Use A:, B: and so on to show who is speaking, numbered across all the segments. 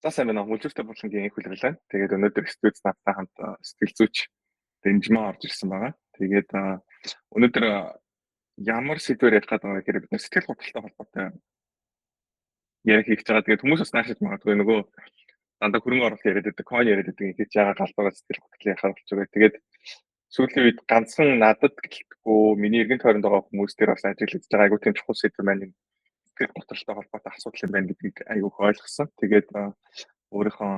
A: За сайн байна уу? Мүлжүүлэлттэй булангийн их хүлээлгэн. Тэгээд өнөөдөр студид надтай хамт сэтгэл зүйч Дэнжмаа орж ирсэн байгаа. Тэгээд өнөөдөр ямар сэдвээр ярих гэдэг вэ гэхээр бид сэтгэл хөдлөлтөй холбоотой ярих хийж байгаа. Тэгээд хүмүүс бас наашиж магадгүй нөгөө дандаа хөрөнгө оруулалт яриад байдаг, coin яриад байдаг ингээд яагаад галбараа сэтгэл хөдлөлийг ярихаар болж байгаа. Тэгээд сүүлийн үед ганцхан надад гэлтггүй миний эргэн тойронд байгаа хүмүүс дээр бас ажиглаж байгаа айгуу тийм чухал сэдв маань сэтгэл хөдлөлтөй холбоотой асуудал юм байна гэдгийг айгуух ойлгосон. Тэгээд өөрийнхөө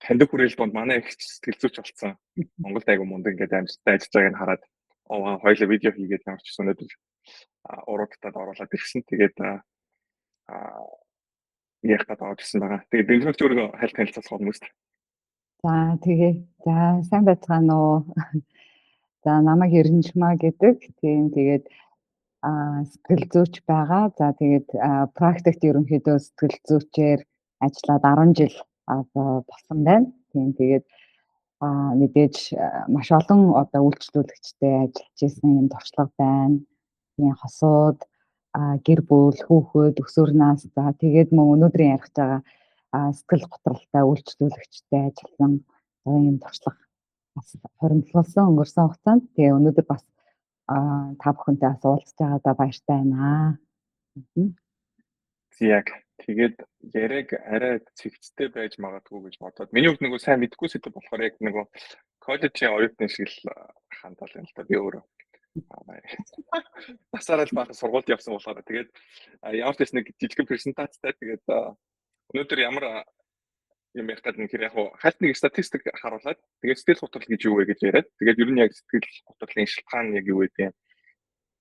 A: таньдаг хүрээлэл донд манай их сэтгэл зүйч болсон. Монголд айгу мундаг ингээд амжилттай ажиллаж байгааг нь хараад хоёулаа видео хийгээд ямар ч гэсэн өнөөдөр уруудтад оруулаад ирсэн. Тэгээд ярих гэдэг авчихсан байгаа. Тэгээд дэмжлэгч өөрөө хальт танилцуулах хүмүүст.
B: За сайн байцгаана уу. За намайг Эренжмаа гэдэг. Тэгээд сэтгэл зүйч байгаа. За тэгээд практикт ерөнхийдөө сэтгэл зүйчээр ажиллаад 10 жил болсон байна. Тэгээд мэдээж маш олон одоо үйлчлүүлэгчтэй ажиллаж исэн юм туршлага байна. Тийм хосууд, гэр бүл, хүүхэд, өсвөр нас. За тэгээд мөн өнөөдрийн ярих байгаа сэтгэл готролтой үйлчлүүлэгчтэй ажилласан юм туршлага бас хоримтлуулсан өнгөрсөн хугацаанд. Тэгээ өнөөдөр бас та бүхэнтэй бас уулзж байгаадаа баяртай байна.
A: Яг тэгээд яриаг арай цэгцтэй байж магадгүй гэж бодоод миний хувьд нөгөө сайн мэдгүй сэдв болохоор яг нөгөө коллежийн оюутны шиг л хандаад байна л да би өөрөө. Насаараа л бага сургуульд явсан болохоор тэгээд ямар ч нэг жижигхэн презентацтай тэгээд өнөөдөр ямар юм ярих гэдэг нь яг хальт нэг статистик харуулад тэгээд сэтгэл готрол гэж юу вэ гэж яриад тэгээд ер нь яг сэтгэл готрлын шалтгаан яг юу вэ тийм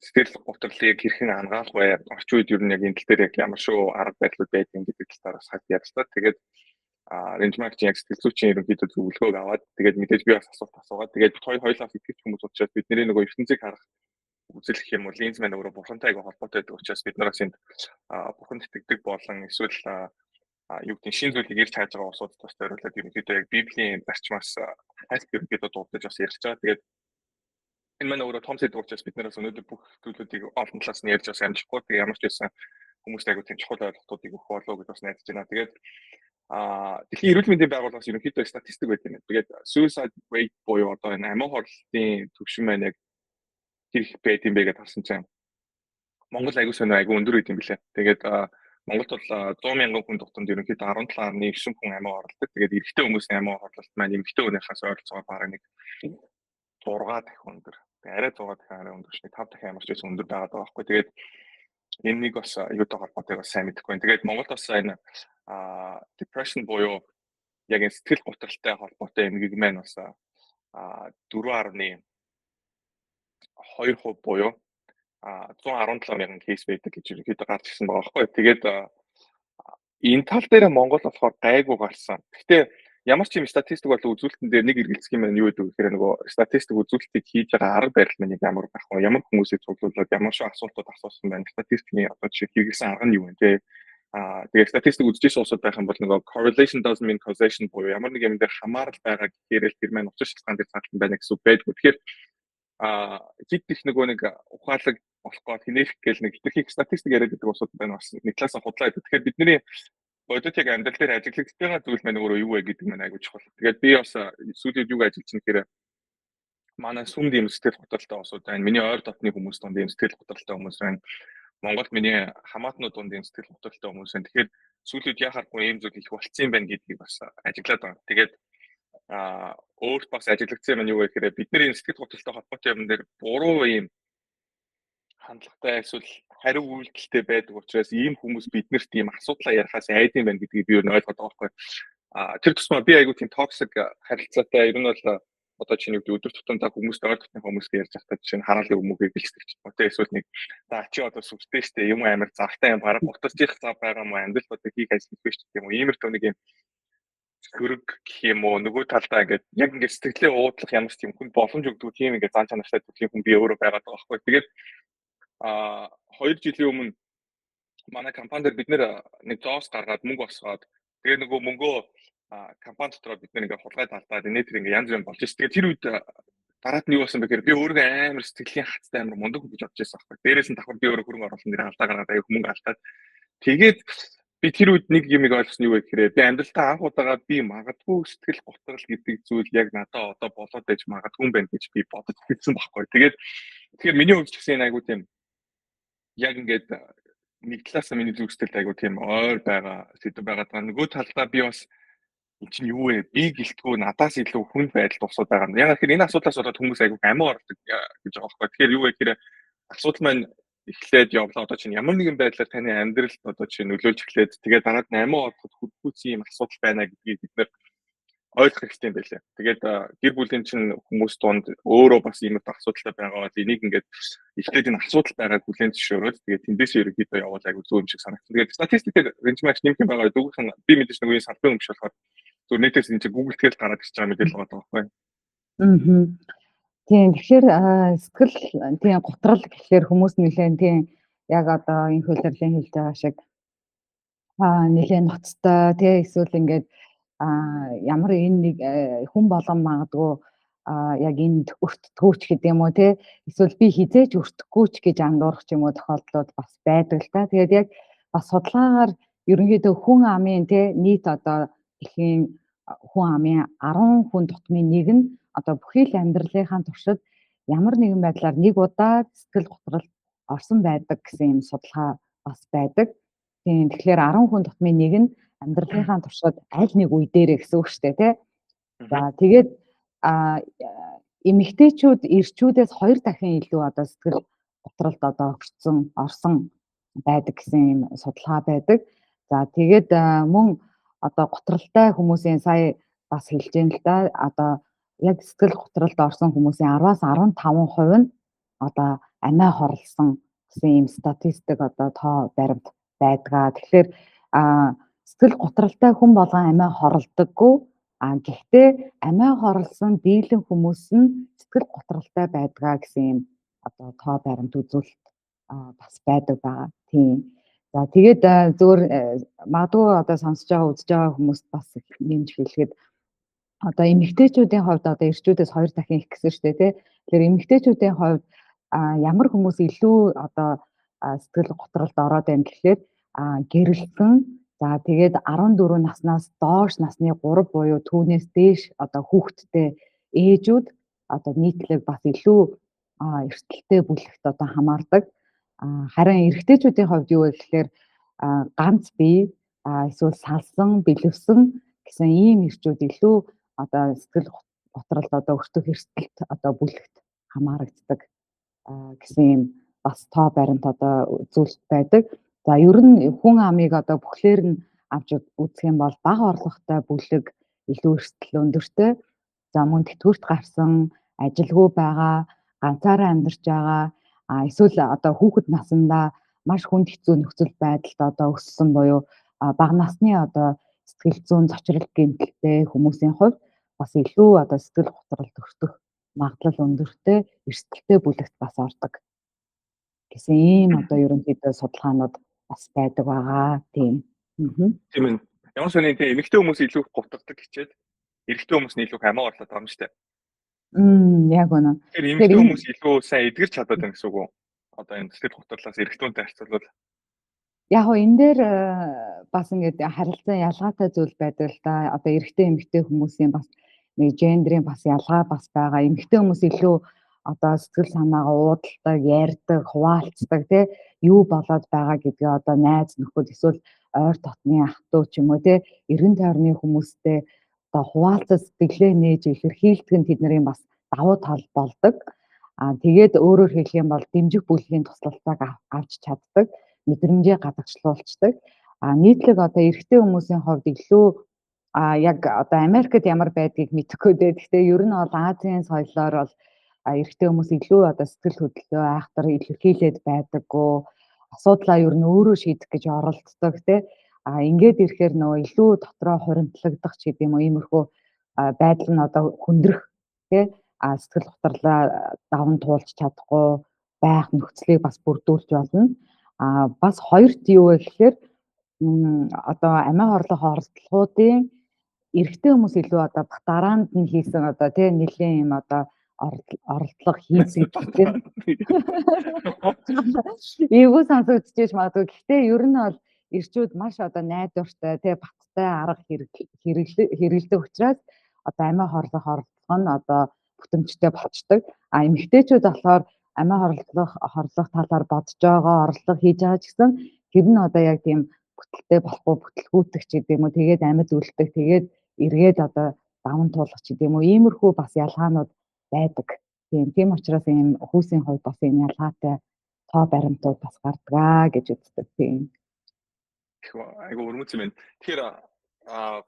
A: сэтгэл готрлыг хэрхэн хангах вэ? Орчин үед ер нь яг энэ тал дээр яг ямар шүү арга барилууд байдгийг гэдэг талаар бас хад ярьслаа. Тэгээд Ренжмагчийн яг сэтгэл зүйчийн ерөнхийдөө зөвлөгөөг аваад тэгээд мэдээж би бас асуулт асуугаад тэгээд хоёулаа итгэж хүмүүс учраас бидний нөгөө ертөнцийг харах үзэл гэх юм уу линз маань өөрөө бурхантай айгаа холбоотой байдаг учраас бид нараас энд бурханд итгэдэг болон эсвэл юу гэдэг шин зүйлийг ирж хааж байгаа усууд бас зориулаад ерөнхийдөө яг библийн зарчмаас хайлт ерөнхийдөө дуудаж бас ярьж байгаа. Тэгээд энэ маань өөрөө том сэдв учраас бид нараас өнөөдөр бүх зүйлүүдийг олон талаас нь ярьж бас амжихгүй. Тэгээд ямар ч байсан хүмүүст айгуу тийм чухал ойлголтуудыг өгөх болов гэж бас найдаж байна. Тэгээд дэлхийн эрүүл мэндийн байгууллагаас ерөнхийдөө статистик байдаг юм. Тэгээд suicide rate буюу одоо энэ амин хорлолтын түвшин маань яг хэрэг байд юм бэ гэдээ харсан чинь Монгол айгуу сонио айгуу өндөр байд юм билээ. Тэгээд Монголд бол 100,000 хүн тутамд ерөнхийдөө 17.9 хүн амин хорлолдог. Тэгээд эрэгтэй хүмүүсийн амин хорлолт маань эмэгтэй хүнийхээс ойролцоогоор бараг нэг 6 дахин өндөр. Арай 6 дахин арай өндөр шүү. 5 дахин ямар ч байсан өндөр байгаад байгаа байхгүй. Тэгээд энэ нэг бас юутай холбоотой бас сайн мэдэхгүй байна. Тэгээд Монголд бас энэ depression буюу яг энэ сэтгэл готролтой холбоотой эмгэг маань бас 4.2% буюу 117,000 кейс байдаг гэж ерөнхийдөө гарч ирсэн байгаа байхгүй. Тэгээд энэ тал дээр Монгол болохоор гайгүй гарсан. Гэхдээ ямар ч юм статистик бол үзүүлэлтэн дээр нэг эргэлзэх юм байна. Юу гэдэг вэ гэхээр нөгөө статистик үзүүлэлтийг хийж байгаа арга барил маань ямар байх вэ? Ямар хүмүүсийг цуглуулад ямар шиг асуултууд асуусан байна. Статистикийн одоо жишээ хийгсэн арга нь юу вэ те? Тэгээд статистик үзчихсэн усуд байх юм бол нөгөө correlation doesn't mean causation буюу ямар нэг юм дээр хамаарал байгаа гэхээр л тэр маань учир шалтгаан дээр цааталсан байна гэсэн үг байдгүй. Тэгэхээр хит их нөгөө нэг ухаалаг болохгүй хинэх гэл нэг хитрхи статистик яриад байдаг усуд байна бас нэг талаас худлаа байдаг. Тэгэхээр бидний бодит яг амьдрал дээр ажиглагдж байгаа зүйл маань өөрөө юу вэ гэдэг маань айгуу чухал. Тэгээд би бас сүүлийн юг ажиллаж байгаа гэхээр манай сүмд юм сэтгэл готролтой усуд байна. Миний ойр дотны хүмүүс донд юм сэтгэл готролтой хүмүүс байна. Монголд миний хамаатнууд донд юм сэтгэл готролтой хүмүүс байна. Тэгэхээр сүүлийн яхахгүй ийм зүйл их болцсон юм байна гэдгийг бас ажиглаад байгаа. Тэгээд өөрт бас ажиглагдсан юм юу вэ гэхээр бид нар энэ сэтгэл готролтой холбоотой юм дээр буруу юм хандлагатай эсвэл хариу үйлдэлтэй байдаг учраас ийм хүмүүс биднэрт ийм асуудлаа ярихаас айдсан байна гэдгийг би өөр ойлгоод байгаа байхгүй. Тэр тусмаа би айгуу тийм токсик харилцаатай ер нь бол одоо чиний өдөр тутамдаа хүмүүст ойр дотны хүмүүстэй ярьж байхдаа жишээ нь хараалын хүмүүгээ бэлсдэг ч юм уу. Эсвэл нэг чи одоо сүртэй штэ юм амар завтай юм бараг утасчих зав байгаа юм амьдрал бодо хийх ажил хийх штэ юм уу. Иймэрхүү нэг юм хөрөг гэх юм уу нөгөө талдаа ингээд яг ингээд сэтгэлээ уудлах ямар ч юм хүн боломж өгдөг тийм ингээд зан чанартай төрлийн хүн би өөрөө байгаад байгаа байхгүй. Тэгээд 2 жилийн өмнө манай компани дээр бид нэг зоос гаргаад мөнгө босгоод тэгээ нөгөө мөнгөө компани дотроо бид нэг хулгай талдаад энэ тэр ингээ янз бүр болж шүү. Тэгээ тэр үед дараад нь юу болсон бэ гэхээр би өөрөө амар сэтгэлийн хаттай амар мундаг гэж бодож байсан байхгүй. Дээрээс нь давхар би өөрөө хөрөнгө оруулалт нэр алдаа гаргаад аяг мөнгө алдаад тэгээд би тэр үед нэг юмыг ойлгосон юу вэ гэхээр би амьдралтаа анх удаага би магадгүй сэтгэл готрол гэдэг зүйл яг надад одоо болоод байж магадгүй юм байна гэж би бодож хэлсэн байхгүй. Тэгэхээр миний хувьд ч гэсэн айгуу тийм яг ингээд нэг талаас нь миний зүг сэтгэл айгуу тийм ойр байгаа сэдв байгаа даа. Нөгөө талдаа би бас эн чинь юу вэ? Би гэлтгүү надаас илүү хүн байдалд усууд байгаа юм. Яг тэгэхээр энэ асуудлаас болоод хүмүүс айгуу амиа ордог гэж байгаа байхгүй. Тэгэхээр юу вэ гэхээр асуудал маань эхлээд явлаа одоо чинь ямар нэгэн байдлаар таны амьдралд одоо чинь нөлөөлж эхлээд тэгээд дараад 8 ороход хүрхүүцсэн юм асуудал байна гэдгийг бид нэр ойлгох хэрэгтэй юм байлээ. Тэгээд гэр бүлийн чинь хүмүүс донд өөрөө бас ийм их асуудалтай байгаа бол энийг ингээд эхлээд энэ асуудал байгааг хүлээн зөвшөөрөөд тэгээд тэндээсээ ерөнхийдөө явуул айгу зөв юм шиг санагдсан. Тэгээд статистикээр бенчмарк нэмэх юм байгаа дүүх нь би мэдээж нэг үеийн салбарын өмч болохоор зөв нийтээс энэ чинь Google тэгэл гараад ирж байгаа мэдээлэл байгаа байхгүй.
B: Аа. Тийм тэгэхээр сэтгэл тийм готрол гэхээр хүмүүс нэлээд тийм яг одоо энэ хөлөрлөлийн хэлж байгаа шиг нэлээд ноцтой тий эсвэл ингээд ямар энэ нэг хүн болгон магадгүй яг энд өртдөггүй ч гэдэг юм уу тий эсвэл би хизээж өртөхгүй ч гэж андуурах ч юм уу тохиолдлууд бас байдаг л та. Тэгээд яг бас судалгаагаар ерөнхийдөө хүн амын тий нийт одоо дэлхийн хүн амын 10 хүн тутмын нэг нь одоо бүхий л амьдралынхаа туршид ямар нэгэн байдлаар нэг удаа сэтгэл готролд орсон байдаг гэсэн юм судалгаа бас байдаг. Тийм тэгэхээр 10 хүн тутмын нэг нь амьдралынхаа туршид аль нэг үе дээрээ гэсэн үг шүү дээ тий. За тэгээд эмэгтэйчүүд эрчүүдээс 2 дахин илүү одоо сэтгэл готролд одоо орсон байдаг гэсэн юм судалгаа байдаг. За тэгээд мөн одоо готролтой хүмүүсийн сая бас хэлж байна л да. Одоо яг сэтгэл готролд орсон хүмүүсийн 10-аас 15% нь одоо амиа хорлсон гэсэн юм статистик одоо тоо баримт байдгаа. Тэгэхээр сэтгэл готролтой хүн болгон амиа хорлдоггүй. Гэхдээ амиа хорлсон дийлэн хүмүүс нь сэтгэл готролтой байдгаа гэсэн юм одоо тоо баримт үзүүлэлт бас байдаг байгаа. Тийм. За тэгээд зөвөр магадгүй одоо сонсож байгаа үзэж байгаа хүмүүст бас нэмж хэлэхэд одоо эмэгтэйчүүдийн хувьд одоо эрчүүдээс 2 дахин их гэсэн шүү дээ тий. Тэгэхээр эмэгтэйчүүдийн хувьд ямар хүмүүс илүү одоо сэтгэл готролд ороод байна гэхлээр гэрэлтэн за тэгээд 14 наснаас доош насны 3 буюу түүнээс дээш одоо хүүхэдтэй ээжүүд одоо нийтлэг бас илүү эрсдэлтэй бүлэгт одоо хамаардаг. Харин эрэгтэйчүүдийн хувьд юу вэ гэхээр ганц бие эсвэл салсан, бэлэвсэн гэсэн ийм эрчүүд илүү одоо сэтгэл готролд одоо өртөх эрсдэлт одоо бүлэгт хамаарагддаг гэсэн юм бас тоо баримт одоо үзүүлэлт байдаг. За ер нь хүн амыг одоо бүхлээр нь авч үзэх юм бол бага орлоготой бүлэг илүү эрсдэл өндөртэй. За мөн тэтгэврт гарсан, ажилгүй байгаа, ганцаараа амьдарч байгаа эсвэл одоо хүүхэд насндаа маш хүнд хэцүү нөхцөл байдалд одоо өссөн буюу бага насны одоо сэтгэл зүйн зочрол гэмтэлтэй хүмүүсийн хувьд бас илүү одоо сэтгэл готролд өртөх магадлал өндөртэй эрсдэлтэй бүлэгт бас ордог гэсэн ийм одоо ерөнхийдөө судалгаанууд бас байдаг байгаа. Тийм.
A: Тийм ээ. Ямар сони тийм эмэгтэй хүмүүс илүү гутардаг хичээд эрэгтэй хүмүүс нь илүү амиа орлоод байгаа юм шүү дээ.
B: Яг үнэ.
A: Тэгэхээр эмэгтэй хүмүүс илүү сайн эдгэрч чадаад байна гэсэн үг үү? Одоо энэ сэтгэл готрлоос эрэгтэйтэй харьцуулбал
B: яг хоо энэ дээр бас ингээд харилцан ялгаатай зүйл байдаг л да. Одоо эрэгтэй эмэгтэй хүмүүсийн бас нэг гендрийн бас ялгаа бас байгаа. Эмэгтэй хүмүүс илүү одоо сэтгэл санаагаа уудалдаг, ярьдаг, хуваалцдаг тий юу болоод байгаа гэдгээ одоо найз нөхөд эсвэл ойр дотны ах トゥ ч юм уу тий эргэн тойрны хүмүүстэй одоо хуваалцаж сэтгэлээ нээж илэрхийлдэг нь тэдний бас давуу тал болдог. Тэгээд өөрөөр хэлэх юм бол дэмжих бүлгийн туслалцааг авч чаддаг, мэдрэмжээ гадагшлуулцдаг. Нийтлэг одоо эрэгтэй хүмүүсийн хувьд илүү яг одоо Америкт ямар байдгийг мэдэхгүй дээ. Гэхдээ ер нь бол Азийн соёлоор бол эрэгтэй хүмүүс илүү одоо сэтгэл хөдлөлөө айхтар илэрхийлээд байдаггүй. Асуудлаа ер нь өөрөө шийдэх гэж оролддог тий. Ингээд ирэхээр нөгөө илүү дотроо хуримтлагдах ч гэдэм юм иймэрхүү байдал нь одоо хүндрэх тий сэтгэл готрлоо даван туулж чадахгүй байх нөхцөлийг бас бүрдүүлж болно. Бас хоёрт юу вэ гэхээр одоо амиа хорлох оролдлогуудын эрэгтэй хүмүүс илүү одоо дараанд нь хийсэн одоо тий нэлийн юм одоо оролдлого хийсэн гэдэг. Эвгүй сонсогдчихэж магадгүй. Гэхдээ ер нь бол ирчүүд маш одоо найдвартай тий баттай арга хэрэглэдэг учраас одоо амиа хорлох оролдлого нь одоо бүтэмжтэй болчдөг. А эмэгтэйчүүд болохоор амиа хорлох талаар бодож байгаа, орлого хийж байгаа ч гэсэн тэр нь одоо яг тийм бүтэлтэй болохгүй бүтлгүүтэх ч гэдэм үү, тэгээд амьд үлдэх, тэгээд эргээд одоо даван туулах ч гэдэм үү, иймэрхүү бас ялгаанууд байдаг. Тийм учраас ийм хүүсийн хувьд бас ийм ялгаатай тоо баримтууд бас гардгаа гэж үздэг. Тийм.
A: Айгу өрмөц юм байна. Тэгэхээр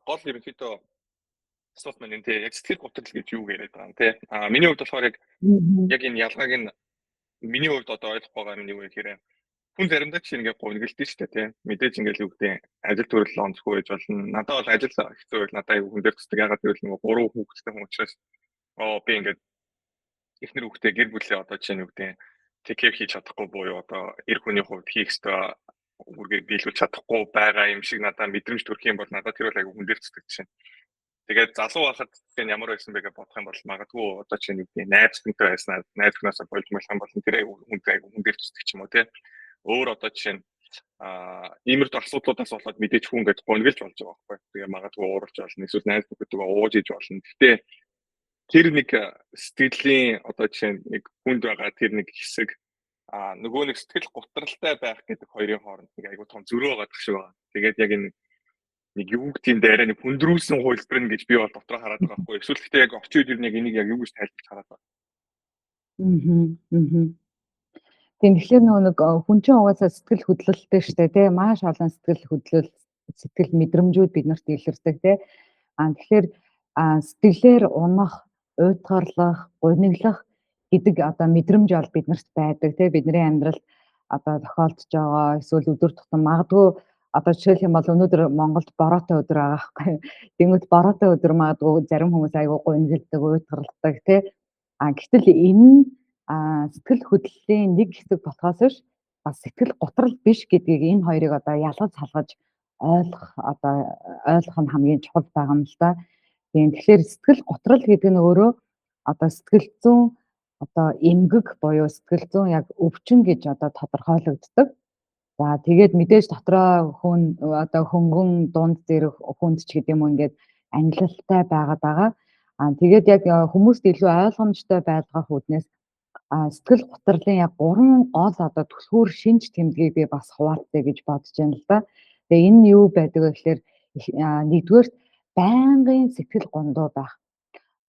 A: гол ерөнхийдөө асуулт маань энэ яг сэтгэл готрол гэж юу яриад байгаа юм те. Миний хувьд болохоор яг энэ ялгааг нь миний хувьд одоо ойлгох байгаа юм юу гэхээр хүн заримдаа чинь ингээ гонголдсон шүү дээ тий. Мэдээж ингээл юу гэдэг ажил төрөл онцгүй байж болно. Надад бол ажил хэцүү байл надад аюу хүн дээр төсдөг. Ягаад гэвэл нөгөө 3 хүүхэдтэй хүн учраас би ингээд эхнэр хүүхдээ гэр бүлээ одоо чинь юу гэдэг тэкэр хийж чадахгүй буюу одоо эр хүний хувьд хийх ёстой үргээ биелүүлж чадахгүй байгаа юм шиг надад мэдрэмж төрөх юм бол надад тэр бол аюу хүн дээр төсдөг чинь. Тэгээд залуу байхад тийм ямар байсан бэ гэж бодох юм бол магадгүй одоо чинь юу гэдэг найз хүнтэй байснаар найз хүнээс болж болох юм бол тэр аюу хүн дээр төсдөг ч юм уу тий. Өөр одоо жишээ нь иймэрхүү асуудлуудаас болоод мэдээж хүн ингэж гонголж болж байгаа байхгүй. Тэгээ магадгүй уурч болно. Эсвэл найз нөхөдөө ууж иж болно. Гэхдээ тэр нэг сэтгэлийн одоо жишээ нь нэг хүнд байгаа тэр нэг хэсэг нөгөө нэг сэтгэл гутралтай байх гэдэг хоёрын хооронд нэг айгуу том зөрөө байгаа гэх шиг байна. Тэгээд яг энэ нэг юу гэдгийг дээрээ нэг хүндрүүлсэн хувилбар нь гэж би бол дотроо хараад байгаа байхгүй. Эсвэл гэхдээ яг орчин үед яг энийг яг юу гэж тайлбарч хараад байна.
B: Тийм тэгэхээр нэг хүн чинь угаасаа сэтгэл хөдлөлттэй штэ тий маш олон сэтгэл мэдрэмжүүд биднэрт илэрдэг тий. Тэгэхээр сэтгэлээр унах, уйтгарлах, гуниглах гэдэг одоо мэдрэмж бол биднэрт байдаг тий бидний амьдралд одоо тохиолдож байгаа эсвэл өдөр тутам магадгүй одоо жишээлх юм бол өнөөдөр Монголд бороотой өдөр байгаа байхгүй. Тэнгүүд бороотой өдөр магадгүй зарим хүмүүс айгүй гуниглдаг, уйтгарладаг тий. Гэтэл энэ нь сэтгэл хөдлөлийн нэг хэсэг болохоос биш бас сэтгэл готрол биш гэдгийг энэ хоёрыг одоо ялгаж салгаж ойлгох нь хамгийн чухал байгаа юм л да. Тийм тэгэхээр сэтгэл готрол гэдэг нь өөрөө одоо сэтгэл зүйн одоо эмгэг буюу сэтгэл зүйн яг өвчин гэж одоо тодорхойлогддог. За тэгээд мэдээж дотроо хүн одоо хөнгөн дунд зэрэг хүнд ч гэдэг юм ингээд ангилалтай байгаад байгаа. Тэгээд яг хүмүүст илүү ойлгомжтой байлгах үүднээс сэтгэл готрлын яг 3 гол одоо түлхүүр шинж тэмдгийг би бас хуваалцъя гэж бодож байна л да. Тэгээ энэ нь юу байдаг вэ гэхээр нэгдүгээр байнгын сэтгэл гондоо байх.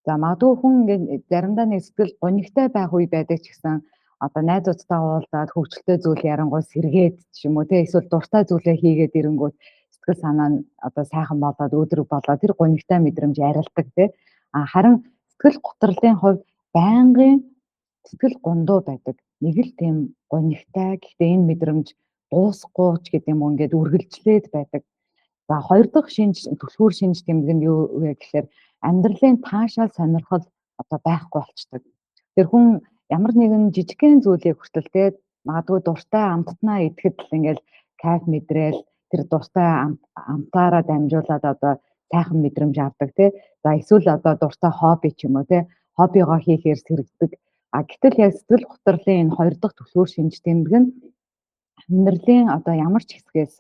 B: За магадгүй хүн ингээд заримдаа нэг сэтгэл гонигтай байх үе байдаг ч гэсэн одоо найзуудтай уулзаад хөвгчлөлтэй зүйл ярангуй сэргээд ч юм уу тий эсвэл дуртай зүйлээ хийгээд ирэнгүүт сэтгэл санаа нь одоо сайхан болоод өдрөг болоод тэр гонигтай мэдрэмж арилдаг тий. Харин сэтгэл готрлын хувьд байнгын сэтгэл гондоо байдаг. Нэг л тийм гонигтай гэхдээ энэ мэдрэмж дуусахгүй ч гэдэг юм уу ингээд үргэлжлээд байдаг. За хоёр дахь түлхүүр шинж тэмдэг нь юу вэ гэхээр амьдралын таашаал сонирхол одоо байхгүй болчдөг. Тэр хүн ямар нэгэн жижигхэн зүйлийг хүртэл те магадгүй дуртай амттнаа идэхэд л ингээл кайф мэдрээл тэр дуртай амтаараа дамжуулаад одоо сайхан мэдрэмж авдаг те. За эсвэл одоо дуртай хобби ч юм уу те хоббигоо хийхээр сэргдэг. Гэтэл яг сэтгэл готрлын энэ хоёр дахь түлхүүр шинж тэмдэг нь амьдралын одоо ямар ч хэсгээс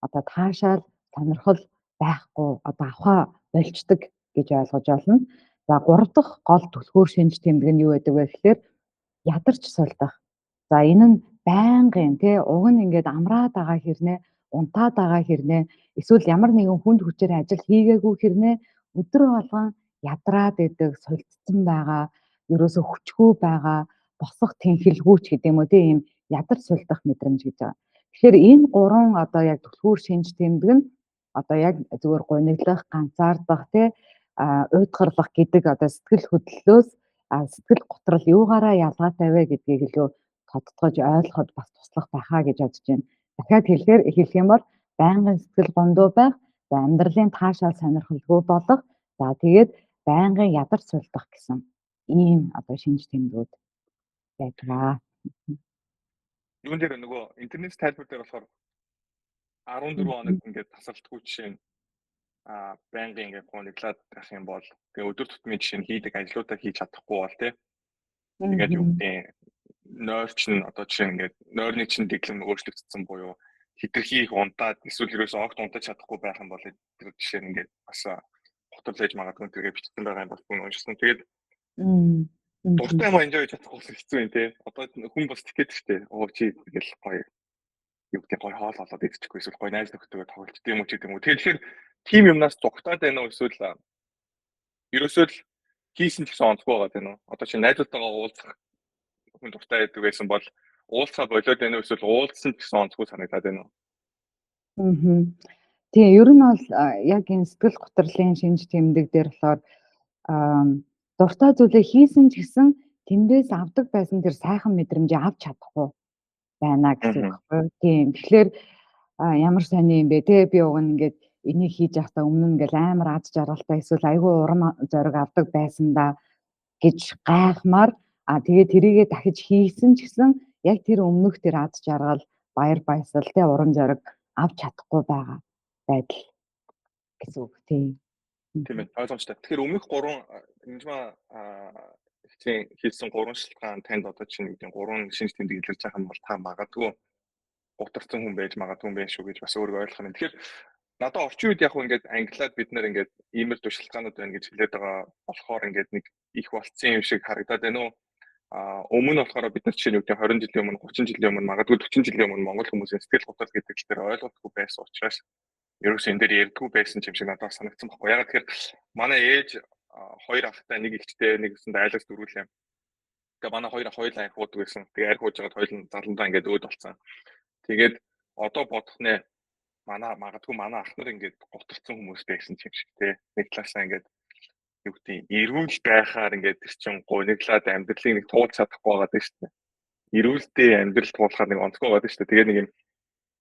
B: одоо таашаал сонирхол байхгүй одоо авахаа болждөг гэж ойлгож байна. За гурав дахь гол түлхүүр шинж тэмдэг нь юу байдаг вэ гэхээр ядарч сулдах. За энэ нь байнгын тий уг нь ингээд амраад байгаа хэрнээ унтаад байгаа хэрнээ эсвэл ямар нэгэн хүнд хүчээр ажил хийгээгүй хэрнээ өдрө болгон ядраад идэг, сулдсан байгаа, ерөөсө хүчгүй байгаа, босох тэнхэлгүй ч гэдэг юм уу тий ийм ядарч сулдах мэдрэмж гэж байгаа. Тэгэхээр энэ гурван одоо яг түлхүүр шинж тэмдэг нь одоо яг зүгээр гуниглах, ганцаардах тий уйтгарлах гэдэг одоо сэтгэл хөдлөлөөс сэтгэл готрол юугаараа ялгаатай вэ гэдгийг илүү тодтогож ойлгоход бас туслах байхаа гэж бодож байна. Дахиад хэлэх юм бол байнгын сэтгэл гондоо байх, за амьдралын таашаал сонирхолгүй болох, за тэгээд байнгын ядарч сулдах гэсэн ийм одоо шинж тэмдгүүд байдаг.
A: Юун дээр нөгөө интернет тайлбар дээр болохоор 14 хоног ингээд тасралтгүй жишээ нь байнгын ингээд гуниглаад байх юм бол тэгээ өдөр тутмын жишээ нь хийдэг ажлуудаа хийж чадахгүй бол тий. Тэгээд юу гэдэг нойр чинь одоо жишээ ингээд нойрны чинь дэглэм өөрчлөгдсөн буюу хэтэрхий их унтаад эсвэл ерөөсөө огт унтаж чадахгүй байх юм бол тэр жишээ нь ингээд бас готролж магадгүй тэргээ бичсэн байгаа юм бол хүн уншсан. Тэгээд
B: Мм.
A: дуртай юм enjoy хийж чадахгүй хэцүү юм те. Одоо хүн бас тэгэхэд штэ. Оо чи тэгэл гоё юу гэдэг гоё хоол олоод идчихгүй эсвэл гоё найз нөхдөдөө тоглолт юм уу ч гэдэг юм уу. Тэгэхээр тим юмнаас зүгтаад байна уу эсвэл ерөөсөө л хийсэн ч гэсэн онцгүй байгаа тийм үү. Одоо чи найзуудтайгаа уулзах хүн дуртай байдаг байсан бол уулзаа болоод байна уу эсвэл уулзсан ч гэсэн онцгүй санагдаад байна уу?
B: Мгм. Тэгээ ер нь бол яг энэ сэтгэл готрлын шинж тэмдэг дээр болохоор дуртай зүйлээ хийсэн ч гэсэн тэндээс авдаг байсан тэр сайхан мэдрэмжээ авч чадахгүй байна гэсэн үг
A: Мгм.
B: байхгүй юу? Тийм. Тэгэхээр ямар сони юм бэ те би уг нь ингээд энийг хийж явахдаа өмнө нь ингээл амар аз жаргалтай эсвэл айгүй урам зориг авдаг байсан да гэж гайхмаар тэгээ тэрийгэ дахиж хийсэн ч гэсэн яг тэр өмнөх тэр аз жаргал баяр баясгал те урам зориг авч чадахгүй байгаа байдал гэсэн үг тийм.
A: Тийм ээ, ойлгомжтой. Тэгэхээр өмнөх 3 энэжмаа хичээн хийсэн 3 шалтгаан танд одоо чинь нэг 3 шинж тэмдэг илэрч байгаа юм бол та магадгүй гутарсан хүн байж магадгүй юм байна шүү гэж бас өөрийгөө ойлгох юм. Тэгэхээр надад орчин үед яг ингээд англиад бид нэр ингээд иймэр туршилгаанууд байна гэж хэлээд байгаа болохоор ингээд нэг их болцсон юм шиг харагдаад байна уу? Өмнө нь болохоор бид нар чинь юу гэдэг 20 жилийн өмнө 30 жилийн өмнө магадгүй 40 жилийн өмнө монгол хүмүүсийн сэтгэл готрол гэдэг л тэр ойлгохгүй байсан учраас ерөөсөө энэ дээр ярьдгүй байсан юм шиг надад санагдсан байхгүй. Яг тэгэхээр манай ээж хоёр ахтай нэг ихтэй нэг өсөнд айлгаж дөрвөлээ. Тэгээ манай хоёр ах хоёулаа архиуд байсан. Тэгээ архиуж жагаад хоёул заландаа ингээд өөд болсон. Тэгээд одоо бодох нэ магадгүй манай ах нар ингээд готорцсон хүмүүс байсан юм шиг те. Нэг талаасаа ингээд юу гэдэг эрүүл байхаар ингээд тэр чин гуниглаад амьдралыг нэг туулж чадахгүй байгаад байна шүү дээ. Эрүүлтэй амьдрал туулахаар нэг онцгой байгаад байна шүү дээ. Тэгээ нэг юм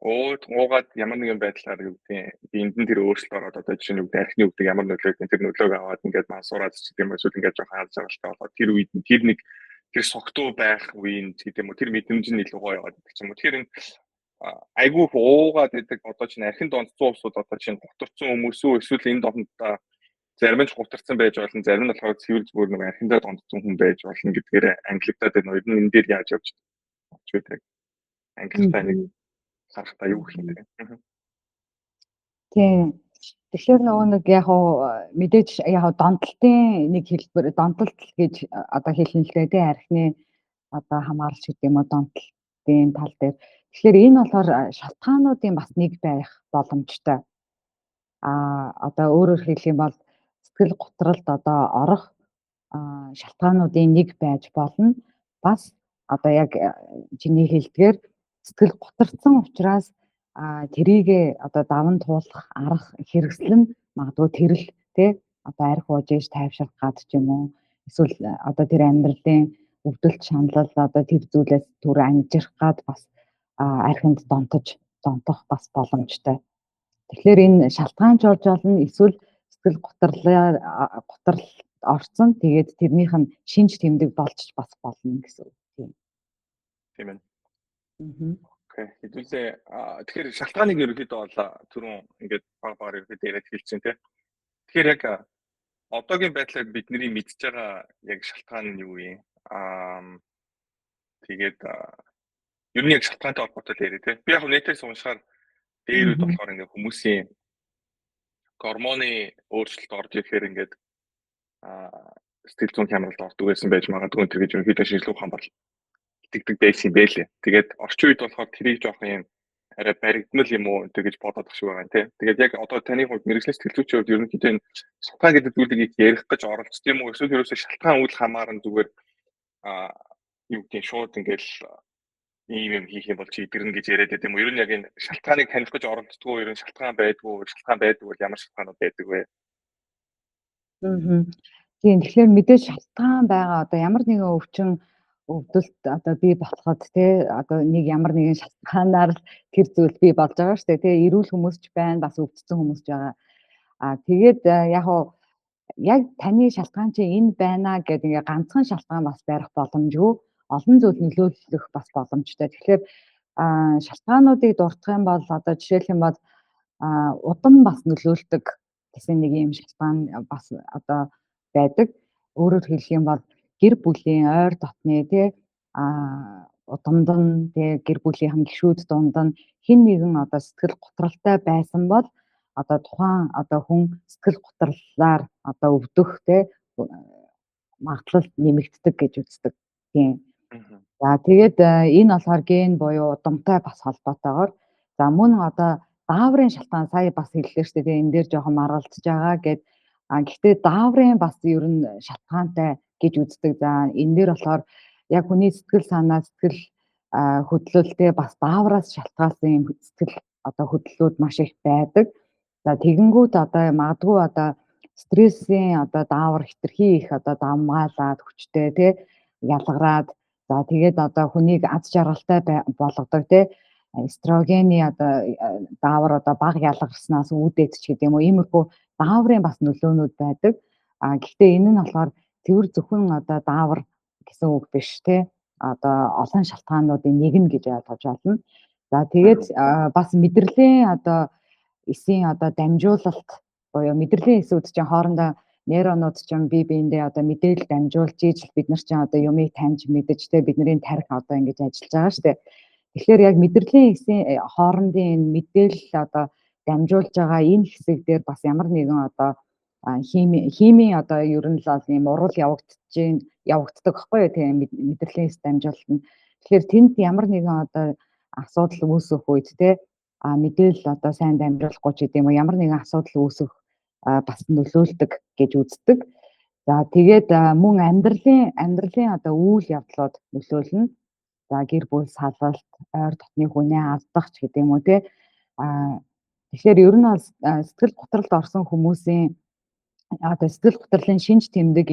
A: уугаад ямар нэгэн байдлаар юу гэдэг энд нь тэр өөрчлөлт ороод одоо жишээ нь юу гэдэг архины үгдэг ямар нөлөөг тэр нөлөөг аваад ингээд мансуураад ч гэдэг юм эсвэл ингээд жоохон хаалж байгальтай болоод тэр үед нь тэр нэг тэр согтуу байх үеийн гэдэг юм уу тэр мэдрэмж нь илүү гоё яваад гэдэг ч юм уу. Тэгэхээр энэ айгүй их уугаад байдаг одоо чинь архинд онцсон усуд одоо чинь гутарсан хүмүүс үү эсвэл энэ дондоо зарим нь гутарсан байж болно зарим нь болохоор цэвэр зүгээр нэг архиндаа дондсон хүн байж болно гэдгээр англигдаад байна. Ер нь энэ дээр яаж явж байдаг. Англитай нэг харахтаа юу гэх юм бэ?
B: Тийм. Тэгэхээр нөгөө нэг яг мэдээж яг донтолтын нэг хэлбэр донтолт гэж одоо хэлнэ л дээ тий архины одоо хамгаалч гэдэг юм уу донтолтын тал дээр. Тэгэхээр энэ болохоор шалтгаануудын бас нэг байх боломжтой. Одоо өөрөөр хэлэх юм бол сэтгэл готролд одоо орох шалтгаануудын нэг байж болно. Бас одоо яг чиний хэлдгээр сэтгэл готарсан учраас тэрийгэ одоо даван туулах арга хэрэгсэл нь магадгүй тэрл тий одоо арх ууж ээж тайвшрах гад ч юм уу эсвэл одоо тэр амьдралын өвдөлт шаналл одоо тэр зүйлээс түр амжирах гад бас архинд донтох бас боломжтой. Тэгэхээр энэ шалтгаанч болж болно эсвэл сэтгэл готрол орсон тэгээд тэрнийх нь шинж тэмдэг болж бас болно гэсэн үг тийм.
A: Тийм ээ.
B: Аа.
A: Окей. Хэдүүлээ тэгэхээр шалтгааныг ерөөхдөө бол түрүүн ингээд баг ерөөхдөө яриад хэлсэн тийм. Тэгэхээр яг одоогийн байдлаар бидний мэдж байгаа яг шалтгаан нь юу юм? Тэгээд ер нь яг шалтгаантай холбоотой л яриа тийм. Би яг нэтээс уншихаар дээр үед болохоор ингээд хүмүүсийн гормоны өөрчлөлт орж ирэхээр ингээд сэтгэл зүйн хямралд ордог байсан байж магадгүй тэр гэж ерөнхийдөө шинжилгээ ухаан бол итгэдэг байсан юм байлээ. Тэгээд орчин үед болохоор тэрийг жоох юм арай баригдмал юм уу гэж бодоод ах шиг байгаа юм тий. Тэгээд яг одоо таны хувьд мэрэгжлийн сэтгэл зүйчийн хувьд ерөнхийдөө энэ шалтгаан гэдэг зүйлийг ярих гэж оролцсон юм уу? Эсвэл ерөөсөө шалтгаан үл хамааран зүгээр юу гэдэг шууд ингээл ийм юм хийх юм бол чи идэрнэ гэж яриад байт юм уу? Ер нь яг энэ шалтгааныг таних гэж оролцдгоо ер нь шалтгаан байдгүй бол ямар шалтгаанууд байдаг вэ?
B: Тийм тэгэхээр мэдээж шалтгаан байгаа одоо ямар нэгэн өвчин өвдөлт одоо бий болоход тий одоо нэг ямар нэгэн шалтгаанаар тэр зүйл бий болж байгаа шүү дээ тий эрүүл хүмүүс ч байна бас өвдсөн хүмүүс ч байгаа. Тэгээд яг таны шалтгаан чинь энэ байна гэдэг ингээ ганцхан шалтгаан бас барих боломжгүй олон зүйл нөлөөлөх бас боломжтой. Тэгэхээр шалтгаануудыг дурдах юм бол одоо жишээлх юм бол удам бас нөлөөлдөг гэсэн нэг юм шалтгаан бас одоо байдаг. Өөрөөр хэлэх юм бол гэр бүлийн ойр дотны тий дунд нь тэг гэр бүлийнхэн гишүүд дунд нь хэн нэгэн одоо сэтгэл готролтой байсан бол одоо тухайн одоо хүн сэтгэл готроллоор одоо өвдөх магадлал нэмэгддэг гэж үздэг. Тийм. За тэгээд энэ болохоор ген буюу удамтай бас холбоотойгоор за мөн одоо дааврын шалтгаан сая бас хэллээ шүү дээ. Энэ дээр жоохон маргалдаж байгаа гэд гэхдээ дааврын бас ер нь шалтгаантай гэж үздэг. За энэ дээр болохоор яг хүний сэтгэл санаа сэтгэл хөдлөлтэй бас даавраас шалтгаалсан сэтгэл одоо хөдлөлүүд маш их байдаг. За тэгэнгүүт одоо магадгүй одоо стрессийн одоо даавар хэтэрхий их одоо давмгаалаад хүчтэй тий ялгараад за тэгээд одоо хүнийг аз жаргалтай болгодог тий эстрогены одоо даавар одоо бага ялгарснаас үүдээд ч гэдэг юм уу иймэрхүү дааврын бас нөлөөнүүд байдаг. Гэхдээ энэ нь болохоор цэвэр зөвхөн одоо даавар гэсэн үг биш тий одоо олон шалтгаануудын нэг нь гэж ойлгож байна. За тэгээд бас мэдрэлийн одоо эсийн одоо дамжуулалт буюу мэдрэлийн эсүүд чинь хоорондоо нейронууд чинь бие биендээ одоо мэдээлэл дамжуулж ийж бид нар чинь одоо юмыг таньж мэдэж тэ бидний тарих одоо ингэж ажиллаж байгаа шүү дээ. Тэгэхээр яг мэдрэлийн эсийн хоорондын мэдээлэл одоо дамжуулж байгаа энэ хэсэг дээр бас ямар нэгэн одоо химийн одоо ер нь л ийм урал явагддаг байхгүй юу тийм мэдрэлийн эс дамжуулалт нь. Тэгэхээр тэнд ямар нэгэн одоо асуудал үүсэх үед те мэдээлэл одоо сайн дамжуулахгүй ч гэдэг юм уу ямар нэгэн асуудал үүсэх бас нөлөөлдөг гэж үздэг. За тэгээд мөн амьдралын одоо үйл явдлууд нөлөөлнө. За гэр бүл салгалт, ойр дотны хүнээ алдах ч гэдэг юм уу те. Тэгэхээр ер нь бол сэтгэл готролд орсон хүмүүсийн одоо сэтгэл готрлын шинж тэмдэг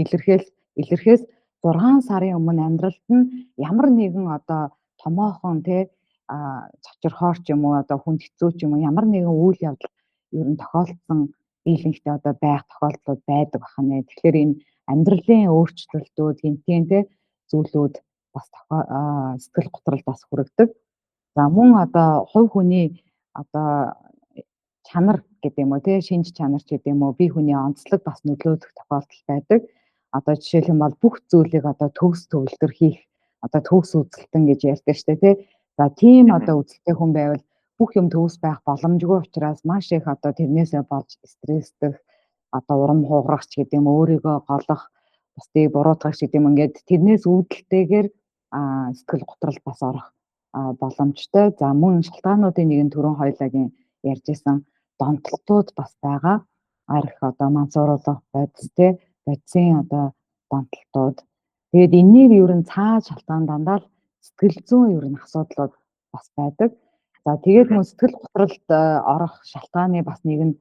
B: илэрхээс 6 сарын өмнө амьдралд нь ямар нэгэн одоо томоохон цочорхоор ч юм уу одоо хүнд хэцүү ч юм уу ямар нэгэн үйл явдал ер нь тохиолдсон биелэнхтэй одоо байх тохиолдлууд байдаг бахна. Тэгэхээр энэ амьдралын өөрчлөлтүүд гинтийн зүйлүүд бас сэтгэл готролд бас хүргэдэг. За мөн одоо хувь хүний одоо чанар гэдэг юм уу шинж чанар ч гэдэг юм уу бие хүний онцлог бас нөлөөлөх тохиолдол байдаг. Одоо жишээлх юм бол бүх зүйлийг одоо төгс төвлөрөх хийх одоо төгс үзэлтэн гэж ярьдаг шүү дээ тий. За тийм одоо үзэлтэй хүн байвал бүх юм төгс байх боломжгүй учраас маш их одоо тэрнээсээ болж стрессдэх одоо урам хугарах ч гэдэг юм өөрийгөө голох бусдыг буруутгах ч гэдэг юм ингээд тэрнээс үүдэлтэйгээр сэтгэл готрол бас орох боломжтой. За мөн шалтгаануудын нэг нь түрүүн хоёулагийн ярьжсэн донтолтууд бас байгаа. Арх одоо мансууруулах бодисын одоо донтолтууд. Тэгээд энэнийг ер нь цааш шалтгаан дандаа л сэтгэл зүйн ер нь асуудлууд бас байдаг. За тэгээд мөн сэтгэл готролд орох шалтгааны бас нэг нь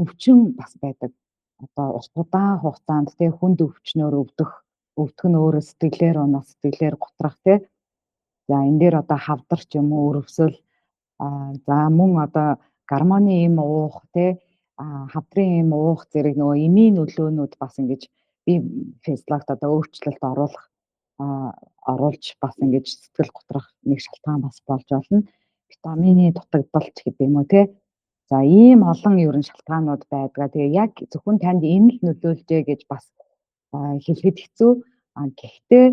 B: өвчин бас байдаг. Одоо удаан хугацаанд хүнд өвчнөөр өвдөх нь өөрөө сэтгэлээр унах, сэтгэлээр готрах За энэ дээр одоо хавдар ч юм уу өрөвсөл за мөн одоо гормоны им уух хавдрын им уух зэрэг нөгөө эмийн нөлөөнүүд бас ингэж бие физиологт одоо өөрчлөлт оруулж бас ингэж сэтгэл готрох нэг шалтгаан бас болж болно. Витамины дутагдал ч гэдэг юм уу За ийм олон ер нь шалтгаанууд байдгаа. Тэгээ яг зөвхөн танд энэ л нөлөөлжээ гэж бас хэлэхэд хэцүү. Гэхдээ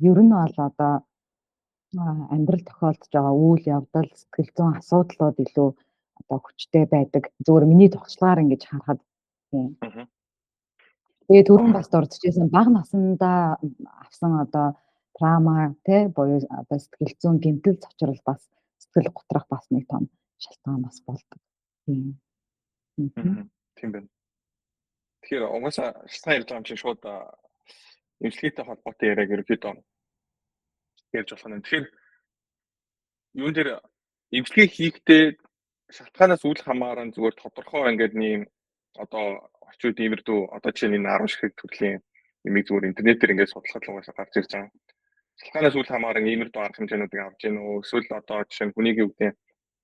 B: ер нь бол одоо амьдрал тохиолдож байгаа үйл явдал сэтгэл зүйн асуудлууд илүү одоо хүчтэй байдаг. Зүгээр миний туршлагаар ингэж харахад тийм. Тэгээ түрүүн бас дурдчихсан бага насндаа авсан одоо траума буюу одоо сэтгэл зүйн гэмтэл цочрол бас сэтгэл готрох бас нэг том шалтгаан бас болдог. Тийм.
A: Тийм байна. Тэгэхээр угаасаа сайн ярьж байгаа юм чинь шууд эмчилгээтэй холбоотой яриаг ерөөхдөө ярьж болох нь. Тэгэхээр юун дээр эмчилгээ хийхдээ шалтгаанаас үл хамааран зүгээр тодорхой ингээд нэм одоо орчууд иймэрдүү одоо жишээ нь 10 шиг төрлийн нэмийг зүгээр интернетээр ингээд судлахад угаасаа гарч ирж байгаа. Шалтгаанаас үл хамааран иймэрдүү арга хэмжээнүүдийг авч гин үү эсвэл одоо жишээ нь хүнийг юу гэдэг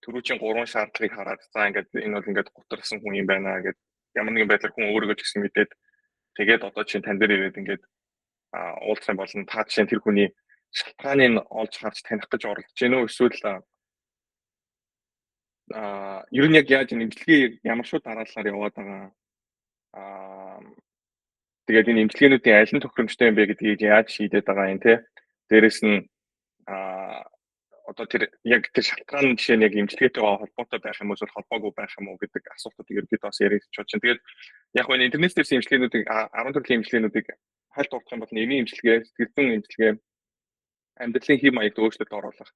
A: түрүүчийн 3 шаардлагыг хараад за ингээд энэ бол ингээд гутарсан хүн юм байна гэд ямар нэгэн байдлаар хүн өөрийгөө ч гэсэн мэдээд тэгээд одоо чинь тань дээр ирээд ингээд уулзсан болно та жишээ нь тэр хүний шалтгааныг олж харж таних гэж оролдож гин үү эсвэл ер нь яг яаж эмчилгээ ямар шууд дараалалаар яваад байгаа тэгээд энэ эмчилгээнүүдийн аль нь тохиромжтой юм бэ гэдгийг яаж шийдээд байгаа юм те дээрэс нь одоо тэр яг тэр шалтгаан жишээ нь яг эмчилгээтэйгээ холбоотой байх юм уу эсвэл холбоогүй байх юм уу гэдэг асуултууд ерөөдөө бас яриад чинь. Тэгээд яг нь интернет дээрс эмчилгээнүүдийг 10 төрлийн эмчилгээнүүдийг хальт урдах юм бол нэмийн эмчилгээ, сэтгэл зүйн эмчилгээ, амьдралын хэм маягт өөрчлөлт оруулах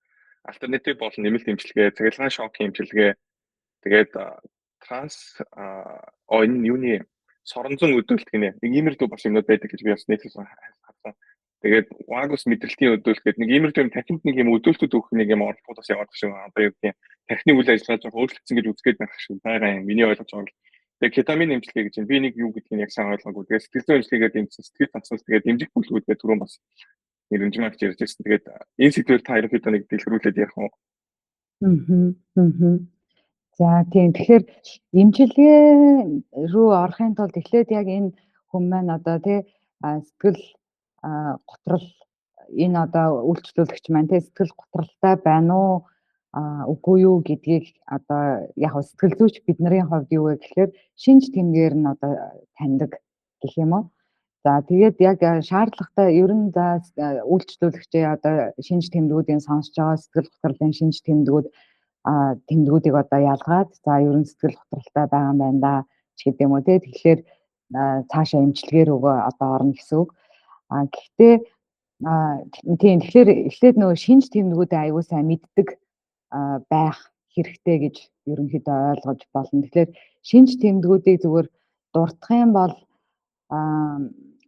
A: альтернатив бол нэмэлт эмчилгээ, цахилгаан шокийн эмчилгээ, тэгээд транс энэ юуны соронзон өдөөлт гинэ. Нэг иймэрхүү бас юмнууд байдаг гэж би бас нийтлээс харсан. Тэгээд вагус мэдрэлтийн өдөөлт гэдэг нэг иймэрхүү юм тахинд нэг юм өдөөлтөд өгөх нэг юм оролцоод бас яваад шиг одоо юу гэдэг техник үйл ажиллагаа жоохон өөрчлөгдсөн гэж үзгээд байх шиг байгаа юм. Миний ойлгож байгаа бол тэгээд кетамин эмчилгээ гэж би нэг юу гэдгийг яг сайн ойлгоогүй. Тэгээд сэтгэл зүйн эмчилгээгээд дэмжсэн сэтгэл санснаас тэгээд дэмжих бүлгүүдгээ түрүүн бас нэрмжмагч ярьж байсан. Тэгээд энэ сэдвээр та ерөнхийдөө нэг дэлгэрүүлээд ярих уу?
B: За тийм. Тэгэхээр эмчилгээ рүү орохын тулд эхлээд яг энэ хүн маань одоо сэтгэл готрол энэ одоо үйлчлүүлэгч маань сэтгэл готролтой байна уу үгүй юу гэдгийг одоо яг сэтгэл зүйч бидний хувьд юу вэ гэхээр шинж тэмдгээр нь одоо таньдаг гэх юм уу. За тэгээд яг шаардлагатай ер нь за үйлчлүүлэгчээ одоо шинж тэмдгүүдийн сонсож байгаа сэтгэл готрлын шинж тэмдгүүдийг одоо ялгаад за ер нь сэтгэл готролтой байгаа юм байна да ч гэдэг юм уу тий. Тэгэхээр цаашаа эмчилгээ рүүгээ одоо орно гэсэн үг. Гэхдээ тийм тэгэхээр эхлээд нөгөө шинж тэмдгүүдээ аягүй сайн мэддэг байх хэрэгтэй гэж ерөнхийдөө ойлгож болно. Тэгэхээр шинж тэмдгүүдийг зүгээр дурдах юм бол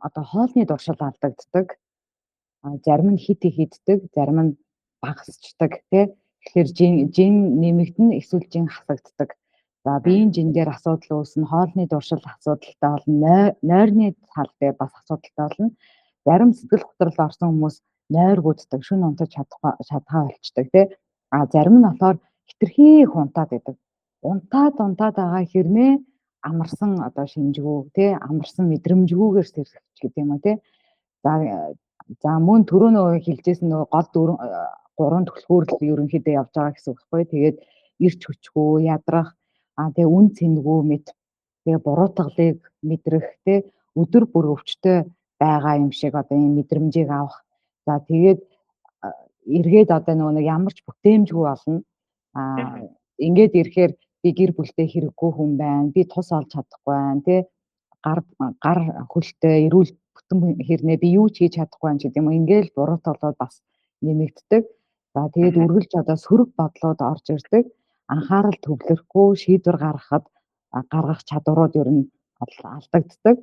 B: одоо хоолны дуршил алдагддаг. Зарим нь хит хиддэг, зарим нь багасчдаг тий. Тэгэхээр жин нэмэгдэн эсвэл жин хасагддаг. За биеийн жин дээр асуудал үүснэ, хоолны дуршил асуудалтай болно, нойрны тал дээр бас асуудалтай болно. Зарим сэтгэл готрол орсон хүмүүс нойргууддаг, шөнө унтаж чадхаа болчдаг тий. Зарим нь болохоор хитрхи хунтаад байдаг. Унтаад байгаа хэрнээ амарсан одоо шинжгүй тий, амарсан мэдрэмжгүйгээр сэргэж гэдэг юм уу тий. За мөн түрүү нөгөө хэлжсэн нөгөө гол 3 түлхүүр л ерөнхийдөө явж байгаа гэсэн үг байхгүй. Тэгээд ирч хүчгүй, ядрах, тэгээ үн цэнгүй мэд, тэгээ буруутгалыг мэдрэх тий, өдөр бүр өвчтөй байгаа юм шиг одоо ийм мэдрэмжийг авах. За тэгээд эргээд одоо нөгөө ямар ч бүтээмжгүй болно. Ингээд ирэхээр би гэр бүлтэй хэрэггүй хүн байна, би тус олж чадахгүй байна тий, гар хөлтэй эрүүл бүтэн хэрнээ би юу ч хийж чадахгүй байна гэдэг юм. Ингээл буруутгалууд бас нэмэгддэг. За тэгээд үргэлж одоо сөрөг бодлоод орж ирдэг. Анхаарал төвлөрөхгүй, шийдвэр гаргах чадварууд ер нь алдагддаг.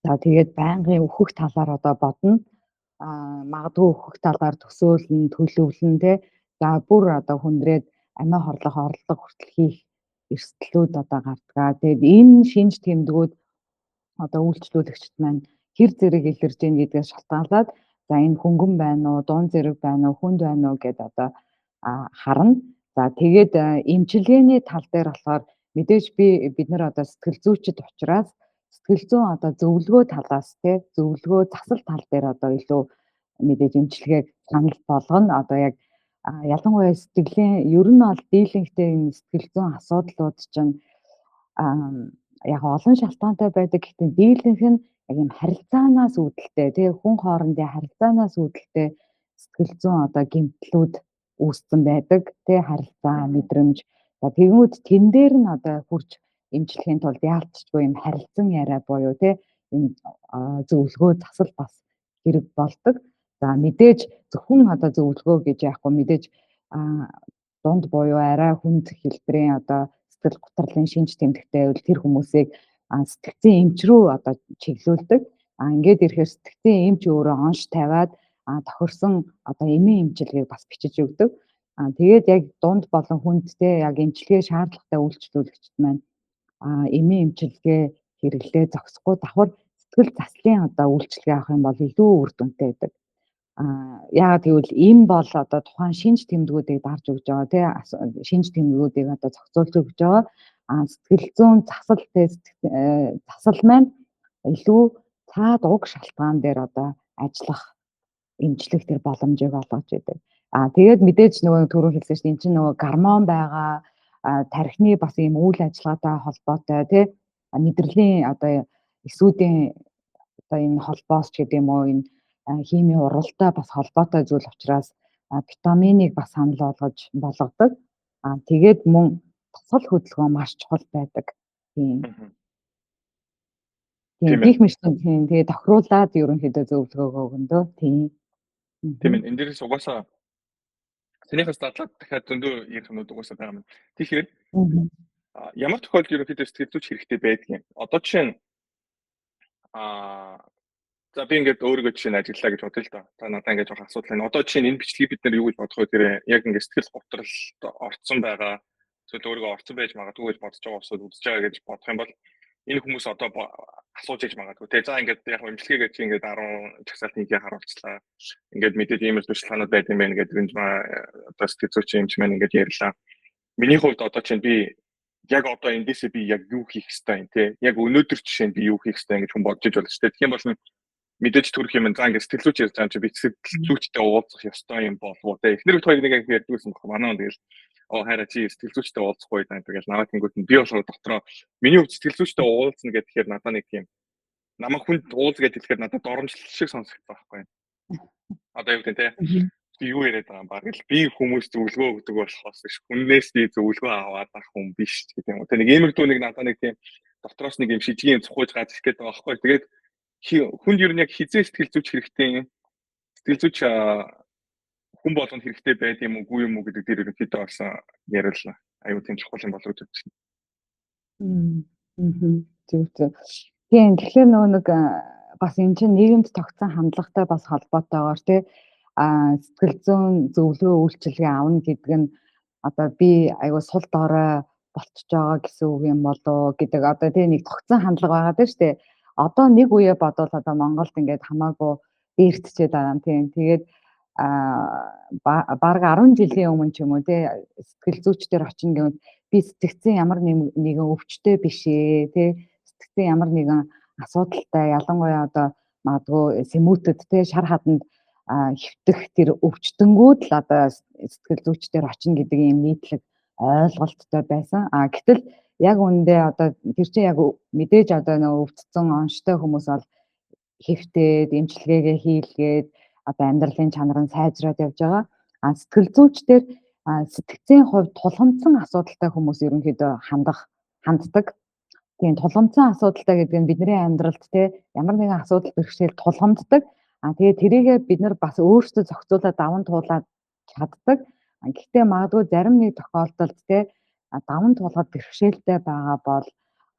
B: За тэгээд байнгын өөхөх талаар одоо бодно. Магадгүй өөхөх талаар төсөөлнө, төлөвлөн тий. За бүр одоо хүндрээд амиа хорлох орлого хүртэл хийх эрсдлүүд одоо гардаг. Тэгээд энэ шинж тэмдгүүд одоо үйлчлүүлэгчд маань хэр зэрэг илэрж ийн гэдгээс шалтгаалаад за энэ хөнгөн байна уу, дуун зэрэг байна уу, хүнд байна уу гэдээ одоо харна. За тэгээд эмчилгээний тал дээр болохоор мэдээж бид нар одоо сэтгэл зүйчд учраас сэтгэл зүйн одоо зөвлөгөө талаас тий, зөвлөгөө засал тал дээр одоо илүү мэдээж эмчилгээг санал болгоно. Одоо яг ялангуяа сэтгэлийн ер нь бол дийлэнхтэй энэ сэтгэл зүйн асуудлууд чинь яг олон шалтгаантай байдаг. Гэхдээ дийлэнх нь яг юм харилцаанаас үүдэлтэй тий, хүн хоорондын харилцаанаас үүдэлтэй сэтгэл зүйн одоо гэмтлүүд үүссэн байдаг тий, харилцаа мэдрэмж. За тэгмүүд тэн дээр нь одоо хурж эмчлэхийн тулд яалтчгүй юм харилцан яриа буюу тий энэ зөвлөгөө засал бас хэрэг болдог. За мэдээж зөвхөн одоо зөвлөгөө гэж яахгүй, мэдээж дунд буюу арай хүнд хэлбэрийн одоо сэтгэл готрлын шинж тэмдэгтэй байвал тэр хүмүүсийг сэтгцийн эмч рүү одоо чиглүүлдэг. Ингээд ирэхээр сэтгцийн эмч өөрөө онш тавиад тохирсон одоо эмийн эмчилгээг бас бичиж өгдөг. Тэгээд яг дунд болон хүндтэй яг эмчилгээ шаардлагатай үйлчлүүлэгчд маань эмийн эмчилгээ хэрэглээ зогсохгүй давхар сэтгэл заслын одоо үйлчилгээ авах юм бол илүү үр дүнтэй байдаг. Яагаад гэвэл энэ бол одоо тухайн шинж тэмдгүүдийг дарж өгж байгаа тий, шинж тэмдгүүдийг одоо зохицуулж өгж байгаа. Сэтгэл зүйн засал маань илүү цаад уг шалтгаан дээр одоо ажиллах эмчлэх тэр боломжийг олгож идэг. Тэгээд мэдээж нөгөө түрүү хэлсэн чинь эн чинь нөгөө гормон байгаа, тархины бас ийм үйл ажиллагаатай холбоотой тий, мэдрэлийн одоо эсүүдийн одоо энэ холбоос ч гэдэг юм уу, энэ химийн уралтай бас холбоотой зүйл учраас витаминыг бас санал болгодог. Тэгээд мөн тусгал хөдөлгөөн маш чухал байдаг. Тийм.
A: Мгм.
B: Тийм
A: Тийм ээ.
B: гих мэт тийм тэгээд тохируулаад ерөнхийдөө зөвлөгөөгөө өгнө. Тийм.
A: Тийм
B: Мгм.
A: ээ. Энд дээрээс угаасаа тэнийхээс дадлаад дахиад зөндөө ярих юмуд угаасаа байгаа юм. Тэгэхээр
B: Мгм.
A: ямар тохиолдолд ерөнхийдөө сэтгэл зүйч хэрэгтэй байдаг юм? Одоо жишээ нь аа за би ингээд өөрийгөө жишээ нь ажиглаа гэж бодъё л доо. За надаа ингээд жоох асуудал байна. Одоо жишээ нь энэ бичлэгийг бид нар юу гэж бодох вэ? Тэр яг ингээд сэтгэл готролд орцсон байгаа. Эсвэл өөрийгөө орцсон байж магадгүй гэж бодож байгаа усуд үзэж байгаа гэж бодох юм бол энэ хүмүүс одоо асууж иж магадгүй. Тэгээ за ингээд яг имчилгээгээ чи ингээд 10 чагсаалт хийгээ харуулцлаа. Ингээд мэдээд ийм л туршлаганууд байд юм байна гэдэг энэ одоо сэтгэл зүйч юмч маань ингээд ярьлаа. Миний хувьд одоо чинь би яг одоо эндээсээ би яг юу хийх ёстой юм те. Яг өнөөдөр жишээ нь би юу хийх ёстой гэж хүн бодож иж болно шүү дээ. Тэгэх юм бол мэдээж төрөх юм за ингээд сэтгэл зүйч ярьж байгаа юм чи би сэтгэл зүйчтэй уулзах ёстой юм болов те. Эхнэр бид хоёр нэг яг ярьдгүйсэн баг. Манай тэгэл хараа чи сэтгэл зүйчтэй уулзах гоё даа тэгэл наваа тэнгуут нь би болохоор дотроо миний хувьд сэтгэл зүйчтэй уулзна гэхээр надад нэг тийм намайг хүнд уулз гэж хэлэхээр надад доромжлол шиг сонсогдсон байхгүй. Одоо юу гэдэг те
B: Мгм.
A: би юу яриад байгаа юм баг л би хүмүүс зөвлөгөө өгдөг болохоос биш хүннээс би зөвлөгөө аваад ах хүн биш гэдэг юм уу. Тэ нэг иймэрдүү нэг надад нэг тийм дотроос нэг юм шижгийн цухууж гаж ирэх гээд байгаа байхгүй. Тэгээд хүнд ер нь яг хизээ сэтгэл зүйч хэрэгтэй юм. Сэтгэл зүйч хүн болгонд хэрэгтэй байд юм уу, үгүй юм уу гэдэг дээр ерөнхийдөө бас яриулна. Аюу тийм чухал юм болов уу гэж байна.
B: Мгм. Зөв зөв. Тийм тэгэхээр нөгөө нэг бас эн чинь нийгэмд тогтсон хандлагатай бас холбоотойгоор тий сэтгэл зүйн зөвлөгөө үйлчилгээ авна гэдэг нь одоо би аюу сул дорой болчихж байгаа гэсэн үг юм болоо гэдэг одоо тий нэг тогтсон хандлага байгаа даа штэ. Одоо нэг үе бодвол одоо Монголд ингээд хамаагүй эртчээд байгаа юм тийм. Тэгээд бараг 10 жилийн өмнө ч юм уу тий сэтгэл зүйчдэр очино гэвэл би сэтгцэн ямар нэгэн өвчтэй биш ээ тий сэтгцэн ямар нэгэн асуудалтай ялангуяа одоо магадгүй сэмүүтэд тий шар хаданд хэвтэх тэр өвчтөнгүүд л одоо сэтгэл зүйчдэр очино гэдэг юм нийтлэг ойлголттой байсан. Гэтэл яг үүндээ одоо тэр чинь яг мэдээж одоо нөө өвдсөн онцтой хүмүүс бол хэвтээд эмчилгээгээ хийлгээд одоо амьдралын чанар нь сайжраад явж байгаа. Сэтгэл зүйчдэр сэтгцийн хувьд тулгамдсан асуудалтай хүмүүс ерөнхийдөө ханддаг. Тийм тулгамдсан асуудалтай гэдэг нь бидний амьдралд те ямар нэгэн асуудал бэрхшээл тулгамддаг. Тэгээд тэрийгээ бид нар бас өөрсдөө зохицуулаад даван туулаад чаддаг. Гэхдээ магадгүй зарим нэг тохиолдолд те даван туулахад бэрхшээлтэй байгаа бол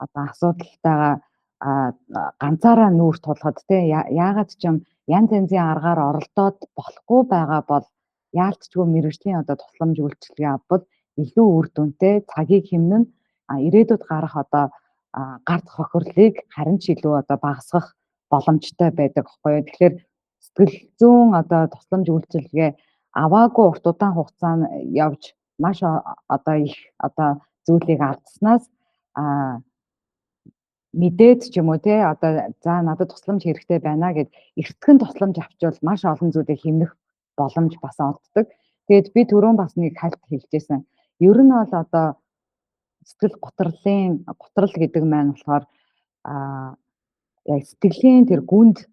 B: одоо асуудалтайгаа ганцаараа нүүр тулахад те яагаад ч юм янз янзын аргаар оролдоод болохгүй байгаа бол яалтчгүй мэрэгжлийн одоо тусламж үйлчилгээ авбал илүү үр дүнтэй цагийг хэмнэн ирээдүйд гарах одоо гарт хохирлыг харин ч илүү одоо багасгах боломжтой байдаг байхгүй юу. Тэгэхээр сэтгэл зүйн одоо тусламж үйлчилгээ аваагүй урт удаан хугацаанд явж маш одоо их одоо зүйлийг алдснаас мэдээд ч юм уу те одоо за надад тусламж хэрэгтэй байна гэд эртхэн тусламж авчвал маш олон зүйлийг хэмнэх боломж бас олддог. Тэгээд би түрүүн бас нэг хальт хэлжсэн. Ер нь бол одоо сэтгэл готрол гэдэг маань болохоор яг сэтгэлийн тэр гүнд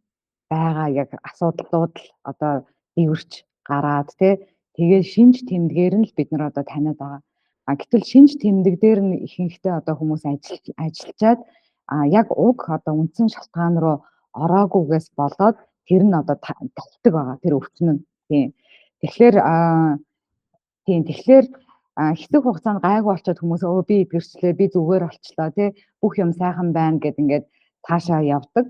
B: байгаа яг асуудлууд л одоо дэвэрч гараад тэгээ шинж тэмдгээр нь л бид нар одоо таниад байгаа. Гэтэл шинж тэмдэг дээр нь ихэнхдээ одоо хүмүүс ажиллаад яг уг одоо үндсэн шалтгаан руу ороагүйгээс болоод тэр нь одоо тавьдаг байгаа тэр өвчин нь. Тэгэхээр хэсэг хугацаанд гайгүй болчиход хүмүүс би эдгэрчлээ, би зүгээр болчлоо бүх юм сайхан байна гэд ингээд цаашаа явдаг.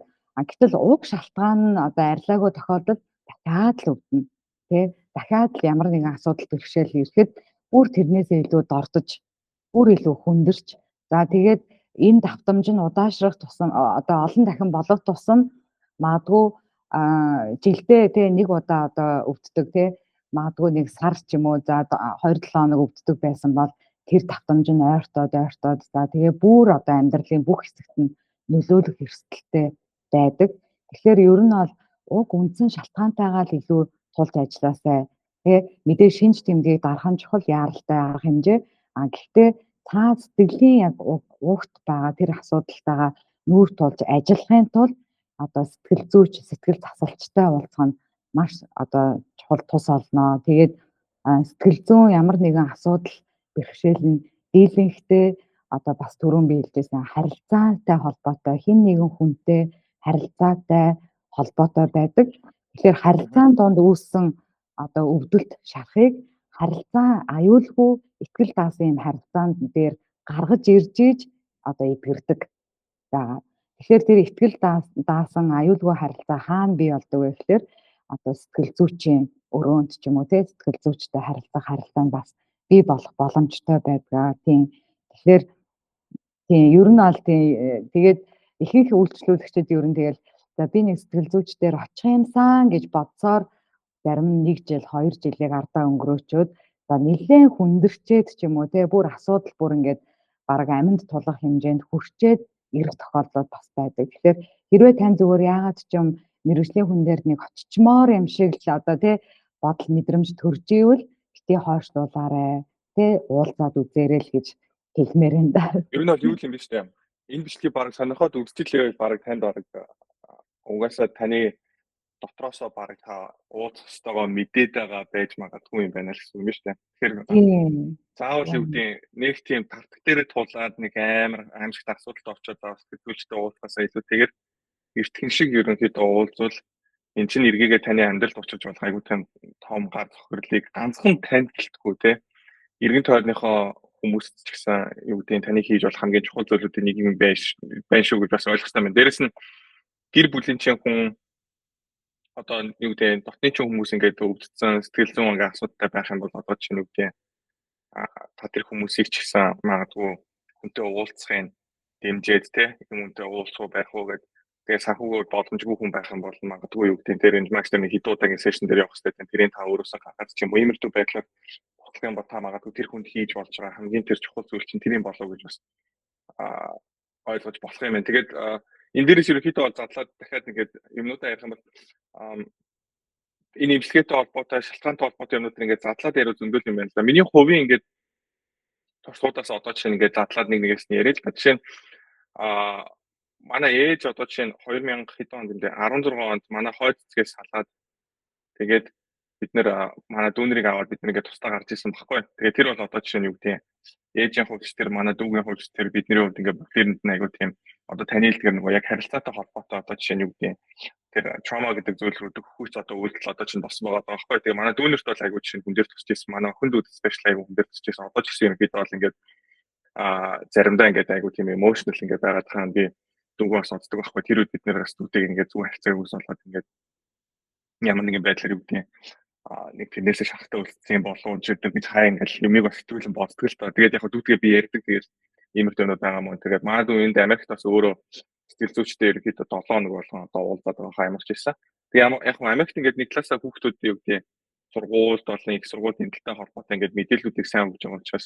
B: Гэтэл уг шалтгаан нь одоо арилаагүй тохиолдолд дахиад л өвдөнө. Дахиад л ямар нэгэн асуудал бэрхшээл ирэхэд бүр тэрнээсээ илүү дордож, бүр илүү хүндэрч тэгээд энэ давтамж нь удаашрах тусам одоо олон дахин болох тусам магадгүй жилдээ нэг удаа одоо өвддөг магадгүй нэг сар ч юм уу за 2-7 хоног өвддөг байсан бол тэр давтамж нь ойртоод тэгээ бүр одоо амьдралын бүх хэсэгт нь нөлөөлөх эрсдэлтэй байдаг. Тэгэхээр ер нь бол уг үндсэн шалтгаантайгаа л илүү тулж ажилласаа. Мэдээ шинж тэмдгийг дарах нь чухал яаралтай арга хэмжээ. Гэхдээ та сэтгэлийн яг угт байгаа тэр асуудалтайгаа нүүр тулж ажиллахын тулд одоо сэтгэл зүйч, сэтгэл засалчтай уулзах нь маш одоо чухал тус олноо. Тэгээд сэтгэл зүйн ямар нэгэн асуудал бэрхшээл нь дийлэнхтэй одоо бас түрүүн би хэлжсэн харилцаатай холбоотой хэн нэгэн хүнтэй харилцаатай холбоотой байдаг. Тэгэхээр харилцаан донд үүссэн одоо өвдөлт шарахыг харилцаа аюулгүй ихтгэл даасан юм харилцаанд дээр гаргаж ирж ийж одоо эдгэрдэг. За тэгэхээр тэр ихтгэл даасан аюулгүй харилцаа хаана бий болдог вэ гэхээр одоо сэтгэл зүйчийн өрөөнд ч юм уу те сэтгэл зүйчтэй харилцаа нь бас бий болох боломжтой байдаг. Тийм. Тэгэхээр тийм ер нь аль тийм тэгээд ихэнх үйлчлүүлэгчид ер нь тэгэл за би нэг сэтгэл зүйчдэр очих юмсан гэж бодсоор зарим нь 1 жил 2 жилийг ардаа өнгөрөөчөөд за нэлээд хүндэрчээд ч юм уу те бүр асуудал бүр ингээд бараг аминд тулах хэмжээнд хүрчээд ирэх тохиолдлууд бас байдаг. Тэгэхээр хэрвээ тань зүгээр яагаад ч юм мэрэгжлийн хүн дээр нэг очичмоор юм шиг л одоо тий бодол мэдрэмж төрж ивэл бити хойшлуулаарэ тий уулзаад үзээрэй л гэж хэлмээр энэ да.
A: Ер нь бол юу юм бэ штэ. Энэ бичлэгийг баг сонирхоод үзчихлээ баг танд баг угаасаа таны дотроосоо баг та уулзах ёстойгоо мэдээд байгаа байж магадгүй юм байна л гэсэн юм ба штэ. Тэгэхээр заавал юу гэдэг нэг тийм тартаг дээрээ тулаад нэг амар аимшигт асуудалд орчоод байгаа сэтгэлжтэй уулзахаасаа илүүтэйгээр эртхэн шиг ерөнхийдөө уулзвал эн чинь эргээгээ таны амьдралд очиж болох айгүй том гар цохирлыг ганцхан танд гэлтгүй те эргэн тойрныхоо хүмүүст ч гэсэн юу гэдэг таны хийж болох хамгийн чухал зүйлүүдийн нэг юм байна шүү гэж бас ойлгох юм байна. Дээрэс нь гэр бүлийн чинь хүн одоо юу гэдэг дотны чинь хүмүүс ингээд өвдсөн сэтгэл зүйн анги асуудалтай байх юм бол одоо чинь юу гэдэг та тэр хүмүүсийг ч гэсэн магадгүй хүнтэй уулзахын дэмжээд те хүмүүнтэй уулзах байх уу гэдэг тэгээ санхүүгээр боломжгүй хүн байх юм бол магадгүй юу гэдэг тэр энэ магистр нэг хэд удаагийн сешн дээр явах хэрэгтэй тэрийн та өөрөөсөө гаргаж ч юм уу иймэрхүү байдлаар бодлого юм ба та магадгүй тэр хүнд хийж болж байгаа хамгийн тэр чухал зүйл чинь тэрийн болов гэж бас ойлгож болох юм байна. Тэгээд энэ дээрээс ерөөхдөө бол задлаад дахиад ингээд юмнуудаа ярих юм бол энэ имчилгээтэй холбоотой шалтгаантай холбоотой юмнууд ингээд задлаад ярих зөндөл юм байна л да. Миний хувийн ингээд туршлагуудаас одоо чинь ингээд задлаад нэгнээс нь яриад л жишээ нь манай ээж одоо чинь 2000 хэдэн онд энэ 16 онд манай хойд цэцгээс салаад тэгээд бид нэр манай дүүнэрийг аваад бид нэгээ тусдаа гарч ирсэн баггүй. Тэгээд тэр бол одоо жишээ нь юу гэдэг ээжийн хувьд тэр манай дүүгийн хувьд тэр бидний хувьд ингээд бүгдээрэнд нь айгуу тийм одоо таны хэлдгээр нөгөө яг харилцаатай холбоотой одоо жишээ нь юу гэдэг тэр trauma гэдэг зүйл рүү хүч одоо үйлдэл одоо чинь болсон байгаа байхгүй. Тэгээ манай дүүнерт бол айгуу жишээ нь хүн дээр тусчихсан. Манай охин дүүд спешиал айгуу хүн дээр тусчихсан. Одоо ч гэсэн юм бид бол ингээд заримдаа ингээд айгуу тийм emotional ингээд байгаад хаана би дүүгээс онцдог байхгүй. Тэр үед бид нэр бас дүүтэйг ингээд зүг харьцааг үүсэлээд ингээд ямар нэгэн байдлаар юу гэдэг нэг тэрнээсээ шахалтай үлдсэн болов уу гэж хаа ингээл юмыг бас сэтгүүлэн боддог л тоо. Тэгээд яг дүүдгээ би ярьдаг тэгээд иймэрхүү дөнөд байгаа мөн. Тэгээд магадгүй энд Америкт бас өөрөө сэтгэл зүйчтэй ерөөхдөө 7 хоног болгон одоо уулзаад байгаа хаа ямарч ийсэн. Тэгээд яг Америкт ингээд нэг талаасаа хүүхдүүд юу гэдэг сургууль болон их сургуулийн тэлтэй холбоотой ингээд мэдээллүүдийг сайн өгж байгаа учраас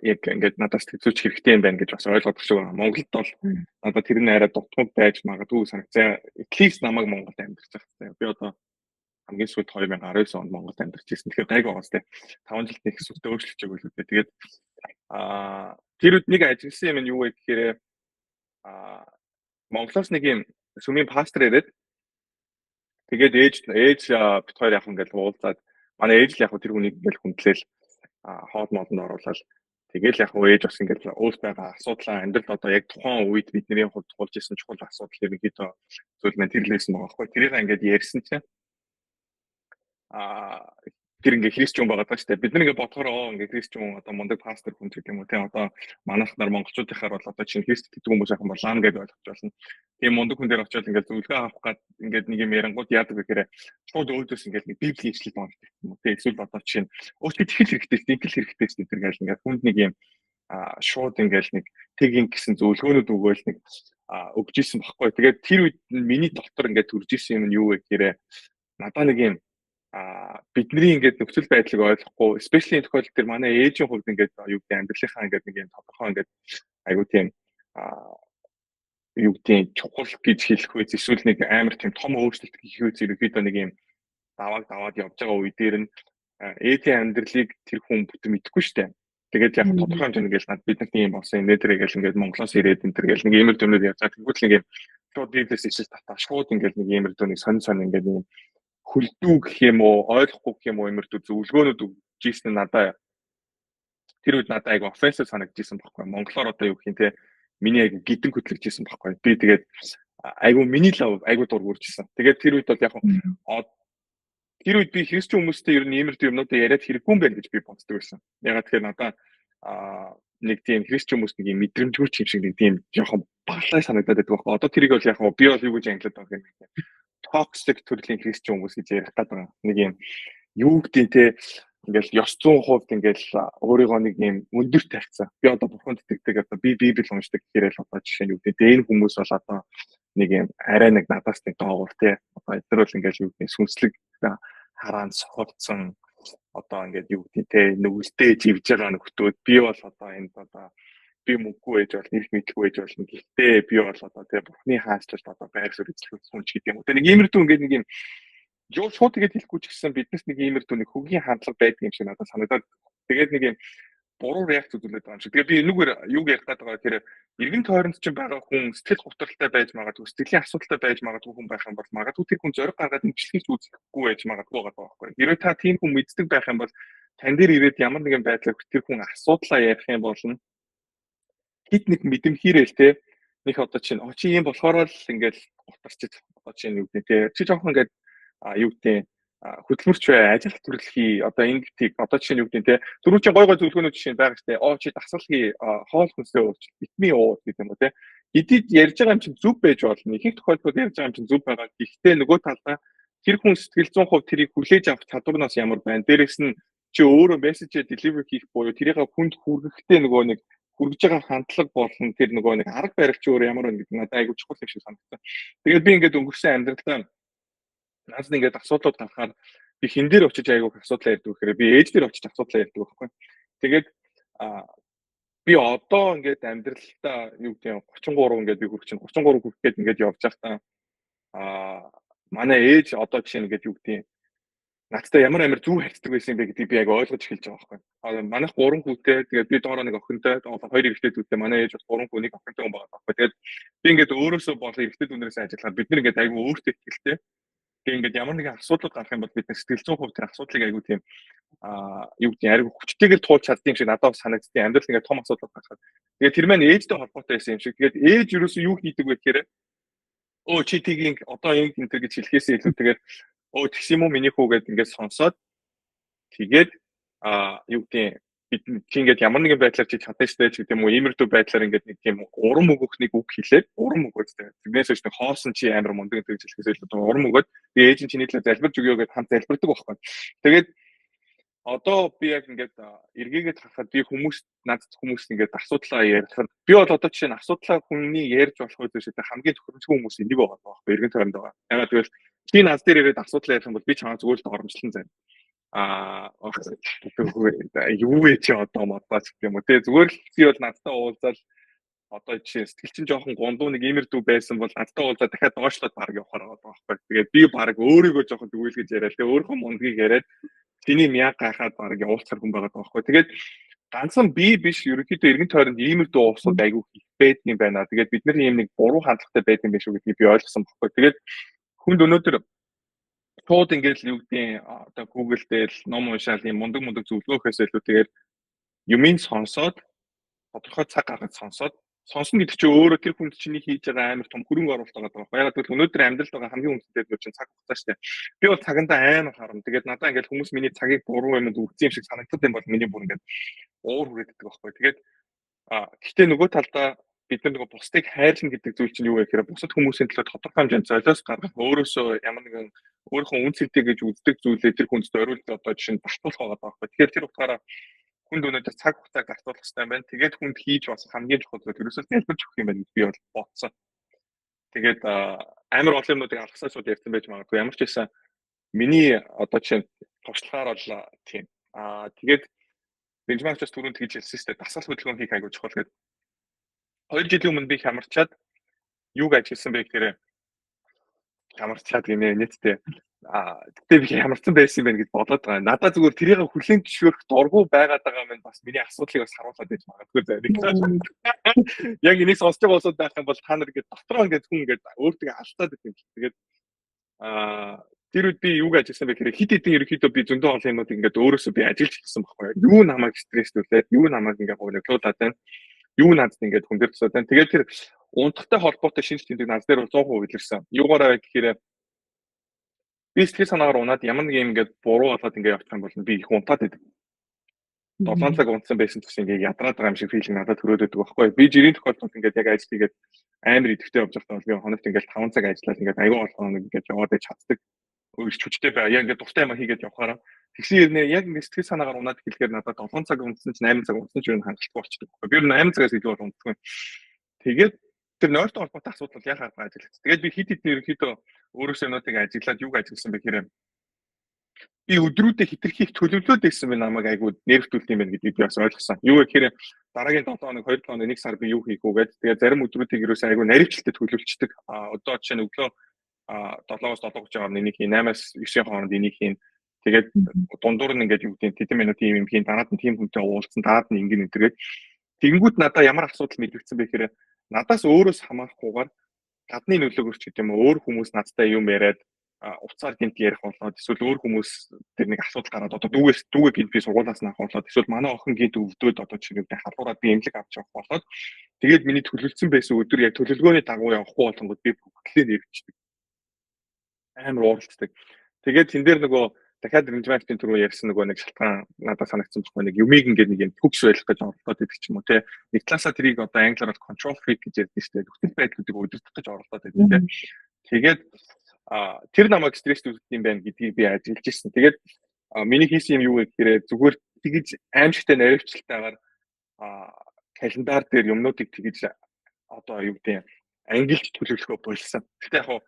A: яг ингээд надад сэтгэл зүйч хэрэгтэй юм байна гэж бас ойлгоод шүү. Монголд бол надад тэр нь арай дутмаг байж магадгүй санагцаа. At least намайг Монголд амьдарч байгаа. Би одоо хамгийн сүүлд 2019 онд Монголд амьдарч ирсэн. Тэгэхээр гайг байгаас тэ 5 жилд нэг сүртэй өөрчлөж байгаа л үү. Тэгээд тэр үед нэг ажилласан юм нь юу вэ гэхээр Монголоос нэг юм сүмийн пастор ирээд тэгээд ээж бит хоёр яхан гэж уулзаад манай ээж л яг тэр хүнийг ингээл хүндлээл хоол моолнд оруулаад тэгэл яг ээж бас ингээл уус байгаа асуудлаа амьдрал одоо яг тухайн үед бидний хувьд тулж исэн чухал асуудал ерөнхийдөө зүйл маань тэрлээсэн байгаа байхгүй. Тэрийг ингээд ярьсан чинь тэр ингээ христчүүн байгаа даа шүү дээ. Бид нэг бодохоор ингээ христчүүн одоо мундаг пастор хүн ч гэдэг юм уу те одоо манайх нар монголчуудынхаар бол одоо чинь христ гэдэг хүмүүс ахын болаана гэж ойлгож байна. Тийм мундаг хүн дээр очиод ингээ зөвлөгөө авах гад ингээ нэг юм ярангууд яадаг гэхээр шууд өөдөөс ингээ нэг библийн ишлэл боомжтой юм уу те эсвэл одоо чинь өөртөө тэхэл хэрэгтэй, тэнгэл хэрэгтэй гэдэг ингээл ингээ хүнд нэг юм шууд ингээл нэг тэгин гэсэн зөвлөгөөнүүд өгөөл нэг өгж исэн баггүй. Тэгээд тэр үед миний дотор ингээ төрж исэн юм нь юу вэ гэхээр надаа нэг юм бидний ингээд нөхцөл байдлыг ойлгохгүй, especially энэ тохиолдолд тэр манай ээжийн хувьд ингээд юу гэдэг амьдралынхаа ингээд нэг юм тодорхой ингээд айгуу тийм юу гэдэг чухал гэж хэлэх үе эсвэл нэг амар тийм том өөрчлөлт гэх үе ерөөхдөө нэг юм даваад явж байгаа үе дээр нь ээжийн амьдралыг тэр хүн бүтэн мэдэхгүй штэ. Тэгээд яг тодорхой хэмжээнд ингээд над бид нарт юм болсон нэтэр гээл ингээд Монголоос ирээд энэ төр гээл нэг иймэр төмнөд явж байгаа. Тэгвэл нэг юм шууд библиэс ишиж татаа шууд ингээд нэг иймэрдүүнийг сонь ингээд нэг хөлдүү гэх юм уу ойлгохгүй гэх юм уу иймэрдүү зөвлөгөөнүүд өгч ийсэн надаа тэр үед надад айгу offensive санагдчихсан байхгүй. Монголоор одоо юу гэх юм те миний айгу гидэн хөтлөгчсэн байхгүй. Би тэгээд айгу миний лав айгу дур хүрчихсэн. Тэгээд тэр үед бол яг тэр үед би христчэн хүмүүстэй ер нь иймэрдүү юмнуудаа яриад хэрэггүй юм байна гэж би боддог байсан. Ягаад тэгэхээр надад нэг тийм христчэн хүмүүс нэг юм мэдрэмжгүй юм шиг нэг тийм жоохон баглаа санагдаад байдаг байхгүй. Одоо тэрийг бол яг би бол юу гэж англиад байгаа юм бэ? Toxic төрлийн христчэн хүмүүс гэж ярих гэдэг байгаа. Нэг юм юу гэдэг те ингээл ёс зүйн хувьд ингээл өөрийгөө нэг юм өндөр тавьцсан. Би одоо бурханд итгэдэг одоо би библ уншдаг гэхээр л одоо жишээ нь юу гэдэг энэ хүмүүс бол одоо нэг юм арай нэг надаас нэг доогуур те одоо эдгээр бол ингээл юу гэдэг сүнслэг хараанд сохолцсон одоо ингээд юу гэдэг те нүгэлтэд живж байгаа нөхдүүд би бол одоо энд одоо би мөнгөгүй ээж бол нэрх мэдлгүй ээж болно. Гэхдээ би бол одоо те бурхны хаанчлалд одоо байр суурь эзлэх хүн ч гэдэг юм. Тэ нэг иймэрдүү ингээд нэг юм юу шууд тэгээд хэлэхгүй ч гэсэн биднес нэг иймэрдүү нэг хөгийн хандлага байдаг юм шиг надад санагдаад. Тэгээд нэг юм буруу реакц үзүүлээд байгаа юм шиг. Тэгээд би энэгээр юуг ярих гэдэг байгаа тэр эргэн тойронд чинь байгаа хүн сэтгэл готролтой байж магадгүй, сэтгэлийн асуудалтай байж магадгүй хүн байх юм бол магадгүй тэр хүн зориг гаргаад имчилхийж үзэхгүй байж магадгүй байгаа байхгүй. Хэрвээ та тийм хүн мэддэг байх юм бол тань дээр ирээд ямар нэгэн байдлаар тэр хүн асуудлаа ярих юм бол хит нэг мэдэмхийрэл те нэг одоо чинь чи юм болохоор л ингээд готарчиж одоо чинь юу гэдэг те чи жоохон ингээд юу гэдэг хөдөлмөрч бай, ажил хөтөлбөрхий одоо ингэдэг одоо чинь юу гэдэг те түрүү чи гой зөвлөгөөнүүд жишээ байгаа штэ чи дасгал хий хоол хүнсээ ууч витамин уу гэдэг юм уу те эдид ярьж байгаа юм чинь зөв байж болно ихэнх тохиолдолд ярьж байгаа юм чинь зөв байгаа гэхдээ нөгөө талдаа тэр хүн сэтгэл 100% тэрийг хүлээж авах чадварнаас ямар байна дээрээс нь чи өөрөө мессежээ deliver хийх буюу тэрийг хүнд хүргэхдээ нөгөө нэг хүргэж байгаа хандлага болон тэр нөгөө нэг арга барил чи өөрөө ямар байна гэдэг надад айгуу чухал юм шиг санагдсан. Тэгээд би ингээд өнгөрсөн амьдралдаа надад ингээд асуудлууд гарахаар би хин дээр очиж айгуух асуудал ярьдаг гэхээр би ээж дээр очиж асуудал ярьдаг байхгүй. Тэгээд би одоо ингээд амьдралдаа юу гэдэг юм 33 ингээд би хүрч чинь 33 хүрэх гээд ингээд явж байхдаа манай ээж одоо жишээ нь ингээд юу гэдэг юм надтай ямар зөв харьцдаг байсан юм бэ гэдгийг би яг ойлгож эхэлж байгаа байхгүй. Манайх 3 хүүтэй тэгээд би доороо нэг охинтой 2 эрэгтэй дүүтэй манай ээж бол 3 хүүний охинтой хүн байгаа байхгүй. Тэгээд би ингээд өөрөөсөө болоо эрэгтэй дүүнээс ажиллахаар бид нар ингээд айгүй өөртөө ихтэй. Тэгээд ингээд ямар нэгэн асуудал гарах юм бол бид нар сэтгэл зүйн хувь тэр асуудлыг айгүй тийм юу гэдэг айгүй хүчтэйгээр туулж чаддсан юм шиг надад санагддیں۔ Амьдрал ингээд том асуудал гарахад. Тэгээд тэр маань ээжтэй холбоотой байсан юм шиг. Тэгээд ээж юусэн юу хийдэг вэ гэхээр чи тийг одоо энэ гэж хэлхээсээ илүү тэгээд тэгс юм уу миний хүү гэд ингээд сонсоод тэгээд юу гэдэг бид чи ингээд ямар нэгэн байдлаар чи чадсан штэ ч гэдэг юм уу иймэрдүү байдлаар ингээд нэг тийм урам өгөх нэг үг хэлээд урам өгөөд тэрнээс ч нэг хоосон чи амар мундаг гэж хэлхээсээ илүү урам өгөөд би ээж нь чиний талаар залбирч өгөө гэд хамт залбирдаг байхгүй. Тэгээд одоо би яг ингээд эргээгээд харахад би надад хүмүүс ингээд асуудлаа ярихад би бол одоо жишээ нь асуудлаа хүний ярьж болох үедээ хамгийн тохиромжтой хүмүүс энийг байгаа байхгүй эргэн тойронд байгаа. Ягаад гэвэл чи над дээр ирээд асуудал ярих юм бол би чамаа зүгээр л доромжлон зав. Юу вэ чи одоо модбач гэх юм уу те зүгээр л би бол надтай уулзаад одоо жишээ сэтгэл чинь жоохон гондуу нэг иймэрдүү байсан бол надтай уулзаад дахиад доошлоод баг явахаар байгаа байхгүй. Тэгээд би баг өөрийгөө жоохон дүгүүлгэж яриад те өөрийнхөө мундгийг яриад тэний мяг гахаад баг явуулцар хүн байгаа байхгүй. Тэгээд ганцхан би биш ерөнхийдөө эргэн тойронд иймэрдүү уусууд айгүй их байдаг юм байна. Тэгээд бид нар ийм нэг буруу хандлагатай байдаг юм биш үү гэдгийг би ойлгосон байхгүй. Тэгээд хүнд өнөөдөр шууд ингээд юу гэдэг одоо Google дээр ном уншаал юм мундаг зөвлөгөөхөөс илүү тэгээд юмын сонсоод тодорхой цаг гаргаж сонсно гэдэг чинь өөрөө тэр хүнд чиний хийж байгаа амар том хөрөнгө оруулалт байгаа байхгүй. Яг тэгвэл өнөөдөр амьдралд байгаа хамгийн үнэтэй зүйл чинь цаг хугацаа шүү дээ. Би бол цагандаа амар харам. Тэгээд надаа ингээд хүмүүс миний цагийг буруу юмд өгсөн юм шиг санагддаг юм бол миний бүр ингээд уур хүрээддэг байхгүй. Тэгээд гэхдээ нөгөө талдаа бид нар нөгөө бусдыг хайрлна гэдэг зүйл чинь юу вэ гэхээр бусад хүмүүсийн төлөө тодорхой хэмжээнд золиос гаргах өөрөөсөө ямар нэгэн өөрийнхөө үн цэнтэй гэж үздэг зүйлээ тэр хүнд зориулж одоо жишээ нь бартуулах байгаа байхгүй. Тэгэхээр тэр утгаараа хүнд өнөөдөр цаг хугацаа гартуулах хэрэгтэй юм байна. Тэгээд хүнд хийж бас хамгийн чухал зүйл ерөөсөө залбирч өгөх юм байна гэж би бол бодсон. Тэгээд амар олон юмнуудыг алгасаа шууд ярьсан байж магадгүй. Ямар ч байсан миний одоо жишээ нь туршлагаар бол тийм. Тэгээд бенчмаркчаас түрүүнд тэгж хэлсэн шүү дээ. Дасгал хөдөлгөөн хийх айгүй чухал гэдэг. 2 жилийн өмнө би хямарчаад юуг ажилласан бэ гэхээр хямарчаад гинэ нийтдээ Тэгтээ би ямар ч байсан юм бэ гэж бодоод байгаа. Надад зүгээр тэрийг хүлээн зөвшөөрөх дургу байгаад байгаа юм бас миний асуудлыг бас харуулад байж магадгүй зэрэг. Яг энийг сонсож байгаа улсууд байх юм бол та нар ингээд дотроо ингээд хүн ингээд өөртөө алдаад идэв юм шиг. Тэгээд тэр үед би юуг ажилласан бэ гэхээр хит хитэн ерөөхдөө би зөндөө олон юмнууд ингээд өөрөөсөө би ажиллаж хэлсэн байхгүй. Юу намайг стресстүүлээд, юу намайг ингээд хөвлөглүүлээд байна. Юу надад ингээд хүндэрчсээд байна. Тэгээд тэр унтахтай холбоотой шинж тэмдэг над дээр 100% илэрсэн. Юугаараа гэхээр би сэтгэл санаагаар унаад ямар нэг юм ингээд буруу болоод ингээд явчих юм бол би их унтаад идэв. 7 цаг унтсан байсан гэсэн ингээд ядраад байгаа юм шиг филинг надад төрөөд өгдөг байхгүй. Би жирийн тохиолдолд ингээд яг ажил хийгээд амар идэвхтэй явж байхдаа би хоногт ингээд 5 цаг ажиллаад ингээд аюул болгоно ингээд яваад ич чаддаг. Өөрч хүчтэй бай. Яг ингээд дуртай юм хийгээд явхаараа тэгсэн хэрнээ яг ингээд сэтгэл санаагаар унаад хэлэхээр надад 7 цаг унтсан ч 8 цаг унтсан ч юу хангалттай болчихдог. Би ер нь 8 цагаас илүү унтдаг. Тэгээд тэр нойртой холбоотой асуудал яг хаагаа ажиллаж. Тэгээд би хит хитний ерөнхийдөө өөрөөсөө нотыг ажиллаад юг ажилласан бэ гэхээр би өдрүүдэд хитрхийх төлөвлөөд байсан байна намайг айгуу нервтүүлт юм байна гэдгийг би бас ойлгосон. Юу гэхээр дараагийн 7 хоног 2 хоног 1 сар би юу хийх үгээд тэгээд зарим өдрүүдийг ерөөсөө айгуу наривчлалтай төлөвлөждөг. Одоо жишээ нь өглөө 7-оос 7:30 хооронд энийг хийн, 8-аас 9 хооронд энийг хийн. Тэгээд дундуур нь ингээд юу гэдэг тэдэн минутын юм хийн, дараад нь тийм хүнтэй уулзсан, дараад нь ингэн өдргээд тэгэнгүүт надаа ямар асуудал мэдвэцсэн бэ гэхээр надаас өөрөөс хамаарахгүйгээр гадны нөлөөгөөр ч гэдэг юм өөр хүмүүс надтай юм яриад уцаар гинт ярих болоод эсвэл өөр хүмүүс тэр нэг асуудал гараад одоо дүүгээ гинт би сургуулаас нь авах болоод эсвэл манай охин гинт өвдөөд одоо жишээлбэл халуураад би эмнэлэг авч явах болоод тэгээд миний төлөвлөсөн байсан өдөр яг төлөвлөгөөний дагуу явахгүй болгонгод би бүгдлээ нэрвчдэг. Амар ууралцдаг. Тэгээд тэн дээр нөгөө дахиад ренжментийн түрүү ярьсан нөгөө нэг шалтгаан надад санагдсан байхгүй нэг юмыг ингээд нэг юм төгс байх гэж оролдоод идэг ч юм уу те. Нэг талаасаа тэрийг одоо англиар control freak гэж ярьдаг шүү дээ. Нөхцөл байдлуудыг удирдах гэж оролдоод идэг те. Тэгээд тэр намайг стресс үүсгэх юм байна гэдгийг би ажиллаж ирсэн. Тэгээд миний хийсэн юм юу гэхээр зүгээр тэгж аимшигтай наривчлалтайгаар календар дээр юмнуудыг тэгж одоо юу гэдэг ангилж төлөвлөхөө болсон. Гэхдээ яг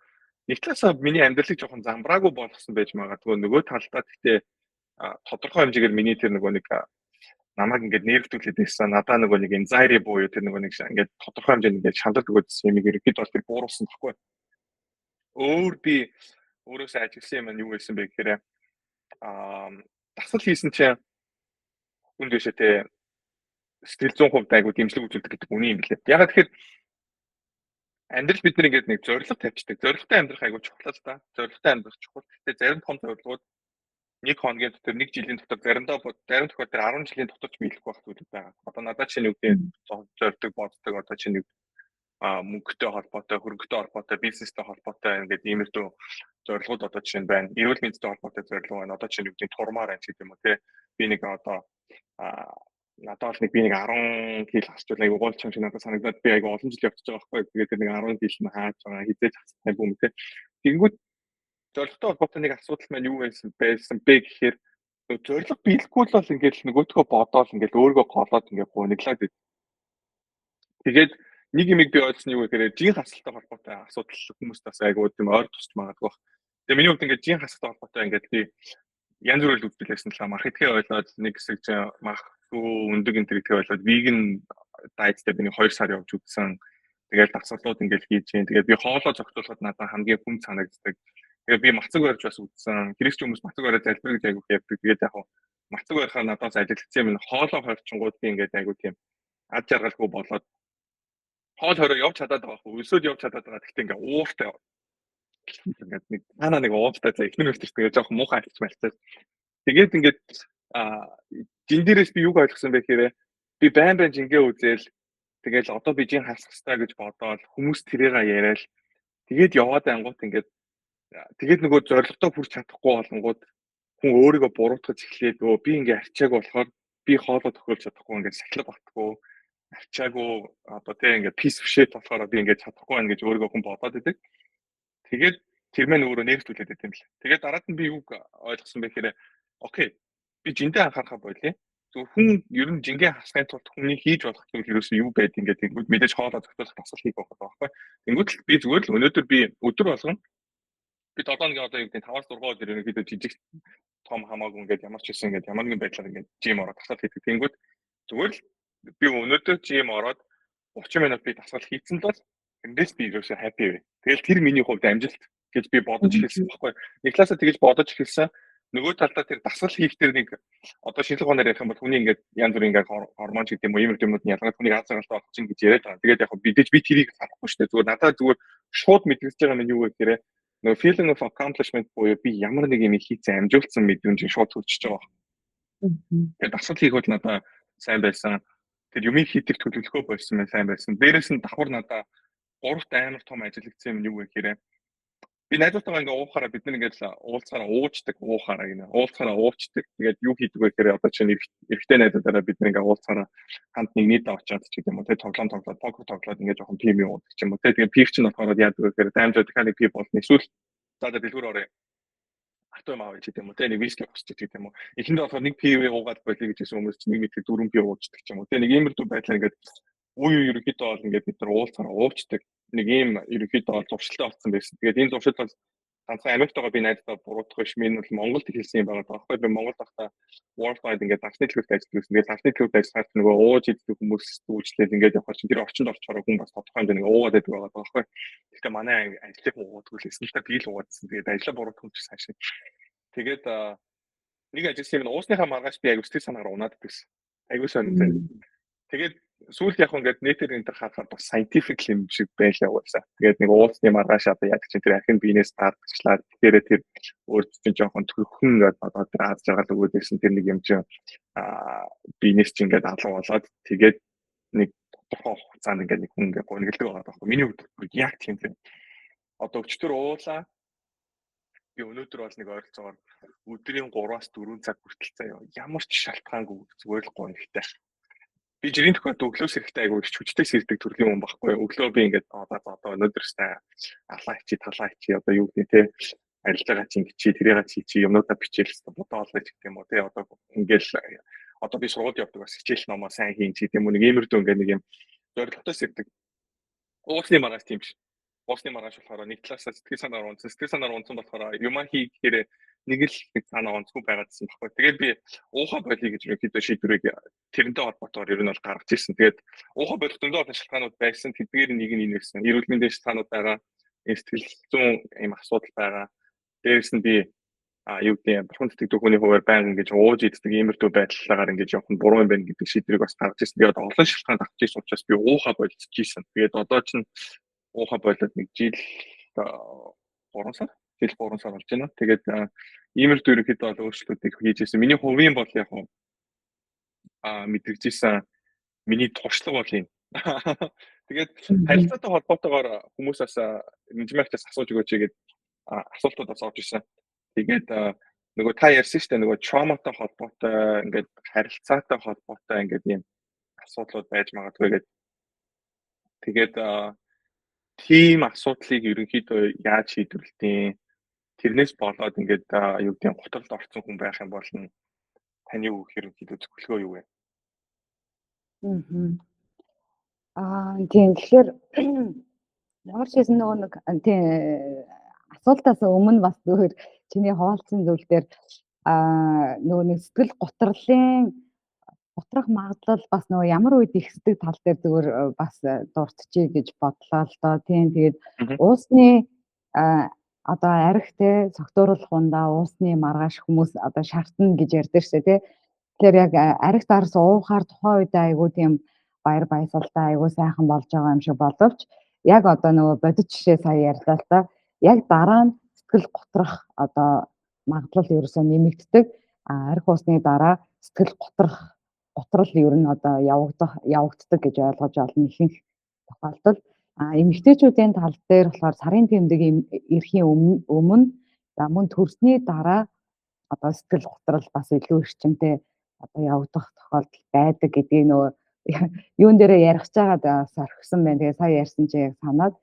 A: нэг талаасаа миний амьдралыг жоохон замбраагүй болгосон байж магадгүй. Нөгөө талдаа гэхдээ тодорхой хэмжээгээр миний тэр нөгөө нэг намайг ингээд нервтүүлээд байсан. Надаа нөгөө нэг anxiety буюу тэр нөгөө нэг ингээд тодорхой хэмжээнд ингээд шаналт өгөөдсөн юм ерөөд бол тэр буурсан баггүй. Өөр би өөрөөсөө ажилласан юм юу байсан бэ гэхээр дасгал хийсэн чинь хүн дэшээ те сэтгэл 100% айгуу дэмжлэг үзүүлдэг гэдэг үний юм билээ. Ягаад тэгэхээр амьдрал бид нэг нэг зорилго тавьчихдаг. Зорилготой амьдрах айгуу чухал л да. Зорилготой амьдрах чухал. Гэхдээ зарим том зорилгууд нэг хоногийн дотор, нэг жилийн дотор, зарим тохиолдолд 10 жилийн дотор ч биелэх байх зүйлүүд байгаа. Одоо надад чинь үгтэй зорилдог боддог одоо чинь мөнгөтэй холбоотой, хөрөнгөтэй холбоотой, бизнестэй холбоотой ингээд иймэрхүү зорилгууд одоо жишээ нь байна. Эрүүл мэндтэй холбоотой зорилго байна. Одоо чинь үгтэй турмаар байна гэдэг юм уу те. Би нэг одоо надад нэг би нэг 10 кг хасчул айгу гол чам шиг надад санагдаад би айгу олон жил явчихж байгаа байхгүй. Тэгээд тэр нэг 10 кг нь хааж байгаа хизээж хастай юм те. Тэнгүүд зорилготой холбоотой нэг асуудал маань юу байсан бэ гэхээр зорилго биелэхгүй л бол ингээд нөгөөдхөө бодоол ингээд өөрийгөө голоод ингээд гуниглаад идэв. Тэгээд нэг юмыг би ойлгосон юу гэхээр жин хасалтай холбоотой асуудал хүмүүст бас айгуу тийм ойр тусч магадгүй. Тэгээ миний хувьд ингээд жин хасалтай холбоотой ингээд би янз бүрээр үзүүлсэн л мах идэхээ ойлоод нэг хэсэг чинь мах өндөг энтрэгтэй ойлоод виган дайеттэй би 2 сар явж үзсэн. Тэгээд дасгалууд ингээд хийж гин. Тэгээд би хоолоо зохицуулахад надад хамгийн хүнд санагддаг. Тэгээд би мацаг барьж бас үзсэн. Христч хүмүүс мацаг бариад залбир гэж айгуу явдаг. Тэгээд яг мацаг барихаар надаас ажиллагдсан юм хоолоо хорчингууд би ингээд айгуу тийм ад жаргалгүй болоод хоол хороо явж чадаад байгаа хөө өсөөд явж чадаад байгаа. Гэхдээ ингээ ууртай ингээд нэг танаа нэг ууртай за ихнэр өстерч тэгээ жоохон муухай алж малцаа. Тэгээд ингээд жин дээрээс би юг ойлгосон бэ гэхээр би байн жингээ үзээл тэгэл одоо би жин хасах хэрэгтэй гэж бодоод хүмүүс тэрийг яриад тэгээд яваад ангууд ингээд тэгээд нөгөө зорилготоо хүрч чадахгүй болонгууд хүн өөрийгөө буруутгаж эхлээд өө би ингээ арчааг болохоор би хоолоо тохиолж чадахгүй ингээ сахилга батгүй арчаагүй одоо тийм ингээд piece of shit болохоор би ингээд чадахгүй байна гэж өөрийгөө хүн бодоод идэг. Тэгээд тэр мэн өөрөө нэрвтүүлээд байт юм л. Тэгээд дараад нь би юу ойлгосон бэ гэхээр окей би жиндээ анхаарахаа болъё. Зөв хүн ер нь жингээ хасахын тулд хүний хийж болох зүйл ерөөсөө юу байд ингээд тэнгууд мэдээж хоолоо зохицуулах тасгал хийх байх байхгүй. Тэнгууд л би зүгээр л өнөөдөр би өдөр болгон би 7 хоногийн одоо юу гэдэг 5-аас 6 өдөр ерөнхийдөө жижиг том хамаагүй ингээд ямар ч хэсэн ингээд ямар нэгэн байдлаар ингээд жим ороод тасгал хийдэг. Тэнгууд зүгээр л би өнөөдөр жим ороод 30 минут би дасгал хийсэн бол тэндээс би ерөөсөө happy вэ. Тэгэл тэр миний хувьд амжилт. гэж би бодож эхэлсэн байхгүй. Нэг талаасаа тэгэж бодож эхэлсэн. Нөгөө талдаа тэр дасгал хийх тэр нэг одоо шинжлэх ухаанаар ярих юм бол хүний ингээд янз бүрийн ингээд гормон ч гэдэг юм уу иймэрхүү юмнууд нь ялгаад хүний ганц гаралтай болох чинь гэж яриад байгаа. Тэгээд яг мэдээж би тэрийг санахгүй шүү дээ. Зүгээр надад зүгээр шууд мэдрэгдэж байгаа юм юу гэхээр нөгөө feeling of accomplishment буюу би ямар нэг юм хийцэн амжуулсан мэдрэмж шууд төрчихөж байгаа. Тэгээд дасгал хийх бол надад сайн байсан. Тэр юмыг хийдэг төлөвлөгөө болсон байх сайн байсан. Дээрээс нь давхар надад гуравт амар том ажиглагдсан юм юу гэхээр би найзуудтайгаа ингээ уухаараа бид нар ингээд уулзахаараа уучдаг уухаараа гинэ. Уулзахаараа уучдаг. Тэгээд юу хийдэг вэ гэхээр одоо чинь эрэгтэй найзуудаараа бид нар ингээ уулзахаараа хамт нэг нийт очиад ч гэдэг юм уу. Тэгээд тоглоод покер тоглоод ингээ жоохон пив уудаг ч юм уу. Тэгээд пив чинь болохоор яадаг вэ гэхээр даймжууд дахиад пив болно. Эсвэл за дэлгүүр орё. Атуу юм аваа гэдэг юм уу. Тэгээд нэг виски авчих гэдэг юм уу. Эхэндээ болохоор нэг пив уугаад болиё гэж хүмүүс чинь нэг мэтгэд дөрвөн пив уучдаг ч юм уу. Тэгээд нэг иймэрдүү байдлаар ингээд үе ерөнхийдөө бол ингээд бид нар уулзахаараа уучдаг. Нэг ийм ерөнхийдөө бол зуршилтай болсон байсан. Тэгээд энэ зуршил бол ганцхан Америктойгоо би найздаа буруудах биш. Миний бол Монголд ихэлсэн юм байгаа байхгүй. Би Монголд ахта Worldwide ингээд дасны төлөвт ажилласан. Тэгээд дасны төлөвт ажиллахад нөгөө ууж идэх хүмүүс үйлчлэл ингээд явах чинь тэр орчинд орчороо хүн бас тодорхой хэмжээний уугаад байдаг байгаа байхгүй. Тэгэхээр манай ажлыг уугаад үлээсэн л та би л уугаадсэн. Тэгээд ажлаа буруудах юм чи сайшаа. Тэгээд нэг ажилласан юм уусныхаа маргааш би аяг өстэй санаагаар унаад байсан. Аягүй сонирхолтой. Тэгээд сүүлд яг ингээд нэтээр энэ төр харахад бас scientific юм шиг байлаа уусаа. Тэгээд нэг уусны маргааш одоо яг чинь тэр ахин биенээс таардчлаад тэгэхээр тэр өөрт чинь жоохон төрхөн ингээд одоо тэр аз жаргал өгөөдсэн тэр нэг юм чинь биенээс чинь ингээд алга болоод тэгээд нэг тодорхой хугацаанд ингээд нэг хүн ингээд гонглдог байгаа байхгүй. Миний хувьд яг тийм тийм. Одоо өчтөр уулаа би өнөөдөр бол нэг ойролцоогоор өдрийн 3-аас 4 цаг хүртэл заяа ямар ч шалтгаангүй зүгээр л гонхтой. Би жирийн төхөд өглөөс эрэхтэй айгуу их хүчтэй сэрдэг төрлийн хүн байхгүй. Өглөө би ингээд одоо өнөөдөрстэй алаа хичи талаа хичи одоо юу гэдэг те арилжаагаа чи чи тэрийгээ чи юмнуудаа бичээлсэн бодоо олгож гэх юм уу те одоо ингээл одоо би сургууль явдаг бас хичээл номоо сайн хийн чи гэдэг юм уу нэг иймэрдүү ингээд нэг юм зорилготой сэрдэг. Уусны маргааш тийм ш. Уусны маргааш болохоор нэг талаасаа сэтгэл санаар унтсан болохоор юмаа хийхээр нэг л нэг санаа онцгүй байгаадсэн баггүй. Тэгээд би уухаа болиё гэж ерөнхийдөө шийдвэрийг тэрнтэй холбоотойгоор ер нь бол гаргаж ирсэн. Тэгээд уухаа болох дөндөө олон шалтгаанууд байсан. Тэдгээр нэг нь энэ байсан. Эрүүл мэндийн шалтгаанууд байгаа. Сэтгэл зүйн юм асуудал байгаа. Дээрээс нь би юу гэдэг бурхан тэтгэдэг хүний хуваар байнга ингэж ууж иддэг иймэрдүү байдлаагаар ингэж явах нь буруу юм байна гэдэг шийдвэрийг бас гаргаж ирсэн. Тэгээд олон шалтгаан авч ирсэн учраас би уухаа болчихсон. Тэгээд одоо чинь уухаа болоод нэг жил 3 сар болж байна. Тэгээд иймэрдүү ерөнхийдөө бол өөрчлөлтүүдийг хийж ирсэн. Миний хувийн бол яг мэдрэгжсэн миний туршлага бол юм. Тэгээд харилцаатай холбоотойгоор хүмүүсээс менежментээс асууж өгөөч гэдэг асуултууд бас орж ирсэн. Тэгээд нөгөө та ярьсан шүү дээ нөгөө травматай холбоотой ингээд харилцаатай холбоотой ингээд ийм асуудлууд байж магадгүй гэдэг. Тэгээд тийм асуудлыг ерөнхийдөө яаж шийдвэрлэдэг? Тэрнээс болоод ингээд юу гэдэг гутралд орсон хүн байх юм бол таны үг ерөнхийдөө зөвлөгөө юу вэ?
B: Тийм тэгэхээр ямар ч хэсэн нөгөө нэг тийм асуултаас өмнө бас зөвхөн чиний хуваалцсан зүйл дээр нөгөө нэг сэтгэл гутрах магадлал бас нөгөө ямар үед ихсдэг тал дээр зүгээр бас дурдчихъя гэж бодлоо л доо. Тийм тэгээд уусны одоо архитэй цогтууруулах ундаа уусны маргааш хүмүүс одоо шаардна гэж ярьдээ шээ тий. Тэгэхээр яг архи дарс уухаар тухайн үед айгүй тийм баяр баясгалтай айгүй сайхан болж байгаа юм шиг боловч яг одоо нөгөө бодит жишээ сая ярьлаа л та. Яг дараа нь сэтгэл гутрах одоо магадлал ерөөсөө нэмэгддэг. Архи уусны дараа сэтгэл гутрал ер нь одоо явагддаг гэж ойлгож олно ихэнх тохиолдолд. Эмэгтэйчүүдийн тал дээр болохоор сарын тэмдэг ирэхийн өмнө мөн төрсний дараа одоо сэтгэл гутрал бас илүү эрчимтэй одоо явагдах тохиолдол байдаг гэдгийг нөгөө юун дээрээ ярих чагаад орхисон байна. Тэгээ сая ярьсан чи яг санаад.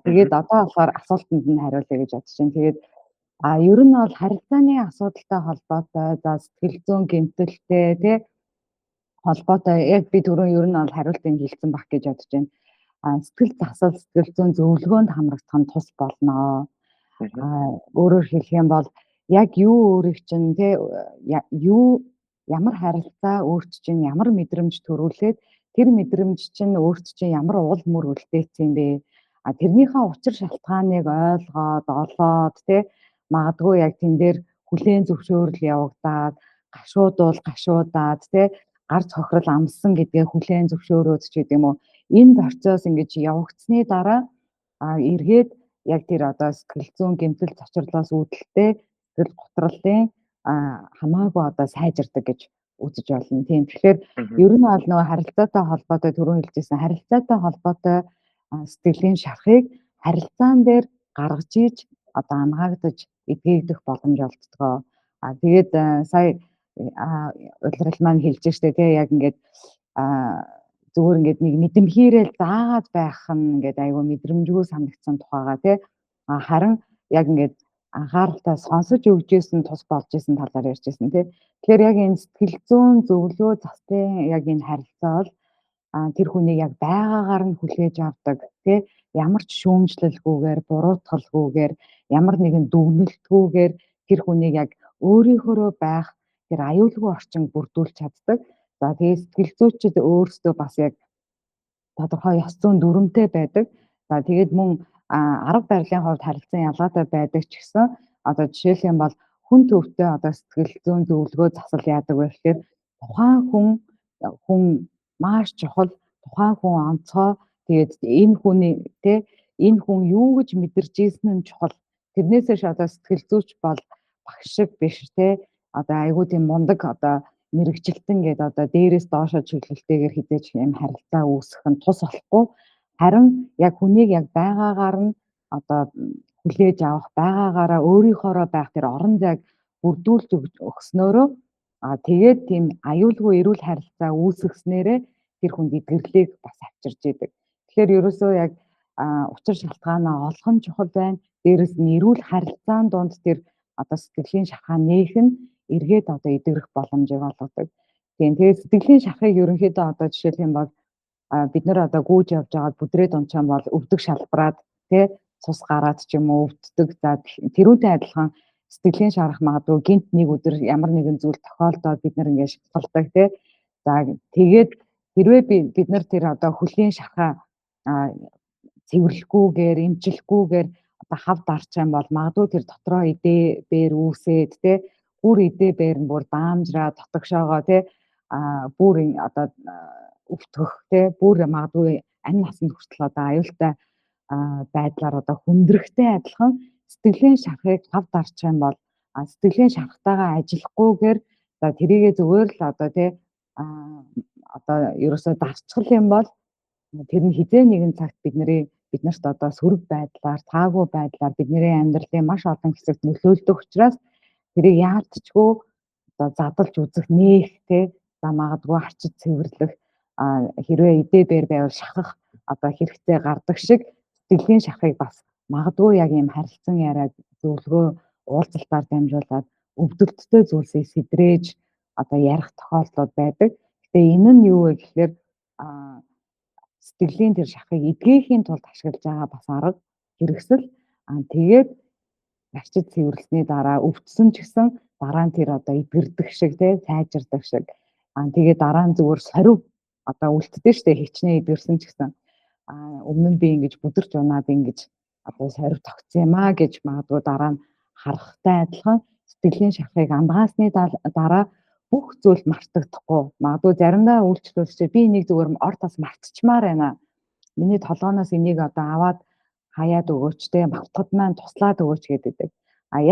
B: Тэгээд одоо болохоор асуултанд нь хариулъя гэж бодож байна. Тэгээд ер нь бол харилцааны асуудалтай холбоотой за сэтгэл зүйн гэмтэлтэй тий холбоотой яг би түрүүн ер нь бол хариултыг хэлсэн баг гэж бодож байна. Сэтгэл засал сэтгэл зүйн зөвлөгөөнд хамрагдах нь тус болно. Өөрөөр хэлэх юм бол яг юу өөрийг чинь тий юу ямар харилцаа өөрт чинь ямар мэдрэмж төрүүлээд тэр мэдрэмж чинь өөрт чинь ямар уул мөр үлдээсэн юм бэ? Тэрнийхээ учир шалтгааныг ойлгоод олоод тий магадгүй яг тэн дээр хүлээн зөвшөөрөл явагдаад гашуудаад тий гар цохрол амссан гэдгээ хүлээн зөвшөөрөөд ч гэдэг юм уу энэ процесс ингэж явагдсны дараа эргээд яг тэр одоо сэтгэл зүйн гэмтэл цочрлоос үүдэлтэй сэтгэл готролын хамаагүй одоо сайжирдаг гэж үзэж болно. Тийм. Тэгэхээр
A: Мгм.
B: ер нь бол нөгөө харилцаатай холбоотой түрүүн хэлжсэн харилцаатай холбоотой сэтгэлийн шархыг харилцаан дээр гаргаж ийж одоо ангаагдаж эдгээгдэх боломж олддгоо. Тэгээд сая удирдал маань хэлж штэ тий яг ингээд зүгээр ингээд нэг мэдэмхийрэл заагаад байх нь ингээд айгүй мэдрэмжгүй санагдсан тухайга тий харин яг ингээд анхааралтай сонсож өгч ийсэн тус болж ийсэн талаар ярьжсэн тий. Тэгэхээр яг энэ сэтгэл зүйн зөвлөө застын яг энэ харилцаа бол тэр хүнийг яг байгаагаар нь хүлээж авдаг тий ямар ч шүүмжлэлгүйгээр буруутгалгүйгээр ямар нэгэн дүгнэлтгүйгээр тэр хүнийг яг өөрийнхөө байх тэр аюулгүй орчинд бүрдүүлж чаддаг. За тэгээ сэтгэл зүйчид өөрсдөө бас яг тодорхой ёс зүйн дүрмтэй байдаг. За тэгээд мөн арга барилын хувьд харилцан ялгаатай байдаг ч гэсэн одоо жишээлх юм бол хүн төвтэй одоо сэтгэл зүйн зөвлөгөө засал яадаг вэ гэхээр тухайн хүн маш чухал тухайн хүн онцгой тэгээд энэ хүний те энэ хүн юу гэж мэдэрч ийсэн нь чухал. Тэрнээсээ ш одоо сэтгэл зүйч бол багш шиг биш те одоо айгүй тийм мундаг одоо мэрэгчлэн гэдэг одоо дээрээс доошо чиглэлтэйгээр хідээж юм харилцаа үүсгэх нь тус болохгүй харин яг хүнийг яг байгаагаар нь одоо хүлээж авах байгаагаараа өөрийнхоороо байх тэр орон зайг бүрдүүлж өгснөөрөө тэгээд тийм аюулгүй эрүүл харилцаа үүсгэснээрээ тэр хүнд эдгэрлийг бас авчирж идэг. Тэгэхээр ерөөсөө яг учир шалтгаанаа олох нь чухал байна. Дээрээс нь эрүүл харилцаан донд тэр одоо сэтгэлийн шахаа нээх нь эргээд одоо эдгэрэх боломжийг олгодог. Тийм. Тэгээд сэтгэлийн шахыг ерөнхийдөө одоо жишээлх юм бол бид нар одоо гүйж явж байгаад бүдрээд унчаан бол өвдөг шалбараад тий цус гараад ч юм уу өвддөг. За тэрүүтэй адилхан сэтгэлийн шарах магадгүй гинт нэг өдөр ямар нэгэн зүйл тохиолдоод бид нар ингээд шалтгаалдаг тий. За тэгээд хэрвээ бид нар тэр одоо хүлийн шахаа цэвэрлэхгүйгээр эмчлэхгүйгээр одоо хав дарч юм бол магадгүй тэр дотроо эдээ бээр үүсээд тий бүр эдээ бээр нь бүр даамжраа дотогшоогоо тий бүр одоо өвтгөх тий бүр магадгүй ань насанд хүртэл одоо аюултай байдлаар одоо хүндрэгтэй адилхан сэтгэлийн шарахыг хав дарч юм бол сэтгэлийн шарахтайгаа ажиллахгүйгээр за тэрийгээ зүгээр л одоо тий одоо ерөөсөө дарчгал юм бол тэр нь хизээ нэгэн цагт биднэрт одоо сөрөг байдлаар, таагүй байдлаар бидний амьдралын маш олон хэсэгт нөлөөлдөг учраас тэрийг яалтчгүй одоо задлж үзэх, нээх тий за магадгүй арчиж цэвэрлэх хэрвээ эдээ бээр байвал шахах одоо хэрэгтэй гардаг шиг сэтгэлийн шахахыг бас магадгүй яг ийм харилцан яриад зөвлөгөө уулзалтаар дамжуулаад өвдөлттэй зүйлсийг сэдрээж одоо ярих тохиолдлууд байдаг. Гэтэ энэ нь юу вэ гэхээр сэтгэлийн тэр шахахыг эдгээхийн тулд ашиглаж байгаа бас арга хэрэгсэл тэгээд арчиж цэвэрлсэний дараа өвдсөн ч гэсэн дараа нь тэр одоо эдгэрдэг шиг тий сайжирдаг шиг тэгээд дараа нь зүгээр сорив одоо үлддэг штэ хичнээн эдгэрсэн ч гэсэн өмнө нь би ингэж бүдэрч унаад ингэж одоо сорив тогтсон юм гэж магадгүй дараа нь харахтай адилхан сэтгэлийн шахахыг амгаасны дараа бүх зүйл мартагдахгүй магадгүй заримдаа үйлчлүүлэгч би энийг зүгээр орд тас мартчмаар байна. Миний толгооноос энийг одоо аваад хаяад өгөөч те мавтгад маань туслаад өгөөч гэдэг.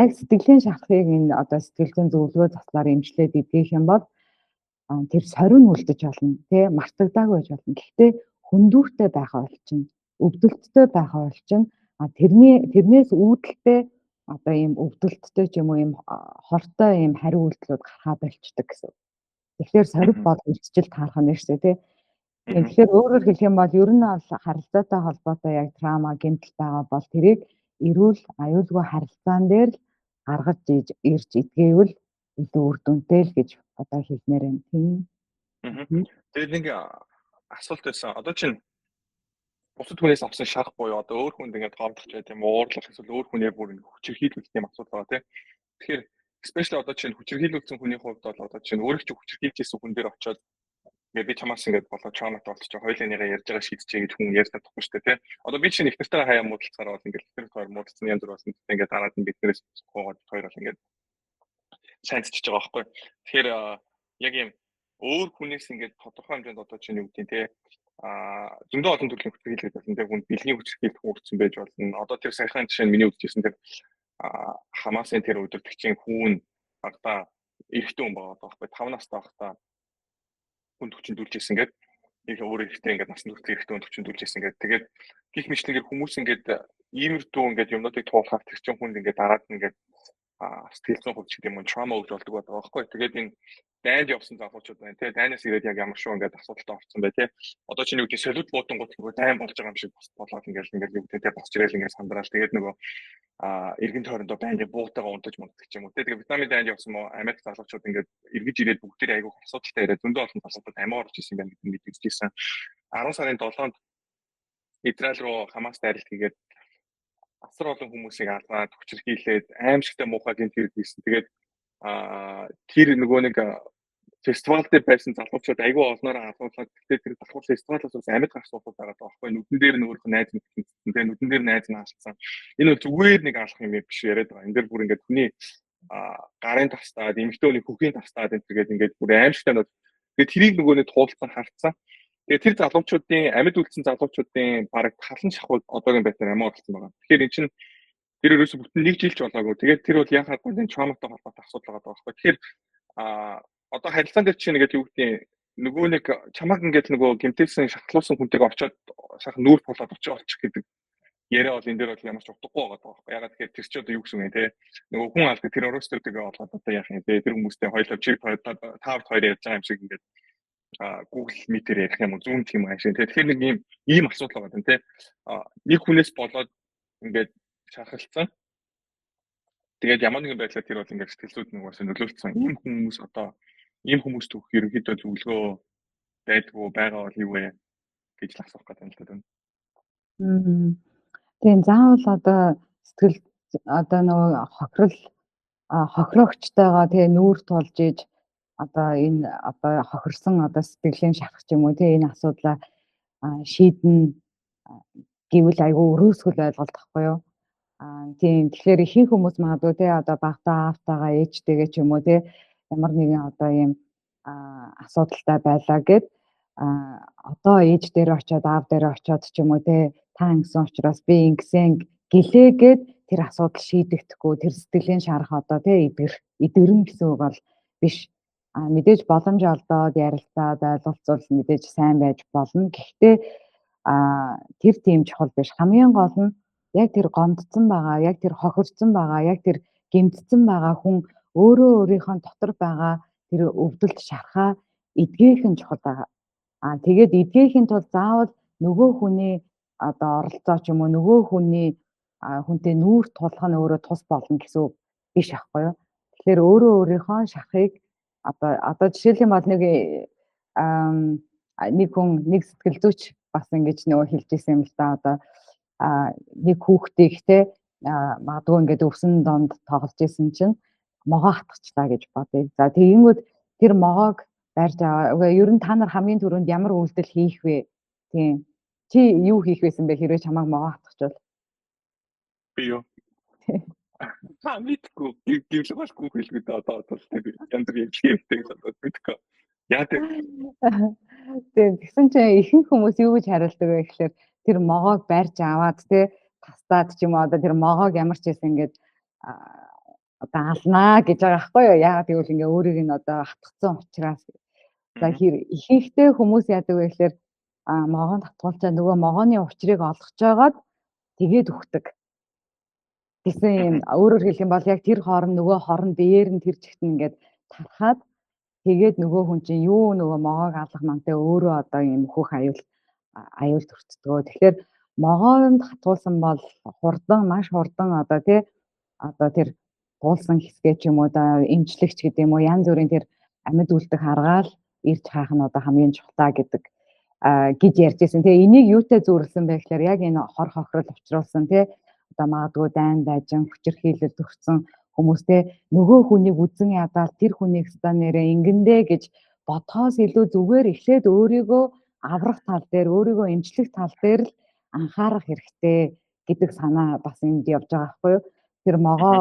B: Яг сэтгэлийн шахахыг энэ одоо сэтгэл зүйн зөвлөгөө заслаар эмчлээд эдгэх юм бол тэр сорив нь үлдэж болно тий мартагдаагүй байж болно. Гэхдээ хөндүүртэй байхаа болчихно. Өвдөлттэй байхаа болчихно. Тэрнээс үүдэлтэй одоо ийм өвдөлттэй ч юм уу ийм хортой ийм хариу үйлдэлүүд гарахаа болчдөг гэсэн. Тэгэхээр сорив бол үлдчихэл таарах нь шүү дээ тий. Тэгэхээр өөрөөр хэлэх юм бол ер нь бол харилцаатай холбоотой яг трама гэмтэл байгаа бол тэрийг эрүүл аюулгүй харилцаан дээр л гаргаж ирж эдгээвэл илүү үр дүнтэй л гэж одоо хэлмээр байна тийм.
A: Тэгээд нэг асуулт байсан. Одоо чинь бусад хүнээс авсан шарах буюу одоо өөр хүнд ингээд тоомдох ч тийм уурлах эсвэл өөр хүнээ бүр хүчирхийлэх тийм асуудал байгаа тийм. Тэгэхээр especially одоо чинь хүчирхийлүүлсэн хүний хувьд бол одоо чинь өөрөө ч хүчирхийлж ирсэн хүн дээр очиод би чамаас ингээд болоо чамат болчих хоёулынхаа ярьж байгаа шийдчихье гэж хүн ярьж чадахгүй шүү дээ тий. Одоо би чинь их нартаа хаяа муудалцахаар бол ингээд тэр хоёр муудалцсан янз бүр болсон. Ингээд дараад нь биднээс гоогод хоёр бол ингээд сайнцчихж байгаа байхгүй. Тэгэхээр яг юм өөр хүнээс ингээд тодорхой хэмжээнд одоо чинь юу гэдэг тий зөндөө олон төрлийн хүч хэлээд болно. Тэгээ хүн бэлгийн хүч хэлэх хүрсэн байж болно. Одоо тэр саяхан жишээ нь миний үзчихсэн тэр Хамасын тэр өдөртөгчийн хүүн багада эрэгтэй хүн байгаа байхгүй 5 настай байхдаа хүн төвчөндүүлж ирсэн гэдэг. Яг өөр ихтэй ингээд насан турш эрэгтэй хүн төвчөндүүлж ирсэн гэдэг. Тэгээд гих мэтлэнгээр хүмүүс ингээд иймэрдүү ингээд юмнуудыг туулахаар тэр чинь хүнд ингээд дараад ингээд сэтгэл зүйн хувьд ч гэдэг юм траума өгж болдог байгаа байхгүй. Тэгээд энэ дайнд явсан залуучууд байна тий. Дайнаас ирээд яг ямар шүү ингээд асуудалтай орсон бай тий. Одоо чинь юу гэдэг солиуд буудангууд нөгөө дайн болж байгаа юм шиг болоод ингээд юу гэдэг тий босч ирээл ингээд сандраал тэгээд нөгөө эргэн тойрондоо байнгын буутайгаа унтаж мундаг ч юм уу тий. Тэгээд Вьетнамын дайнд явсан мó Америк залуучууд ингээд эргэж ирээд бүгдээ айгүй асуудалтай ирээд зөндөө олон залуучууд амиа орж исэн юм байна гэдэг нь мэдчихсэн. 10 сарын 7-нд Израиль руу Хамас дайралт хийгээд асар олон хүмүүсийг алгаад хүчирхийлээд аимшигтай муухай гэмт хэрэг хийсэн. Тэгээд тэр нөгөө нэг фестивал дээр байсан залуучууд айгүй олноороо алгуулад тэгээд тэр залуу фестивалаас бас амьд гарсан хүмүүс байгаа байхгүй. Нүдэн дээр нөөрх найз мэдсэн. Тэгээд нүдэн дээр найз нь алцсан. Энэ зүгээр нэг алах юм биш яриад байгаа. Энэ дэр бүр ингээд хүний гарын тастаад, эмэгтэй хүний бүхийн тастаад энэ тэгээд ингээд бүр аимшигтай нөт. Тэгээд тэрийг нөгөө нэг туулсан харцсан. Тэгээд тэр залуучуудын амьд үлдсэн залуучуудын бараг талан шахуул одоогийн байдлаар амиа орсон байгаа. Тэгэхээр эн чинь тэр ерөөсө бүтэн 1 жил ч болоогүй. Тэгээд тэр бол яхаад энэ трауматай холбоотой асуудал байгаа байхгүй. Тэгэхээр одоо харилцаан дээр чинь ингээд юу гэдэг нөгөө нэг чамаг ингээд нөгөө гэмтээсэн шатлуулсан хүнтэйгээ очиод сайхан нүүр тулаад очиж олчих гэдэг яриа бол энэ дээр бол ямар ч утгагүй байгаа байхгүй. Ягаад тэгэхээр тэр чинь одоо юу гэсэн юм те нөгөө хүн алдаг террористүүдтэйгээ болоод одоо яах юм те тэр хүмүүстэй хоёулаа чиг тавд хоёр ярьж байгаа юм шиг ингээд Google Meet-ээр ярих юм уу Zoom гэх юм аашин те тэгэхээр нэг ийм асуудал байгаа юм те нэг хүнээс болоод ингээд шахалцсан. Тэгээд ямар нэгэн байдлаар тэр бол ингээд сэтгэл зүйд нэг бас нөлөөлсөн. Ийм хүмүүс одоо ийм хүмүүс түүх ерөнхийдөө зөвлөгөө байдгүй байгаа бол юу вэ гэж л асуух гэдэг юм л да.
B: Тийм заавал одоо сэтгэл одоо нөгөө хохирогчтойгоо тэгээ нүүр тулж иж одоо энэ одоо хохирсон одоо сэтгэлийн шарах ч юм уу тийм энэ асуудлаа шийднэ гэвэл айгүй өрөөсгөл ойлголт тахгүй юу? Тийм тэгэхээр ихэнх хүмүүс магадгүй тий одоо багтаа аавтайгаа ээжтэйгээ ч юм уу тий ямар нэгэн одоо ийм асуудалтай байлаа гэд одоо ээж дээр очиод аав дээр очиод ч юм уу тий та ингэсэн учраас би ингэсэн гэлээгээд тэр асуудал шийдэгдэхгүй тэр сэтгэлийн шарах одоо тий эдгэрнэ гэсэн үг бол биш. Мэдээж боломж олдоод ярилцаад ойлголцвол мэдээж сайн байж болно. Гэхдээ тэр тийм чухал биш. Хамгийн гол нь яг тэр гомдсон байгаа, яг тэр хохирцсон байгаа, яг тэр гэмтсэн байгаа хүн өөрөө өөрийнхөө дотор байгаа тэр өвдөлт шархаа эдгээх нь чухал байгаа. Тэгээд эдгээхийн тулд заавал нөгөө хүний одоо оролцоо ч юм уу нөгөө хүний хүнтэй нүүр тулах нь өөрөө тус болно гэсэн үг биш аахгүй юу. Тэгэхээр өөрөө өөрийнхөө шархыг одоо жишээлбэл бол нэг хүн нэг сэтгэл зүйч бас ингэж нөгөө хэлж ирсэн юм л да одоо нэг хүүхдийг те магадгүй ингээд өвсөн донд тоглож исэн чинь могоо хатгачлаа гэж бодъё. За тэгэнгүүт тэр могоог барьж аваа. Ер нь та нар хамгийн түрүүнд ямар үйлдэл хийх вэ? Тийм. Чи юу хийх байсан бэ хэрвээ чамайг могоо хатгачвал?
A: Би юу? Мэдгүй. Гэвлэг болохгүй хэлгүй одоо янз бүр ярьдаг одоо мэдгүй. Яа
B: тийм тэгсэн чинь ихэнх хүмүүс юу гэж хариулдаг вэ гэхээр тэр могоог барьж аваад те тастаад ч юм уу одоо тэр могоог ямар ч байсан ингээд одоо алнаа гэж байгаа байхгүй юу? Яагаад гэвэл ингээ өөрийг нь одоо хатгцсан учраас. За ихэнхдээ хүмүүс яадаг вэ гэхээр могоонд хатгуулчаа нөгөө могооны учрыг олгож жагаад тэгээд өгдөг. Гэсэн юм өөрөөр хэлэх юм бол яг тэр хооронд нөгөө хорон биеэр нь тэр чигт ингээд тархаад тэгээд нөгөө хүн чинь юу нөгөө могоог алах мантай өөрөө одоо юм хөх аюул төрцдгөө. Тэгэхээр могоонд хатгуулсан бол маш хурдан одоо тий одоо тэр дуулсан хэсгээ ч юм уу да эмчлэгч гэдэг юм уу янз бүрийн тэр амьд үлдэх аргаал ирж хаах нь одоо хамгийн чухал гэдэг гэж ярьж байсан. Тэгээ энийг юутай зүйрлсэн бэ гэхээр яг энэ хор хохирол учруулсан тий одоо магадгүй дайн дайжин хүчирхийлэл төрсэн хүмүүстэй нөгөө хүнийг үзэн ядаад тэр хүнийг ста нэрээ ингэндэ гэж бодхоос илүү зүгээр эхлээд өөрийгөө аврах тал дээр, өөрийгөө эмчлэх тал дээр л анхаарах хэрэгтэй гэдэг санаа бас энд явж байгаа байхгүй юу? Тэр могоо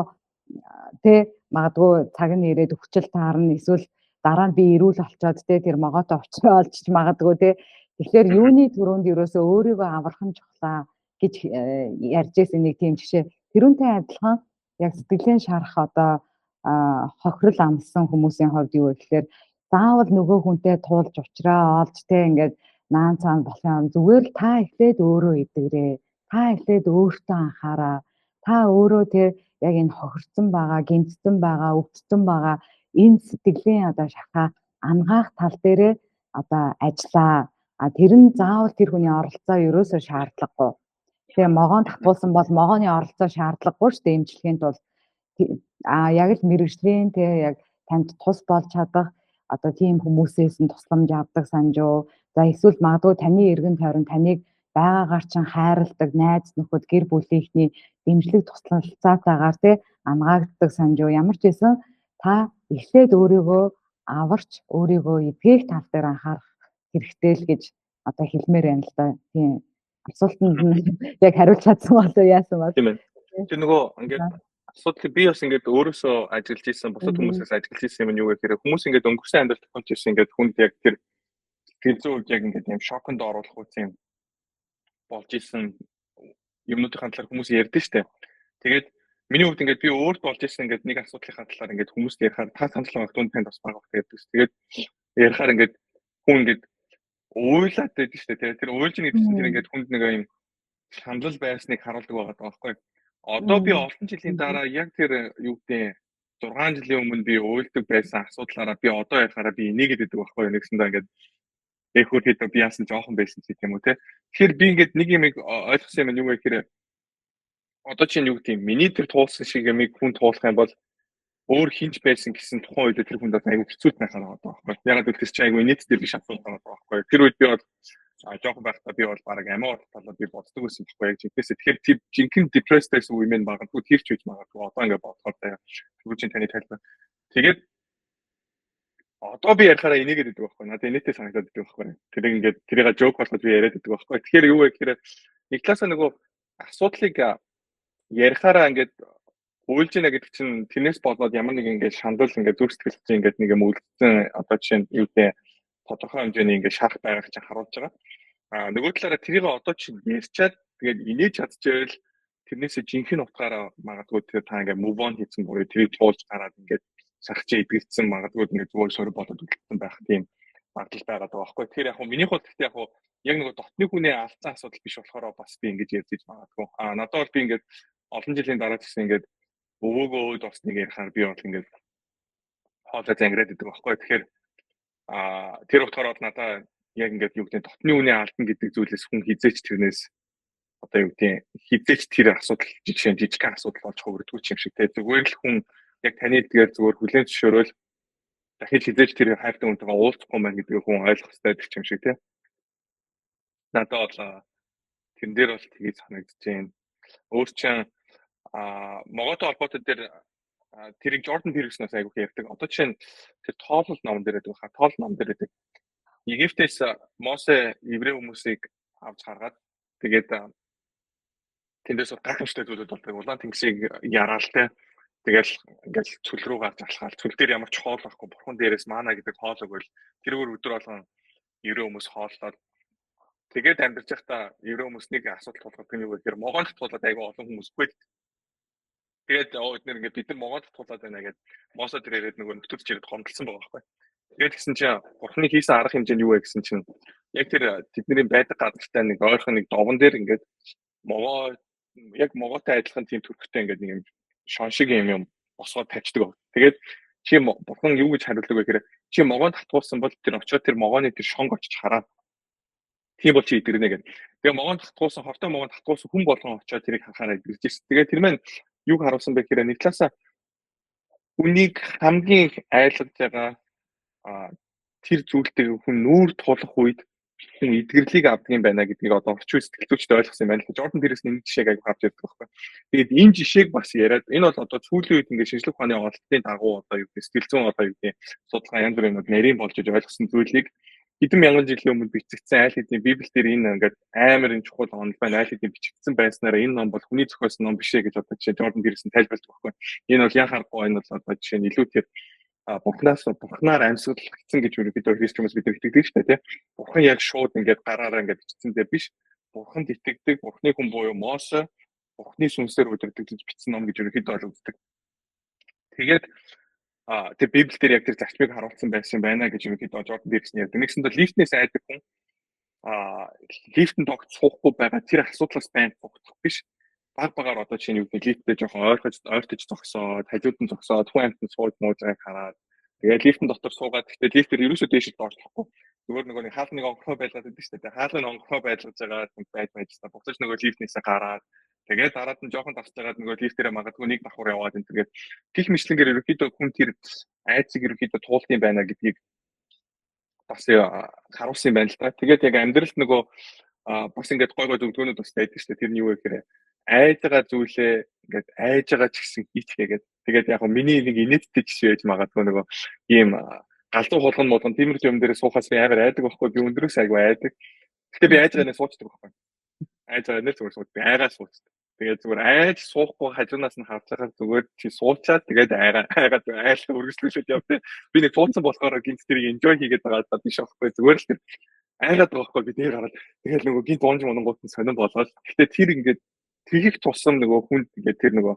B: тэ магадгүй цаг нь ирээд өвчл таарна, эсвэл дараа нь би эрүүл олцоод тэ тэр могоотой уулзраа олж магадгүй тэ. Тэгэхээр юуны түрүүнд ерөөсөө өөрийгөө аврах нь чухлаа гэж ярьж байсан нэг тийм жишээ. Тэрүүнтэй адилхан яг сэтгэлийн шарах одоо хохирол амссан хүмүүсийн хувьд юу вэ гэхээр заавал нөгөө хүнтэй туулж уулзраа олж тэ ингээд наан цаан болох юм зүгээр л та эхлээд өөрөө идэгрээ. Та эхлээд өөртөө анхаараа. Та өөрөө тэр яг энэ хохирцсон байгаа, гэмтсэн байгаа, өвдсөн байгаа энэ сэтгэлийн одоо шахаа ангаах тал дээрээ одоо ажиллаа. Тэр нь заавал тэр хүний оролцоо ерөөсөө шаардлагагүй. Тэгээ могоон татгуулсан бол могооны оролцоо шаардлагагүй шүү дээ эмчилгээний тулд. Яг л мэрэгжлийн тэгээ яг танд тус болж чадах одоо тийм хүмүүсээс нь тусламж авдаг санжуу. За эсвэл магадгүй таны эргэн тойрон таныг байгаагаар чинь хайрладаг найз нөхөд гэр бүлийнхний дэмжлэг туслалцаатайгаар тий ангаагддаг санжуу. Ямар ч байсан та эхлээд өөрийгөө аварч өөрийгөө эдгээх тал дээр анхаарах хэрэгтэй л гэж одоо хэлмээр байна л да. Тийм асуултанд яг хариулж чадсан болоо яасан бол.
A: Тийм ээ. Тэр нөгөө ингээд асуудал би бас ингээд өөрөөсөө ажиллаж исэн бусад хүмүүсээс ажиллаж исэн юм юу гэхээр хүмүүс ингээд өнгөрсөн амьдрал тохиолж исэн ингээд хүнд яг тэр физиологи яг ингээд юм шоконд оруулах үс юм болж исэн юмнуудын талаар хүмүүс ярьдэн штэ. Тэгээд миний хувьд ингээд би өөрт болж исэн ингээд нэг асуудлын талаар ингээд хүмүүст ярихаар та санал байгаа түн танд бас байгаа гэдэг. Тэгээд ярихаар ингээд хүн ингээд уйлаад байдаг штэ. Тэр уйлж нэгсэн тэр ингээд хүнд нэг юм шаналл байсныг харуулдаг байгаа байхгүй. Одоо би олон жилийн дараа яг тэр юу гэдэг 6 жилийн өмнө би уйлдаг байсан асуудлаараа би одоо ярихаараа би энийг гэдэг байхгүй. Нэгсэндээ ингээд эхөр хэд би яасан жоохон байсан ч юм уу те. Тэгэхээр би ингээд нэг юм ойлгосон юм юу вэ гэхээр одоо чинь юу гэдэг юм миний тэр туулсан шиг юм хүн туулах юм бол өөр хинж байсан гэсэн тухайн үед тэр хүнд айгүй хэцүүт байхаар байгаа байхгүй. Ягаад гэвэл чи айгүй нийт дээр биш асуудал байгаа байхгүй. Тэр үед би бол жоохон байхдаа би бол баг амиа талаар би боддог байсан байхгүй яг жинхэнэ. Тэгэхээр тийм жинхэнэ депресд байсан үеийн магадгүй тэр ч үеч магадгүй одоо ингээд бодохоор тэгвэл таны тайлбар. Тэгээд одоо би ярихаараа энийг гэдэг байхгүй. Надад инээтэй санагдаад байдаг байхгүй. Тэрийг ингээд тэрийг жоок болгож би яриад байдаг байхгүй. Тэгэхээр юу вэ гэхээр нэг талаасаа нөгөө асуудлыг ярихаараа ингээд уйлж ийна гэдэг чинь тэрнээс болоод ямар нэг ингээд шандал ингээд зүрх сэтгэлтэй ингээд нэг юм үлдсэн одоо жишээ нь юу гэдэг тодорхой хэмжээний ингээд шарах байгааг чинь харуулж байгаа. Нөгөө талаараа тэрийг одоо чинь ярьчаад тэгээд инээж чадчихвэл тэрнээсээ жинхэнэ утгаараа магадгүй тэр та ингээд move on хийсэн бүрээ тэрийг туулж гараад ингээд сарчаа идэгдсэн магадгүй ингээд зүгээр сөрөг болоод үлдсэн байх тийм магадлал байгаа даа байхгүй. Тэр яг хөө миний хувьд гэхдээ яг хөө яг нөгөө дотны хүнээ алдсан асуудал биш болохоор бас би ингэж ярьж магадгүй. Надад бол би ингээд олон жилийн дараа гэсэн ингээд өвөөгөө бас нэг ярихаар би бол ингээд хоолой зангираад идэг байхгүй. Тэгэхээр тэр утгаараа надад яг ингээд юу гэдэг дотны үнэ алдна гэдэг зүйлээс хүн хизээч тэрнээс одоо юу гэдэг хизээч тэр асуудал жижигхэн асуудал болж хувирдгүй юм шиг те зүгээр л хүн яг таны эдгээр зүгээр хүлээн зөвшөөрөөл дахиж хизээч тэр хайртай хүнтэйгээ уулзахгүй маань гэдгийг хүн ойлгох хэрэгтэй юм шиг те надад бол тэн дээр бол тгийж санагдаж байна. Өөр чинь могоотой холбоотой дээр тэрийг Jordan Peterson-аас айгүйх ярьдаг. Одоо жишээ нь тэр тоолол ном дээр байдаг хаа тоол ном дээр байдаг. Египтээс Мосе еврей хүмүүсийг авч харгаад тэгээд тэндээс гайхамшигтай зүйлүүд болдог. Улаан тэнгисийг яраалтай. Тэгэл ингээл цүл рүү гарч алхаал. Цүл дээр ямар ч хоол байхгүй. Бурхан дээрээс мана гэдэг хоол өгөөл. Тэргээр өдөр болгон еврей хүмүүс хооллоод тэгээд амьдарч байхдаа еврей хүмүүс нэг асуудал тулгардаг юм уу гэхээр могоон татуулаад айгүй олон хүмүүс байдаг. Тэгээд эдгээр ингээд бид нар могоон татуулаад байна гэдэг Мосе тэр яриад нөгөө нөтөрч яриад гомдлсон байгаа байхгүй. Тэгээд гисэн чинь бурхны хийсэн арга хэмжээ нь юу вэ гэсэн чинь яг тэр тэдний байдаг газартай нэг ойрхон нэг довон дээр ингээд могоо яг могоотой адилхан тийм төрхтэй ингээд нэг юм шон шиг юм босгоод тавьчихдаг. Тэгээд чи бурхан юу гэж хариулдаг вэ гэхээр чи могоон татгуулсан бол тэр очиод тэр могооны тэр шонг очиж хараа. Тийм бол чи идэрнэ гэдэг. Тэгээ могоон татгуулсан хортой могоон татгуулсан хүн болгон очиод тэрийг харахаараа идэрч ирсэн. Тэгээд тэр маань юг харуулсан бэ гэхээр нэг талаасаа хүнийг хамгийн айлгаж байгаа тэр зүйлтэй хүн нүүр тулах үед хүн эдгэрлийг авдаг юм байна гэдгийг одоо орчин үеийн сэтгэлзүйчд ойлгосон юм байна л да. Jordan Peterson энэ жишээг аяг харж ярьдаг байхгүй. Тэгээд энэ жишээг бас яриад энэ бол одоо сүүлийн үед ингээд шинжлэх ухааны ололтын дагуу одоо юу гэдэг сэтгэл зүйн одоо юу гэдэг судалгаа янз бүрийн нарийн болж иж ойлгосон зүйлийг хэдэн мянган жилийн өмнө бичигдсэн айл хэдийн Библи дээр энэ ингээд амар энэ чухал онол байна айл хэдийн бичигдсэн байснараа энэ ном бол хүний зохиосон ном биш ээ гэж одоо жишээ Jordan Peterson тайлбарладаг байхгүй. Энэ бол яа харахгүй энэ бол одоо жишээ нь илүү тэр бурхнаар амьсгалагдсан гэж ерөнхийдөө христч хүмүүс бид итгэдэг шүү дээ, тийм. Бурхан яг шууд ингээд гараараа ингээд бичсэн дээр биш. Бурханд итгэдэг, бурхны хүн буюу Мосе, бурхны сүнсээр удирдах гэж бичсэн ном гэж ерөнхийдөө бол үздэг. Тэгээд тэр Библиэлд яг тэр зарчмыг харуулсан байсан байна гэж ерөнхийдөө Jordan Peterson ярьдаг. Нэгсэнд бол лифтнээс айдаг хүн лифтэнд тогт суухгүй байгаа тэр асуудлаас байна тогтох биш. Багаар одоо чинь юу гэдэг лифтээ жоохон ойртож зогсоод, хажууд нь зогсоод, хүн амьтанд сууж муужрыг хараад тэгээд лифтэн дотор суугаад гэхдээ лифтээр ерөөсөө дээш доошлохгүй. Зүгээр нөгөө хаалныг онгорхой байлгаад байдаг шүү дээ. Хаалныг онгорхой байлгаж байгаа байж та буцаж нөгөө лифтнээсээ гараад тэгээд дараад нь жоохон давж байгаад нөгөө лифтээрээ магадгүй нэг давхар яваад энэ тэгээд гих мэтлэнгээр ерөөхдөө хүн тэр айцыг ерөөхдөө туулт юм байна гэдгийг бас харуулсан юм байна л да. Тэгээд яг амьдралд нөгөө бас ингээд гой зөвлөгөөнүүд бас байдаг шүү дээ. Тэр нь юу вэ гэхээр айж байгаа зүйлээ ингээд айж байгаа ч гэсэн хийчихээ. Тэгээд яг миний нэг инээдтэй жишээ байж магадгүй нөгөө ийм галзуу хулган молгон тиймэр юм дээр суухаас би амар айдаг байхгүй би өндрөөс айгүй айдаг. Гэтэ би айж байгаа нэ суучдаг байхгүй. Айж байгаа нэр зүгээр сууж би айгаа суучдаг. Тэгээд зүгээр айж суухгүй хажуунаас нь харж байгаа зүгээр чи суучаад тэгээд айгаад айлтаа үргэлжлүүлээд явдیں۔ Би нэг суудсан болохоор гинт тэрийг enjoy хийгээд байгаа даа биш байхгүй зүгээр л тэр айгаад байгаа байхгүй би дээр гараад тэгээд нөгөө гинт унж монгууд нь сонирн болоод гэтээ тэр ингээд тгийх тусам нөгөө хүнд ингээд тэр нөгөө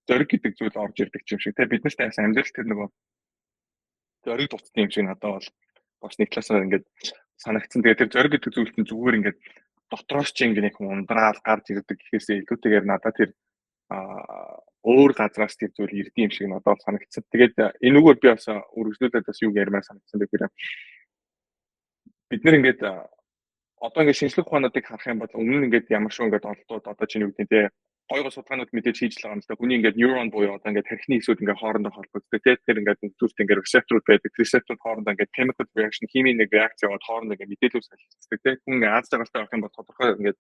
A: зориг гэдэг зүйл орж ирдэг юм шиг те бид нарт бас амьдрал тэр нөгөө зориг дутсан юм шиг надад бол бас нэг талаасаа ингээд санагдсан. Тэгээд тэр зориг гэдэг зүйлт нь зүгээр ингээд дотроос чи ингээд нэг ундраад гарч ирдэг гэхээсээ илүүтэйгээр надад тэр өөр газраас тэр зүйл ирдэг юм шиг надад санагдсан. Тэгээд энүүгээр би бас үргэлжлүүлээд бас юу ярмаар санагдсан бэ гэхээр бид нэр ингээд одоо ингээд шинжлэх ухаануудыг харах юм бол өмнө нь ингээд ямар шүү ингээд олдууд одоо чинь юу гэдэг те гойго судалгаанууд мэдээж хийж байгаа юм л да. Хүний ингээд нейрон буюу одоо ингээд тархины хэсүүд ингээд хоорондоо холбогддог. Тэгэхээр ингээд зүйлт ингээд рецепторууд байдаг. Рецепторууд хоорондоо ингээд chemical reaction химийн нэг реакц яваад хоорондоо ингээд мэдээлэл солилцдог. Тэгээ хүн ингээд аз жаргалтай байх юм бол тодорхой ингээд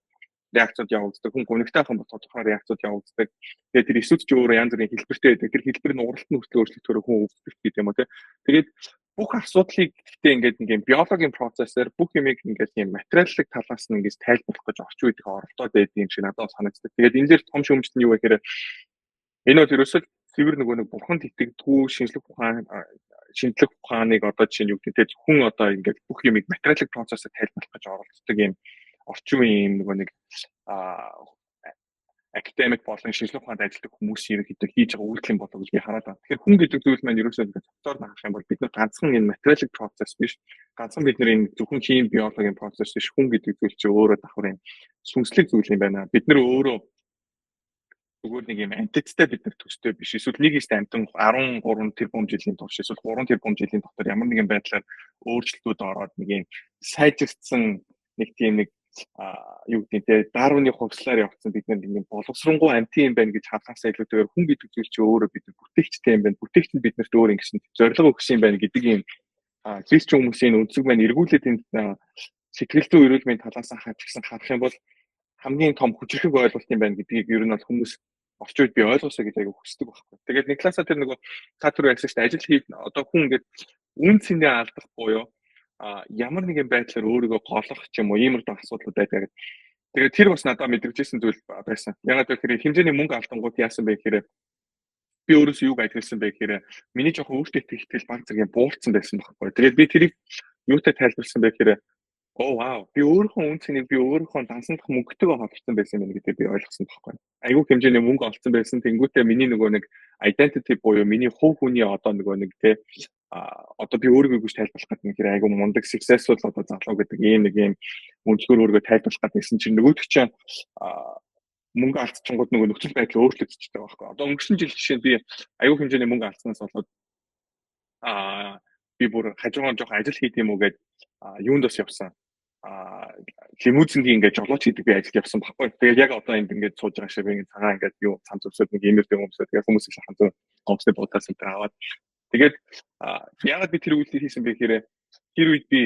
A: реакцууд явагддаг. Хүн гонигтай байх юм бол тодорхой реакцууд явагддаг. Тэгээ тэр эсүүд ч өөрөө янз бүрийн хэлбэртэй байдаг. Тэр хэлбэр нь уралданы хүртэл өөрчлөлтөөр хүн өвддөг гэдэг юм уу те. Тэгээд бүх асуудлыг гэхдээ ингээд нэг юм биологийн процессор бүх юмыг ингээд юм материаллык талаас нь ингээд тайлбарлах гэж орчин үед их оролдоод байдаг юм шиг надад санагддаг. Тэгээд энэ дээр том шүүмжт нь юу вэ гэхээр энэ бол ерөөсөө цэвэр нөгөө нэг бурханд итгэдэггүй шинжлэх ухааныг одоо жишээ нь юу гэдэг те хүн одоо ингээд бүх юмыг материаллык процессор тайлбарлах гэж оролддог юм орчин үеийн нөгөө нэг академик болон шинжлэх ухаанд ажилладаг хүмүүс ерөнхийдөө хийж байгаа үйлдэл юм болов уу гэж би хараад байна. Тэгэхээр хүн гэдэг зүйл маань ерөөсөө ингээд цогцоор харах юм бол бид нар ганцхан энэ материалик процесс биш. Ганцхан бид нар энэ зөвхөн хим биологийн процесс биш. Хүн гэдэг зүйл чинь өөрөө давхар юм сүнслэг зүйл юм байна. Бид нар өөрөө зүгээр нэг юм антитеттэй бид нар төстэй биш. Эсвэл нэг ихтэй амтан 13 тэрбум жилийн турш эсвэл 3 тэрбум жилийн дотор ямар нэгэн байдлаар өөрчлөлтүүд ороод нэг юм сайжирсан нэг тийм нэг юу гэдэг те Дарвины хувьслаар явцсан бид нэг юм боловсронгуй амтын юм байна гэж харахаасаа илүүтэйгээр хүн гэдэг зүйл чи өөрөө бид бүтээгчтэй юм байна. Бүтээгч нь биднэрт өөр ингэсэн зорилго өгсөн юм байна гэдэг юм христч хүмүүсийн өнцөг маань эргүүлээд энд сэтгэл зүйн эрүүл мэндийн талаас нь харах юм бол хамгийн том хүчрхэг ойлголт юм байна гэдгийг ер нь бол хүмүүс орчин үед би ойлгосоо гэж аяг хүсдэг байхгүй. Тэгээд нэг талаасаа тэр нөгөө та түр ярьсан шүү дээ ажил хийх одоо хүн ингээд үн цэндээ алдах буюу ямар нэгэн байдлаар өөрийгөө голох ч юм уу иймэрхүү асуудлууд байдаг. Тэгээд тэр бас надад мэдрэгдсэн зүйл байсан. Ягаад гэвэл хэмжээний мөнгө алдангууд яасан бэ гэхээр би өөрөөсөө юуг айтгалсан бэ гэхээр миний жоохон өөртөө итгэл баг зэрэг буурсан байсан байхгүй. Тэгээд би тэрийг юутай тайлбарласан бэ гэхээр вау би өөрийнхөө үн цэнийг би өөрийнхөө дансандах мөнгөтэйгээ холбосон байсан юм гэдэг би ойлгосон байхгүй. Айгүй хэмжээний мөнгө олцсон байсан. Тэнгүүтээ миний нөгөө нэг identity буюу миний хувь хүний одоо нөгөө нэг те одоо би өөрийгөө гэж тайлбарлах гэдэг нь айгүй мундаг successful одоо залуу гэдэг ийм нэг юм өнцгөр өөрийгөө тайлбарлах гэсэн чинь нөгөөдөг чинь мөнгө алдчихгууд нөгөө нөхцөл байдал өөрчлөгдчихтэй байгаа байхгүй. Одоо өнгөрсөн жил жишээ нь би айгүй хэмжээний мөнгө алдсанаас болоод би бүр хажуугаар жоохон ажил хийх юм уу гэд юунд бас явсан. Лимузингийн ингээд жолооч гэдэг би ажил явсан баггүй. Тэгээд яг одоо энд ингээд сууж байгаа шиг ингээд цагаан ингээд юу цам зүсэд нэг имэрдэг өмсөд тэгээд хүмүүс их шахан зүүн гомсны буудаас энэ аваад тэгээд яагаад би тэр үйлдэл хийсэн бэ гэхээр тэр үед би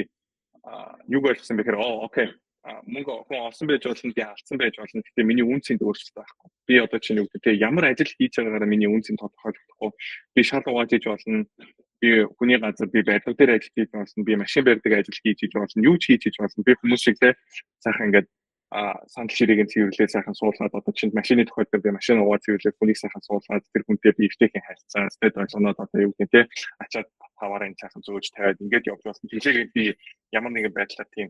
A: юг ойлгосон бэхээр окей. Мөнгө хүн олсон байж болно, би алдсан байж болно. Гэхдээ миний үнцийн өөрчлөлт байхгүй. Би одоо чинь юу гэдэг те ямар ажил хийж байгаагаар миний үнцийн тодорхойлохгүй. Би шал угааж хийж болно. Би хүний газар би байрлал дээр ажил хийж болно. Би машин барьдаг ажил хийж болно. Юу ч хийж болно. Би хүмүүс шиг те сайхан ингээд сандал ширээгийн цэвэрлээ сайхан суулгаад одоо чинь машины тохиолдолд би машин угаа цэвэрлээ хүнийг сайхан суулгаад тэр хүнтэй би өвтэйхэн харьцаа стэд ойлгоноод одоо юу гэх те ачаад таваараа сайхан зөөж тавиад ингээд явж болсон. Тэглээгээд би ямар нэгэн байдлаар тийм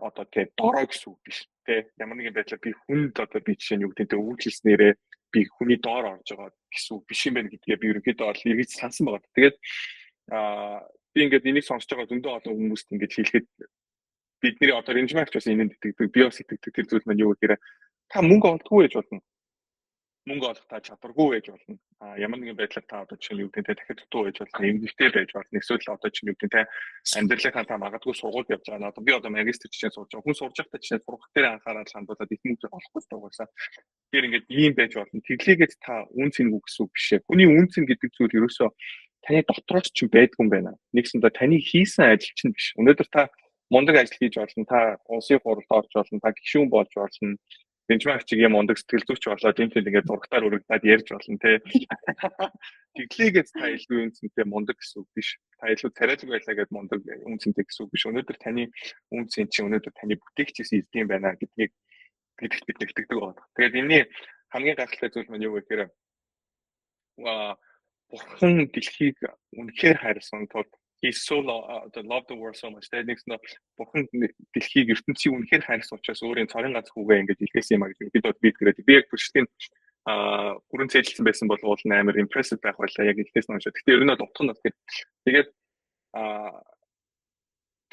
A: одоо те дорой гэсэн үг биш те ямар нэгэн байдлаар би хүнд одоо би жишээ нь юу гэдэг те үйлчлснээрээ би хүний доор орж байгаа гэсэн үг биш юм байна гэдгээ би ерөнхийдөө бол эргэж сансан байгаа. Тэгээд би ингээд энийг сонсож байгаа зөндөө олон хүмүүст ингээд хэлэхэд бидний одоо ренжмарч бас энэнд итгэдэг би бас итгэдэг тэр зүйл маань юу гэхээр та мөнгө олдгүй байж болно. Мөнгө олох та чадваргүй байж болно. Ямар нэгэн байдлаар та одоо чинь юу гэдэг те дахиад дутуу байж болно. Эмгэгтэй байж болно. Эсвэл одоо чинь юу гэдэг те амьдралынхаа та магадгүй сургууль явж байгаа. Одоо би одоо магистр жишээ сурж байгаа. Хүн сурж байхдаа жишээ сургах дээр анхаарал хандуулаад их мөнгө олохгүй байгуулсаа. Тэр ингээд ийм байж болно. Тэглээгээд та үн цэнгүй гэсэн үг биш ээ. Хүний үн цэн гэдэг зүйл ерөөсөө таны дотроос ч байдгүй юм байна. Нэгсэндээ таны хийсэн ажил чинь биш. Өнөөдөр та мундаг ажил хийж болно. Та улсын хурлд орж болно. Та гишүүн болж болно. Бенчмарк чигийн мундаг сэтгэл зүйч болоод энэ тийм ингээд зургатаар өргөдөөд ярьж болно те. Тэглээгээд та илүү үнцэнтэй мундаг гэсэн үг биш. Та илүү тариалаг байлаа гэдээ мундаг үнцэнтэй гэсэн үг биш. Өнөөдөр таны үнцэн чинь өнөөдөр таны бүтээгчээс ирдэг юм байна гэдгийг гэдэгт бид нэгтгэдэг байна. Тэгээд энэний хамгийн гайхалтай зүйл маань юу гэхээр бурхан дэлхийг үнэхээр хайрсан тул he so loved the world so much that нэгс нь бурхан дэлхийг ертөнцийг үнэхээр хайрсан учраас өөрийн цорын ганц хүүгээ ингэж илгээсэн юм а гэж бид тэгээд би яг бүршлийн бүрэн цэжилсэн байсан бол амар impressive байх байлаа яг илгээсэн юм шиг. Гэхдээ ер нь бол утга нь бас тэгээд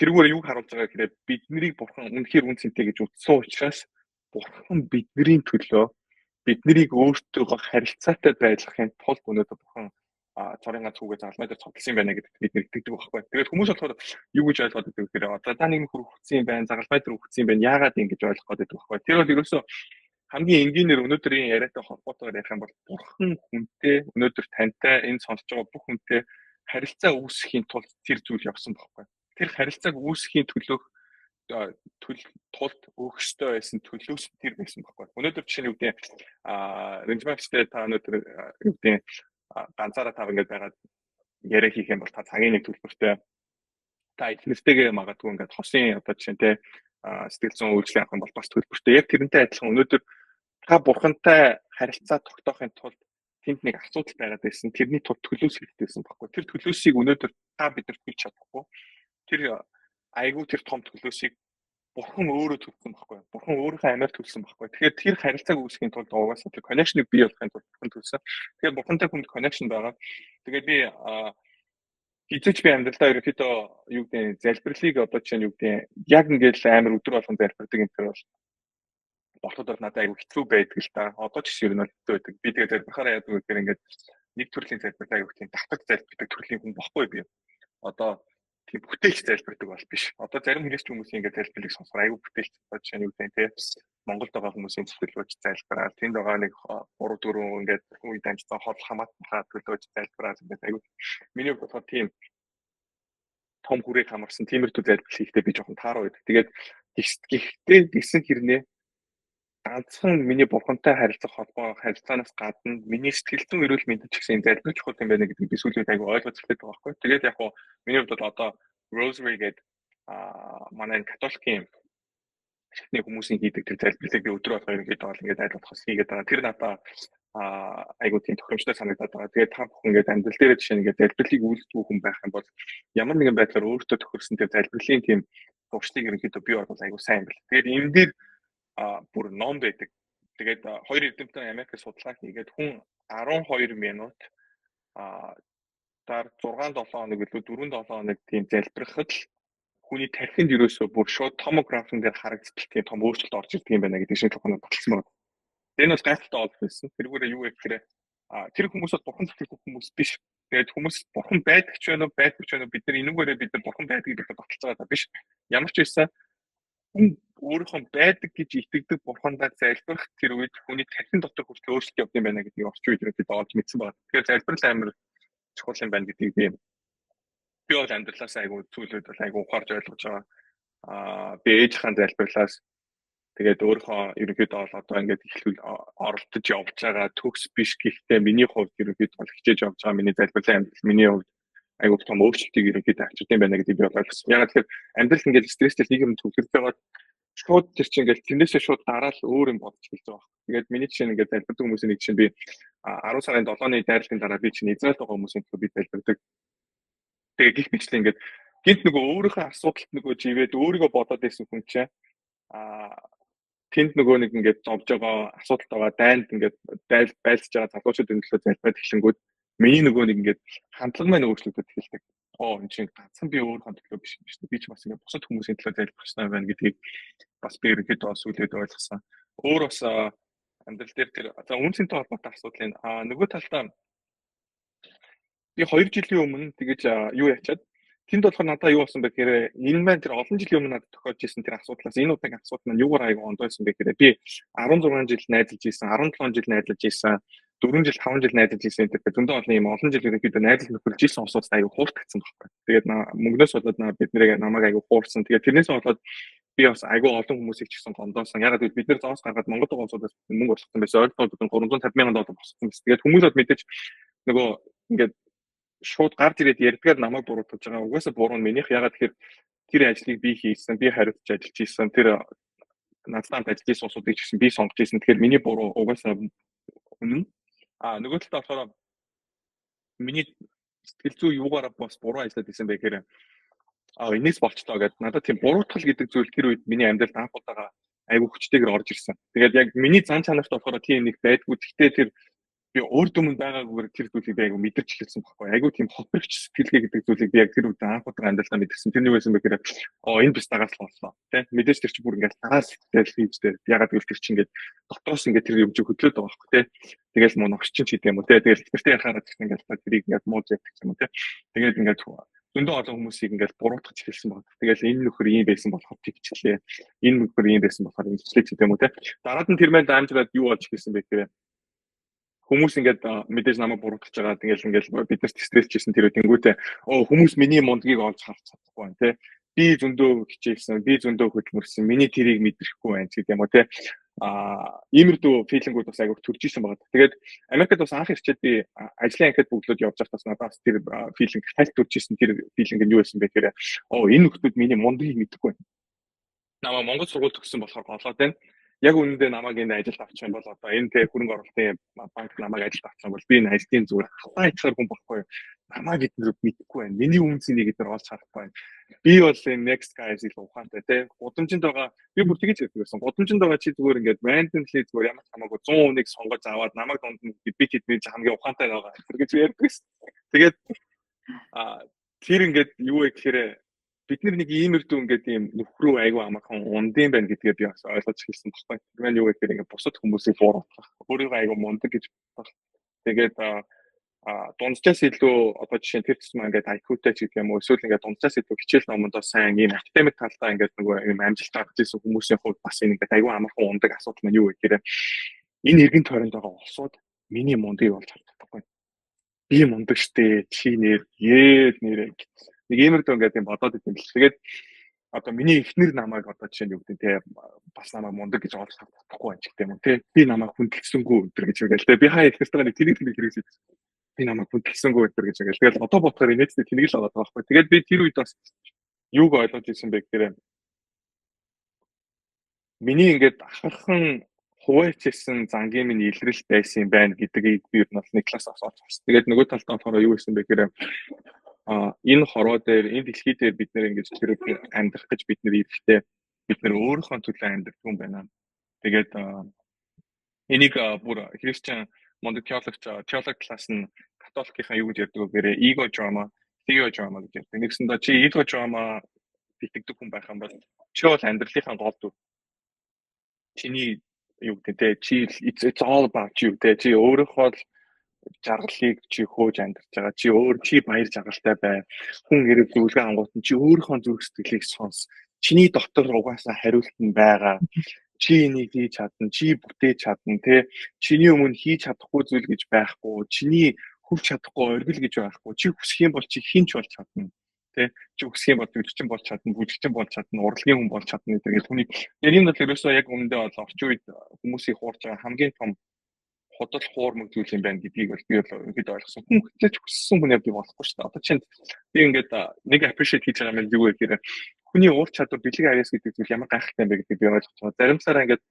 A: тэрүүгээр юу харуулж байгаа гэхээр биднийг бурхан үнэхээр үнцэнтэй гэж үзсэн учраас бурхан бидний төлөө биднийг өөртөөгөө харилцаатай байлгахын тулд өнөөдөр бурхан цорын ганц хүүгээ залмай дээр цогцолсон юм байна гэдэгт бид нэгтгэдэг байхгүй. Тэгээд хүмүүс болохоор юу гэж ойлгоод байдаг гэхээр одоо та нэг хөрвөгцсөн юм байна, загалмай дээр хөрвөгцсөн юм байна. Яагаад ингэж ойлгох гээд байдаг байхгүй. Тэр бол ерөөсөө хамгийн энгийнээр өнөөдрийн яриатай холбоотойгоор ярих юм бол бурхан хүнтэй өнөөдөр тантай энэ сонсож байгаа бүх хүнтэй харилцаа үүсгэхийн тулд тэр зүйл явсан байхгүй. Тэр харилцааг үүсгэхийн тулд өгөх ёстой байсан төлөөс тэр байсан байхгүй. Өнөөдөр жишээ нь юу гэдэг ренжмарчтай та өнөөдөр юу гэдэг ганцаараа тав ингээд байгаад яриа хийх юм бол та цагийн нэг төлбөртэй та эднэртэйгээ магадгүй ингээд хосын одоо жишээ нь те сэтгэл зүйн үйлчлэл авах юм бол бас төлбөртэй. Яг тэрнтэй адилхан өнөөдөр та бурхантай харилцаа тогтоохын тулд тэнд нэг асуудал байгаад байсан. Тэрний тулд төлөөс хэрэгтэйсэн байхгүй. Тэр төлөөсийг өнөөдөр та биднэрт хэлж чадахгүй. Тэр айгүй тэр том төлөөсийг бурхан өөрөө төлсөн байхгүй. Бурхан өөрийнхөө амиар төлсөн байхгүй. Тэгэхээр тэр харилцааг үүсгэхийн тулд угаасаа тэр connection-ыг бий болгохын тулд бурхан төлсөн. Тэгэхээр бурхантай хүнд connection байгаа. Тэгээд би хизээч би амьдралдаа ерөөхдөө юу гэдэг залбирлыг одоо чинь юу гэдэг яг ингээд амар өдөр болгон залбирдаг юм тэр бол болтод надад айгүй хэцүү байдаг л да. Одоо ч гэсэн ер нь хэцүү байдаг. Би тэгээд залбирахаараа яадаг вэ гэхээр ингээд нэг төрлийн залбирал айгүй тийм давтаг залбирдаг төрлийн хүн бохгүй би. Одоо тийм бүтээлч залбирдаг бол биш. Одоо зарим христч хүмүүсийн ингээд залбирлыг сонсохоор айгүй бүтээлч одоо жишээ нь юу гэдэг те Монголд байгаа хүмүүсийн төлөвлөж залбираад тэнд байгаа нэг 3 4 ингээд үе дамжсан хол хамаатнахаа төлөвлөж залбираад ингээд айгүй миний бодлоор тийм том хүрээг хамарсан тиймэрхүү залбирал хийхдээ би жоохон тааруу байдаг. Тэгээд гэхдээ гисэн хэрнээ ганцхан миний бурхантай харилцах холбоо харилцаанаас гадна миний сэтгэл зүйн эрүүл мэндийн ч гэсэн залбирч хот юм байна гэдэг би сүүлийн айгүй ойлгож ирдэг байгаа байхгүй. Тэгээд яг хуу миний хувьд одоо rosary гэдэг манай католикийн шатны хүмүүсийн хийдэг тэр залбирлыг би өдрөө болгоо ерөнхийдөө бол ингээд айл болохос хийгээд байгаа. Тэр надаа айгүй тийм тохиромжтой санагдаад байгаа. Тэгээд та бүхэн ингээд амьдрал дээр жишээ нь ингээд залбирлыг үйлдэх хүн байх юм бол ямар нэгэн байдлаар өөртөө тохирсон тэр залбирлын тийм туршлыг ерөнхийдөө бий болгох айгүй сайн байл. Тэгээд энэ дээр бүр ном байдаг. Тэгээд 2 эрдэмтэн Америкт судалгаа хийгээд хүн 12 минут дараа 6-7 хоног билүү 4-7 хоног тийм залбирахад л хүний тархинд ерөөсөө бүр шууд томографн дээр харагддаг тийм том өөрчлөлт орж ирдэг юм байна гэдэг шинэ тухайд баталсан байна. Энэ бол гайхалтай олж байсан. Тэргүүрээ юу гэхээр тэр хүмүүс бол бурхан сэтгэх хүмүүс биш. Тэгээд хүмүүс бурхан байдаг ч байна уу, байдагч байна уу бид нар энүүгээрээ бид нар бурхан байдгийг бид баталж байгаа биш. Ямар ч байсан хүн өөрийнхөө байдаг гэж итгэдэг бурхандаа залбирах тэр үед хүний тархин дотор хүртэл өөрчлөлт явдаг юм байна гэдгийг орчин үед ерөөдөө олж мэдсэн байна. Тэгэхээр залбирал амар чухал юм байна гэдгийг би бол амьдралаас айгүй зүйлүүд бол айгүй ухаарж ойлгож байгаа. би ээжийнхэн залбирлаас тэгээд өөрийнхөө ерөнхийдөө бол одоо ингээд ихлүүл оролдож явж байгаа төгс биш гэхдээ миний хувьд ерөнхийдөө бол хичээж явж байгаа миний залбирлын амьдрал миний хувьд айгуу том өөрчлөлтийг ерөнхийдөө авчирсан байна гэдгийг би ойлгосон. Яг тэгэхээр амьдрал ингээд стресстэй нэг юм төвлөрч байгаад шууд тэр чинь ингээд тэрнээсээ шууд дараал өөр юм бодож эхэлж байгаа. Тэгээд миний жишээ нь ингээд залбирдаг хүмүүсийн нэг чинь би 10 сарын 7-ны дайралтын дараа би чинь Израиль байгаа хүмүүсийн төлөө би залбирдаг. Тэгээд гих мэтлээ ингээд гинт нөгөө өөрийнхөө асуудалт нөгөө живээд өөрийгөө бодоод байсан хүн чинь тэнд нөгөө нэг ингээд зовж байгаа асуудалт байгаа дайнд ингээд байлж байгаа залуучуудын төлөө залбираад эхлэнгүүд миний нөгөө нэг ингээд хандлага маань өөрчлөгдөж эхэлдэг. Энэ чинь ганцхан би өөрийнхөө төлөө биш юм шүү дээ. Би ч бас ингээд бусад хүмүүсийн төлөө залбирх хэрэгтэй байна гэдгийг бас би ерөнхийдөө бас үлээд ойлгосон. Өөр бас амьдрал дээр тэр үнцэнтэй холбоотой асуудал энэ. Нөгөө талдаа би 2 жилийн өмнө тэгэж юу ячаад тэнд болохоор надад юу болсон бэ гэхээр энэ маань тэр олон жилийн өмнө надад тохиолж исэн тэр асуудлаас энэ удаагийн асуудал маань юугаар айгүй ондойсон бэ гэхээр би 16 жил найзалж исэн, 17 жил найзалж исэн, 4 жил 5 жил найзалж исэн тэр зөндөө олон юм олон жил ерөнхийдөө найзал нөхөрлж исэн усууд айгүй хууртагдсан байхгүй. Тэгээд мөнгнөөс болоод бид нэрээ намайг айгүй хуурсан. Тэгээд тэрнээс болоод би бас айгүй олон хүмүүсийг ч гэсэн гондоосон. Ягаад гэвэл бид нэр зоос гаргаад Монгол гонцоодоос мөнгө олгосон байсан. Ойролцоогоор 350 сая доллар босгосон байсан. Тэгээд хүмүүс бол мэдээж нөгөө ингээд шууд гарч ирээд ярьдгаар намайг буруутгаж байгаа. Угаасаа буруу нь минийх. Ягаад тэгэхээр тэр ажлыг би хийсэн, би хариуцж ажиллаж исэн, тэр надад ажиллаж исэн усуудыг ч гэсэн би сонгож исэн. Тэгэхээр миний буруу угаасаа үнэн. Нөгөө талд болохоор миний сэтгэл зүй юугаараа бас буруу ажиллаад исэн бэ гэхээр энэс болчлоо гэдэг. Надад тийм буруутгал гэдэг зүйл тэр үед миний амьдралд анх удаага айгүй хүчтэйгээр орж ирсэн. Тэгээд яг миний зан чанарт болохоор тийм нэг байдгүй. Гэхдээ тэр би өөр дүмэнд байгаагаар тэр зүйлийг би айгүй мэдэрч эхэлсэн байхгүй. Айгүй тийм хотрогч сэтгэлгээ гэдэг зүйлийг би яг тэр үед анх удаа амьдралдаа мэдэрсэн. Тэрний байсан бэ гэхээр энэ биш дагаад боллоо. Тэ мэдээж тэр чинь бүр ингээд тараас сэтгэл хийжтэй. Ягаад гэвэл тэр чинь ингээд дотроос ингээд тэр юм чи хөдлөөд байгаа байхгүй. Тэ тэгэл муу ногч чинь ч гэдэг юм уу. Тэ тэгэл экспертийн ярахаараа ч ингээд тэрийг ингээд муу зэвчих юм уу. Тэ тэгээд ингээд зөндөө олон хүмүүсийг ингээд буруутгах хэлсэн баг. Тэгэл энэ нөхөр ийм байсан болохоор тэгчлээ. Энэ нөхөр ийм байсан болохоор ингэчлээ ч гэдэг юм уу. Тэ дараад нь тэр маань дамжраад юу болж хэлсэн бэ гэхээр хүмүүс ингээд мэдээж намайг буруутгаж байгаа. Тэгэл ингээд бид нарт стресс хийсэн тэр үеингүүтээ хүмүүс миний мундгийг олж харж чадахгүй байна те. Би зөндөө хичээсэн, би зөндөө хөдөлмөрсөн. Миний тэрийг мэдрэхгүй байна гэдэг юм уу те. Иймэрдүү филингүүд бас айгуух төрж исэн байгаа. Тэгээд Америкт бас анх ирчээд би ажлын анхаад бөглөөд явж байхдаа надаас тэр филинг хальт төрж исэн тэр филинг нь юу байсан бэ гэхээр энэ нөхдүүд миний мундгийг мэдрэхгүй байна. Намаа Монгол сургууль төгссөн болохоор голоод байна. Яг үнэндээ намайг энэ ажилд авчих юм бол одоо энэ тэг хөрөнгө оруулалтын банк намайг ажилд авчих юм бол би энэ ажлын зүгээр хатаа ичхэр хүн баггүй. Намайг эдгээр мэдэхгүй байна. Миний үнцнийг эдгээр олж харахгүй байна. Би бол энэ next guys илүү ухаантай те. Гудамжинд байгаа би бүр тэгэж хэлдэг байсан. Гудамжинд байгаа чи зүгээр ингээд randomly зүгээр ямар ч хамаагүй 100 хүнийг сонгож аваад намайг донд нь бид хамгийн ухаантай байгаа. Тэгэж ярьдаг байсан. Тэгээд тэр ингээд юу вэ гэхээр бид нэг иймэрдүү ингээд ийм нөхрөө айгүй амархан ундын байна гэдгээ би бас ойлгож хэлсэн баггүй. Тэр маань юу гэхээр ингээд бусад хүмүүсийг буруутгах. Өөрийгөө айгүй мундаг гэж бодох. Тэгээд дунджаас илүү одоо жишээ нь тэр төсмөө ингээд IQ-тэй ч гэх юм уу эсвэл ингээд дунджаас илүү хичээл номондоо сайн ийм академик талдаа ингээд нөгөө ийм амжилт гаргаж ирсэн хүмүүсийн хувьд бас энэ ингээд айгүй амархан ундаг асуудал маань юу вэ гэхээр энэ эргэн тойронд байгаа улсууд миний мундыг олж хардаг баггүй. Би мундаг штэ чи нэрээ нэг иймэрдүү ингээд юм бодоод идэв л. Тэгээд одоо миний эхнэр намайг одоо жишээ нь юу гэдэг те бас намайг мундаг гэж олж чадахгүй байж гэх юм те. Би намайг хүндэлсэнгүй өдр гэж үгээл те. Би хаа ихнэртэйгээ тэрийг хэрэгсэж. Би намайг хүндэлсэнгүй өдр гэж үгээл. Тэгээд одоо бодохоор инээдтэй тэнийг л байгаа байхгүй. Тэгээд би тэр үед бас юуг ойлгож ирсэн бэ гэхээр миний ингээд ахархан хуваачсан зангийн минь илрэл байсан юм байна гэдгийг би ер нь бол нэг класс асууж байна. Тэгээд нөгөө талдаа болохоор юу байсан бэ гэхээр энэ хороо дээр энэ дэлхий дээр бид нэр ингэж тэр амьдрах гэж бид нэр ирэхдээ бид нэр өөрийнхөө төлөө амьдрах юм байна. Тэгээд энийг бүр христиан мундаг теолог класс нь католикийнхаа юу гэж ярьдаг вэ гэхээр эго драма, theo drama гэж ярьдаг. Нэгсэндээ чи эго драма битгдэг хүн байх юм бол чи бол амьдралынхаа гол дүр. Чиний юу гэдэг те чи it's all about you те чи өөрийнхөө жаргалыг чи хөөж амьдарч байгаа. Чи баяр жаргалтай бай. Хүн хэрэг зөвлөгөө ангуут нь чи өөрийнхөө зүрх сэтгэлийг сонс. Чиний дотор угаасаа хариулт нь байгаа. Чи энийг хийж чадна, чи бүтээж чадна, тэ. Чиний өмнө хийж чадахгүй зүйл гэж байхгүй. Чиний хүрч чадахгүй оргил гэж байхгүй. Чи хүсэх юм бол чи хинч болж чадна. тий. Чи үсэх юм бол жүжигчин болж чадна, бүжигчин болж чадна, урлагийн хүн болж чадна гэдэг. Түүний энэ бол ерөөсөө яг өмнөдөө бол орчин үед хүмүүсийг хуурж байгаа хамгийн том худал хуурмаг зүйл юм байна гэдгийг бол би бол ихэд ойлгосон. Хүн хөтлөж хүссэн хүн явдаг болохгүй шүү дээ. Одоо чинь би ингээд нэг appreciate хийж байгаа юм юу гэхээр хүний уур чадвар бэлэг авьяас гэдэг зүйл ямар гайхалтай юм бэ гэдгийг би ойлгож байгаа. Зарим сараа ингээд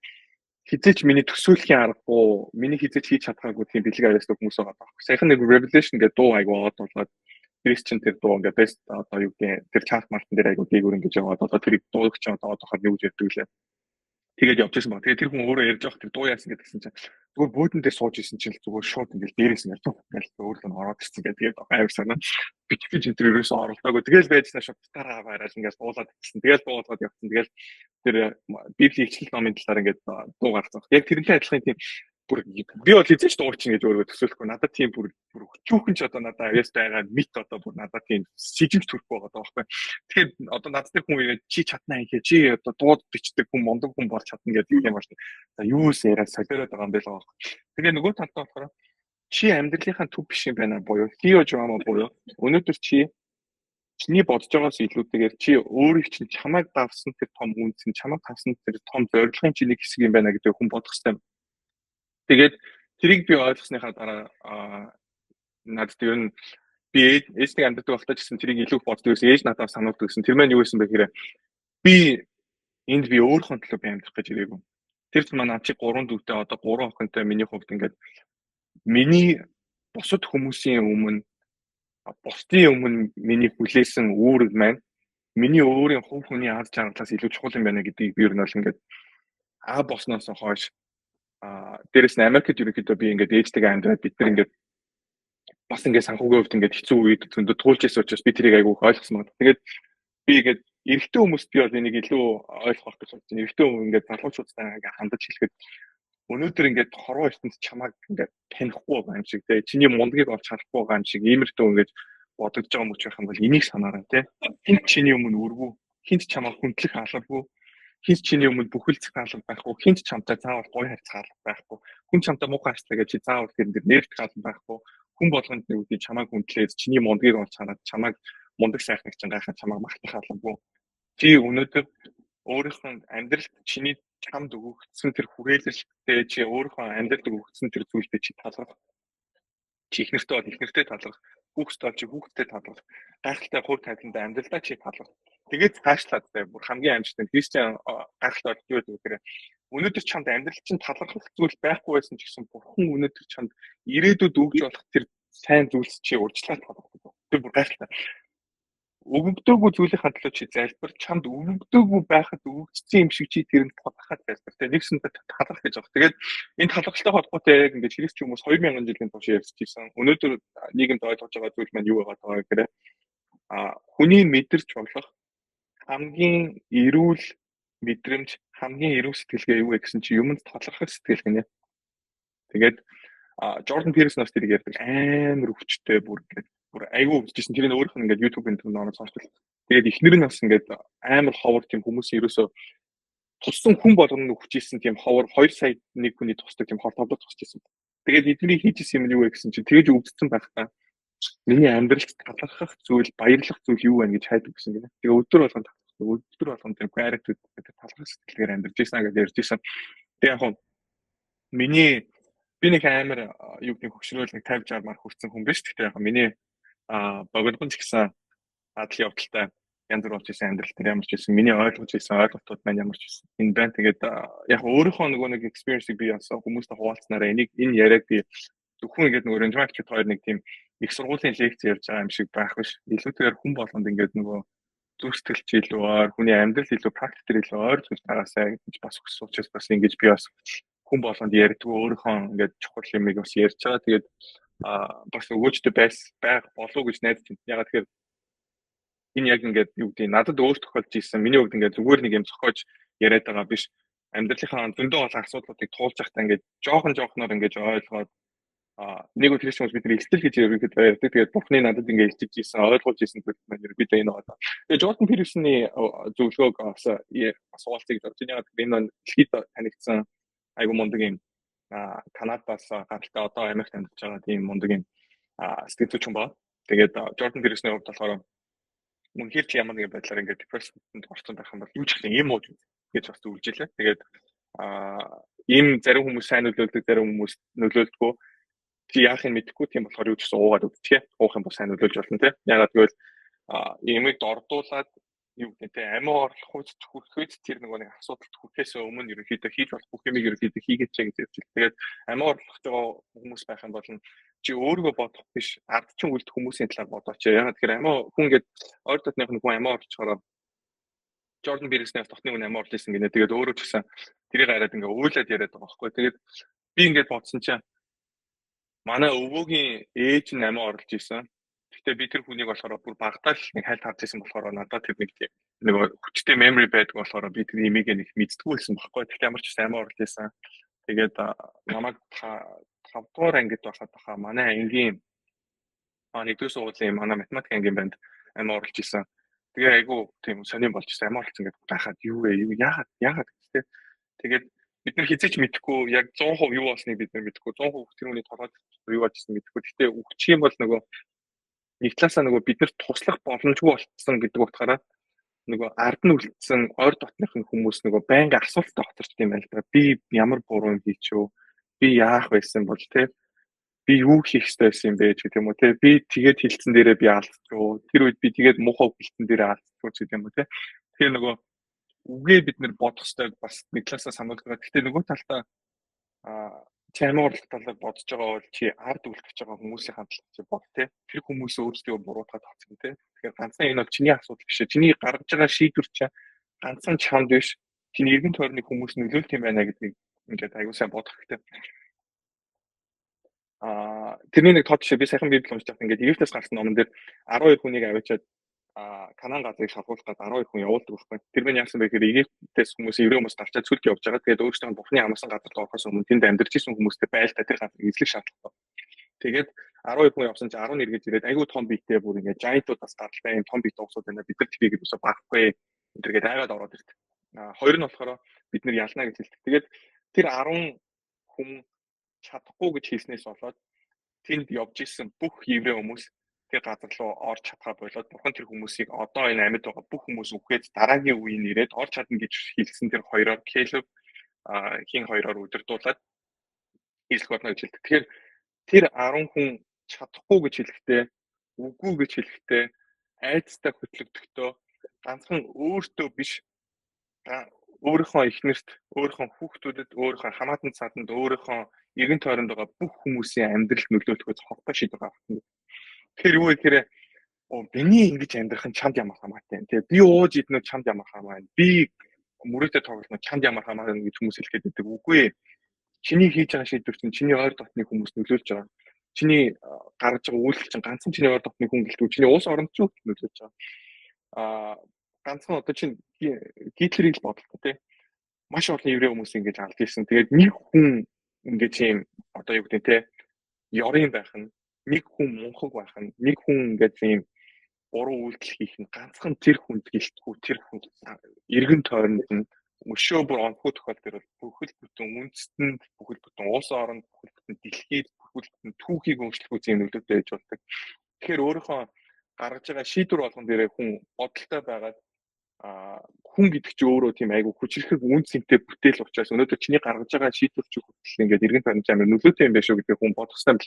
A: хизээч миний төсөөлхийн аргагүй, миний хизээч хийж чадхаагүй тийм бэлэг авьяастай хүмүүс байгаа байхгүй. Саяхан нэг Revelation гэдэг дуу айгуу аваад болоод Christian тэр дуу ингээд best одоо юу гэдэг тэр chart martin дээр айгуу дээгүүр ингэж яваад одоо тэрийг дуугч аваад байхад юу гэж яддаг лээ. Тэгээд явж байсан баг. Тэгээд тэр хүн өөрөө ярьж байгаа тэр дуу яасан гэдгсэн чинь зүгээр буудан дээр сууж исэн чинь зүгээр шууд ингээл дээрээс ингээл өөрөө нь ороод ирсэн гэдэг. Тэгээд амар санаа бичиж энэ төрөөс оролдоогүй. Тэгэл байжснаа шууд гитараа аваад ингээл дуулаад ирсэн. Тэгэл дуулаад явсан. Тэгэл тэр библийн ичлэл номын талаар ингээд дуу гаргасан. Яг тэрнтэй адилхан тийм бүр би бол хийж дуучин гэж өөрөө төсөөлөхгүй. Надад тийм бүр өчүүхэн ч одоо надад авьяас байгаа мит одоо бүр надад тийм сэжимж төрөхгүй байгаа байхгүй. Тэгэхээр одоо над дээр хүн ирээд чи чадна ихэ чи одоо дууд бичдэг хүн мондөг хүн болж чадна гэдэг юм байна. За юус яриа солиороод байгаа юм бэ л байгаа. Тэгээ нөгөө талдаа болохоор чи амьдралынхаа төв биш юм байна буюу theo drama буюу өнөөдөр чиний бодож байгаас илүүтэйгээр чи өөрийг чинь чамайг давсан тэр том үнц нь чамайг тавсан тэр том зорилгын чиний хэсэг юм байна гэдэг хүн бодох хэрэгтэй. Тэгээд тэрийг би ойлгосныхаа дараа надад ер нь би ээжтэй амьдардаг багтаа ч гэсэн тэрийг илүү боддог гэсэн ээж надад сануулдаг гэсэн. Тэр маань юу гэсэн бэ гэхээр би энд би өөрийнхөө төлөө би амьдрах гэж ирээгүй. Тэр чинь маань чи 3 дүүтэй одоо 3 охинтой миний хувьд ингээд миний бусад хүмүүсийн өмнө бусдын өмнө миний хүлээсэн үүрэг маань миний өөрийн хувь хүний аз жаргалаас илүү чухал юм байна гэдгийг би ер нь бол ингээд босноос хойш дээрэс нь Америкт ерөнхийдөө би ингээд ээжтэйгээ амьдраад бид нар ингээд бас ингээд санхүүгийн хувьд ингээд хэцүү үед зөндөө туулж ирсэн учраас би тэрийг айгүй ойлгосон байна. Тэгээд би ингээд эрэгтэй хүмүүст би бол энийг илүү ойлгох гэж бодсон. Эрэгтэй хүмүүс ингээд залуучуудтай ингээд хандаж хэлэхэд өнөөдөр ингээд хорвоо ертөнд чамайг ингээд танихгүй байгаа юм шиг те чиний мундгийг олж харахгүй байгаа юм шиг иймэрхүү ингээд бодогдож байгаа мөч байх юм бол энийг санаарай те. Хинт чиний өмнө үргүү, хинт чамайг хүндлэх алгагүй. Хинт чиний өмнө бүхэлдэх хаалга байхгүй, хинт чамтай заавал гоё харьцах хаалга байхгүй, хүн чамтай муухай харьцлаа гэж чи заавал тэрэн дээр нэрвэх хаалга байхгүй, хүн болгонд нэг үгүй чамайг хүндлээд чиний мундгийг олж хараад чамайг мундаг сайхныг чинь гайхаад чамайг магтах хаалгагүй. Чи өнөөдөр өөрийнхөө амьдралд чиний чамд өгөгдсөн тэр хүрээлэлтэй чи өөрийнхөө амьдралд өгөгдсөн тэр зүйлтэй чи талархах. Чи их нэртэй бол их нэртэй талархах, хүүхдтэй бол чи хүүхдтэй талархах, гайхалтай хувь тавилантай амьдралдаа чи талархах. Тэгээд цаашлаад бай. Бүр хамгийн амжилттай Христиан гайхалтай юу гэхээр өнөөдөр чамд амьдрал чинь талархах зүйл байхгүй байсан ч гэсэн бурхан өнөөдөр чамд ирээдүйд өгж болох тэр сайн зүйлс чи урьдчилаад талархах. Тэр бүр гайхалтай. Өгөгдөөгүй зүйлийнхаа төлөө чи залбир чамд өгөгдөөгүй байхад өгөгдсөн юм шиг чи тэрэнд талархаад залбир. Тэгээ нэгсэндээ талархах гэж байгаа. Тэгээд энэ талархалтай холбоотой яг ингэж христч хүмүүс 2000 жилийн турш ярьжсэн. Өнөөдөр нийгэмд ойлгож байгаа зүйл маань юу байгаа гэхээр хүний мэдэрч болох хамгийн эрүүл мэдрэмж, хамгийн эрүүл сэтгэлгээ юу вэ гэсэн чи юмд талархах сэтгэл гинэ. Тэгээд Jordan Peterson-аас тэрийг ярьдаг амар өвчтэй бүр ингээд бүр айгүй өвчжсэн. Тэр нь өөрийнх нь ингээд YouTube-ын төрнөөр сонсдог. Тэгээд эхнэр нь бас ингээд амар ховор тийм хүмүүс ерөөсөө туссан хүн болгоно өвчжсэн тийм ховор 2 сая нэг хүний тусдаг тийм хор тоглож тусчихсан. Тэгээд эдний хийжсэн юм юу вэ гэсэн чи тэгэж өвдсөн байхдаа миний амьдралд талархах зүйл, баярлах зүйл юу вэ гэж хайдаг гэсэн гинэ. Тэгээ өдөр болгон тэр gratitude гэдэг талархах сэтгэлээр амьдарч ийсэн гэж ярьж ийсэн. Тэгээ яг би нэг амар юу гэдэг хөгшрөөл нэг 50 60 марк хүрсэн хүн биш. Тэгэхээр яг миний богдгон ч гэсэн адал явдалтай янз бүр болж ийсэн амьдрал тэр ямар ч ийсэн миний ойлгож ийсэн ойлголтууд маань ямар ч ийсэн. Энэ байна. Тэгээд яг өөрийнхөө нэг experience-ийг би яасан хүмүүстэй хуваалцсанараа энэ яриаг би зөвхөн ингээд нөгөө Range-д хоёр нэг тийм их сургуулийн лекц ярьж байгаа юм шиг байх биш. Илүүтэйгээр хүн болгонд ингээд нөгөө зүрх сэтгэлч илүү ойр, хүний амьдрал илүү практик илүү ойр зүйл тагаасаа гэж бас хүссэн учраас бас ингэж би бас хүн болгонд ярьдгүй өөрийнхөө ингээд чухал юмыг бас ярьж байгаа. Тэгээд бас өгөөжтэй байх болов уу гэж найдаж байна. Ягаад тэгэхээр энэ яг ингээд юу гэдэг надад өөр тохиолж ийсэн. Миний хувьд ингээд зүгээр нэг юм зохиож яриад байгаа биш. Амьдралынхаа зөндөө олон асуудлуудыг туулж байхдаа ингээд жоохноор ингээд ойлгоод нэг үйл хүмүүс бидний ихтэл гэж ерөнхийдөө ярьдаг. Тэгээд бурхны надад ингээд илчиж ийсэн, ойлгуулж ийсэн зүйл маань ерөнхийдөө энэ байна. Тэгээд Jordan Peterson-ы зөвлөгөөг бас уулзъя гэж бодож байна. Энэ дэлхийд танигдсан айгуу мундаг юм Канадаас гаралтай одоо Америкт амьдарч байгаа тийм мундаг юм сэтгэл зүйч хүн ба. Тэгээд Jordan Peterson-ы хувьд болохоор үнэхээр чи ямар нэгэн байдлаар ингээд депрессэнд орсон байх юм бол юу ч гэсэн юм уу гэж бас үлж илээ. Тэгээд ийм зарим хүмүүс сайн нөлөөлдөг, зарим хүмүүс нөлөөлдөггүй. Чи яахыг мэдэхгүй тийм болохоор юу ч гэсэн уугаад үдчихэ. Уух юм бол сайн нөлөөлж болно те. Ягаад гэвэл ямиг дордуулаад юу гэдэг те амиа орлох хүрэхэд тэр нэг асуудалд хүрэхээс өмнө ерөнхийдөө хийж болох бүх юмыг ерөнхийдөө хийгээд чиг гэж ярьж байна. Тэгээд амиа орлох байгаа хүмүүс байх юм бол чи өөрийгөө бодох биш ардчин үлдэх хүмүүсийн талаар бодооч. Ягаад гэхээр амиа хүн ингээд ойр дотных нь хүн амиа орчихороо Jordan Peterson-аас дотны хүн амиа орлоо гэсэн гинэ. Тэгээд өөрөө ч гэсэн тэрийг хараад ингээ уйлаад яриад байгаа байхгүй. Тэгээд би ингээд бодсон чинь манай өвөөгийн ээж нь амиа орлож исэн. Гэтэ би тэр хүнийг болохоор бүр багтаал нэг хайлт харж исэн болохоор надад тэр нэг хүчтэй memory байдаг болохоор би тэр имийг нэг мэддэггүй байсан байхгүй. Тэгтээ ямар ч гэсэн амиа орлож исэн. Тэгээд намайг 5 дугаар ангид байхад баха манай ангийн нэгдүгээр сургуулийн манай математик ангийн банд амиа орлож исэн. Тэгээ айгу тийм сонирн болж амиа орлсон гэдэг байхад юу вэ? Яагаад гэжтэй. Тэгээд бид нар хизээч мэдэхгүй яг 100% юу болсныг бид нар мэдэхгүй 100% тэр хүний толгойд юу болж ирсэн мэдэхгүй. Гэхдээ өгчих юм бол нөгөө нэг талаасаа нөгөө бид нар туслах боломжгүй болчихсон гэдэг утгаараа нөгөө ард нь үлдсэн ойр дотных хүмүүс нөгөө байнга асуулттай хоцорчд юм байна л да. Би ямар буруу юм хийчихв? Би яах байсан бол те би юу хийх ёстой байсан юм бэ гэх юм уу те би тэгээд хилцэн дээрээ би алдчихв. Тэр үед би тэгээд муухай хилцэн дээрээ алдчихв гэх юм уу те. Тэгэхээр нөгөө үгээ бид нэр бодох ёстой бас нэг талаасаа сануулдаг. Гэхдээ нөгөө талдаа чи амиа орлох талаар бодож байгаа бол чи ард үлдчихэж байгаа хүмүүсийн хандлага чи бод те. Тэр хүмүүс өөрсдөө буруутгаад тавцсан те. Тэгэхээр ганцхан энэ бол чиний асуудал биш. Чиний гаргаж байгаа шийдвэр чи ганцхан чамд биш. Чиний эргэн тойрны хүмүүс нөлөөлт юм байна гэдгийг ингээд аягүй сайн бодох хэрэгтэй. Тэрний нэг тод жишээ би сайхан библ уншиж байхад ингээд Египтээс гарсан номон дээр 12 хүнийг авчиад Канаан газрыг шалгуулах гээд 12 хүн явуулдаг байхгүй. Тэр мань яасан бэ гэхээр Египтээс хүмүүс еврей хүмүүс гарчаад сүлд явж байгаа. Тэгээд өөрсдөө нь Бурхны амарсан газарт орохоос өмнө тэнд амьдарч исэн хүмүүстэй байлдаа тэр газрыг эзлэх шаардлагатай. Тэгээд 12 хүн явсан чинь 11 гэж ирээд айгүй том биетэй бүр ингээд giant-уудаас гаралтай юм том биетэй уусууд байна. Бид нар тгийгээд өсө багхгүй. Энтергээд айгаад ороод ирдэг. Хоёр нь болохоор бид нар ялна гэж хэлдэг. Тэгээд тэр 10 хүн чадахгүй гэж хэлснээс болоод тэнд явж исэн бүх еврей хүмүүс тэр газар руу орж чадхаа болоод бурхан тэр хүмүүсийг одоо энэ амьд байгаа бүх хүмүүс үхээд дараагийн үеийн ирээд орж чадна гэж хэлсэн тэр хоёроор Caleb хин хоёроор удирдуулаад хэлэх болно гэж хэлдэг. Тэгэхээр тэр 10 хүн чадахгүй гэж хэлэхдээ үгүй гэж хэлэхдээ айцтай хөтлөгдөхдөө ганцхан өөртөө биш өөрийнхөө эхнэрт, өөрийнхөө хүүхдүүдэд, өөрийнхөө хамаатан цаатанд, өөрийнхөө эргэн тойронд байгаа бүх хүмүүсийн амьдралд нөлөөлөхөд хортой шийдвэр гаргах юм. Тэгэхээр юу гэхээр миний ингэж амьдрах нь чамд ямар хамаатай юм. Тэгээ би ууж иднэ чамд ямар хамаа. Би мөрөөдө тоглоно чамд ямар хамаа гэж хүмүүс хэлгээд байдаг. Үгүй ээ. Чиний хийж байгаа шийдвэр чинь чиний ойр дотны хүмүүс нөлөөлж байгаа. Чиний гаргаж байгаа үйлдэл чинь ганцхан чиний ойр дотны хүн гэлтгүй чиний уус оронд ч нөлөөлж байгаа. Ганцхан одоо чинь Гитлерийг л бодлоо тий. Маш олон еврей хүмүүс ингэж алж ирсэн. Тэгээд нэг хүн ингэж юм одоо юу гэдэг те ёрын байх нь, нэг хүн мунхаг байх нь, нэг хүн ингэж юм буруу үйлдэл хийх нь ганцхан тэр хүнд гэлтгүй тэр хүн эргэн тойронд нь өшөө бүр онхоо тохиолдол бүхэл бүтэн үндэстэнд бүхэл бүтэн улс оронд бүхэл бүтэн дэлхийд бүхэл бүтэн түүхийг өөрчлөх үе нөлөөтэй байж болдог. Тэгэхээр өөрийнхөө гаргаж байгаа шийдвэр болгон дээрээ хүн бодолтой байгаад хүн гэдэг чинь өөрөө тийм айгүй хүчрхэг үн цэнтэй бүтээл учраас өнөөдөр чиний гаргаж байгаа шийдвэр чи хөтөл ингээд эргэн тойрны амар нөлөөтэй юм байх шүү гэдэг хүн бодох юм.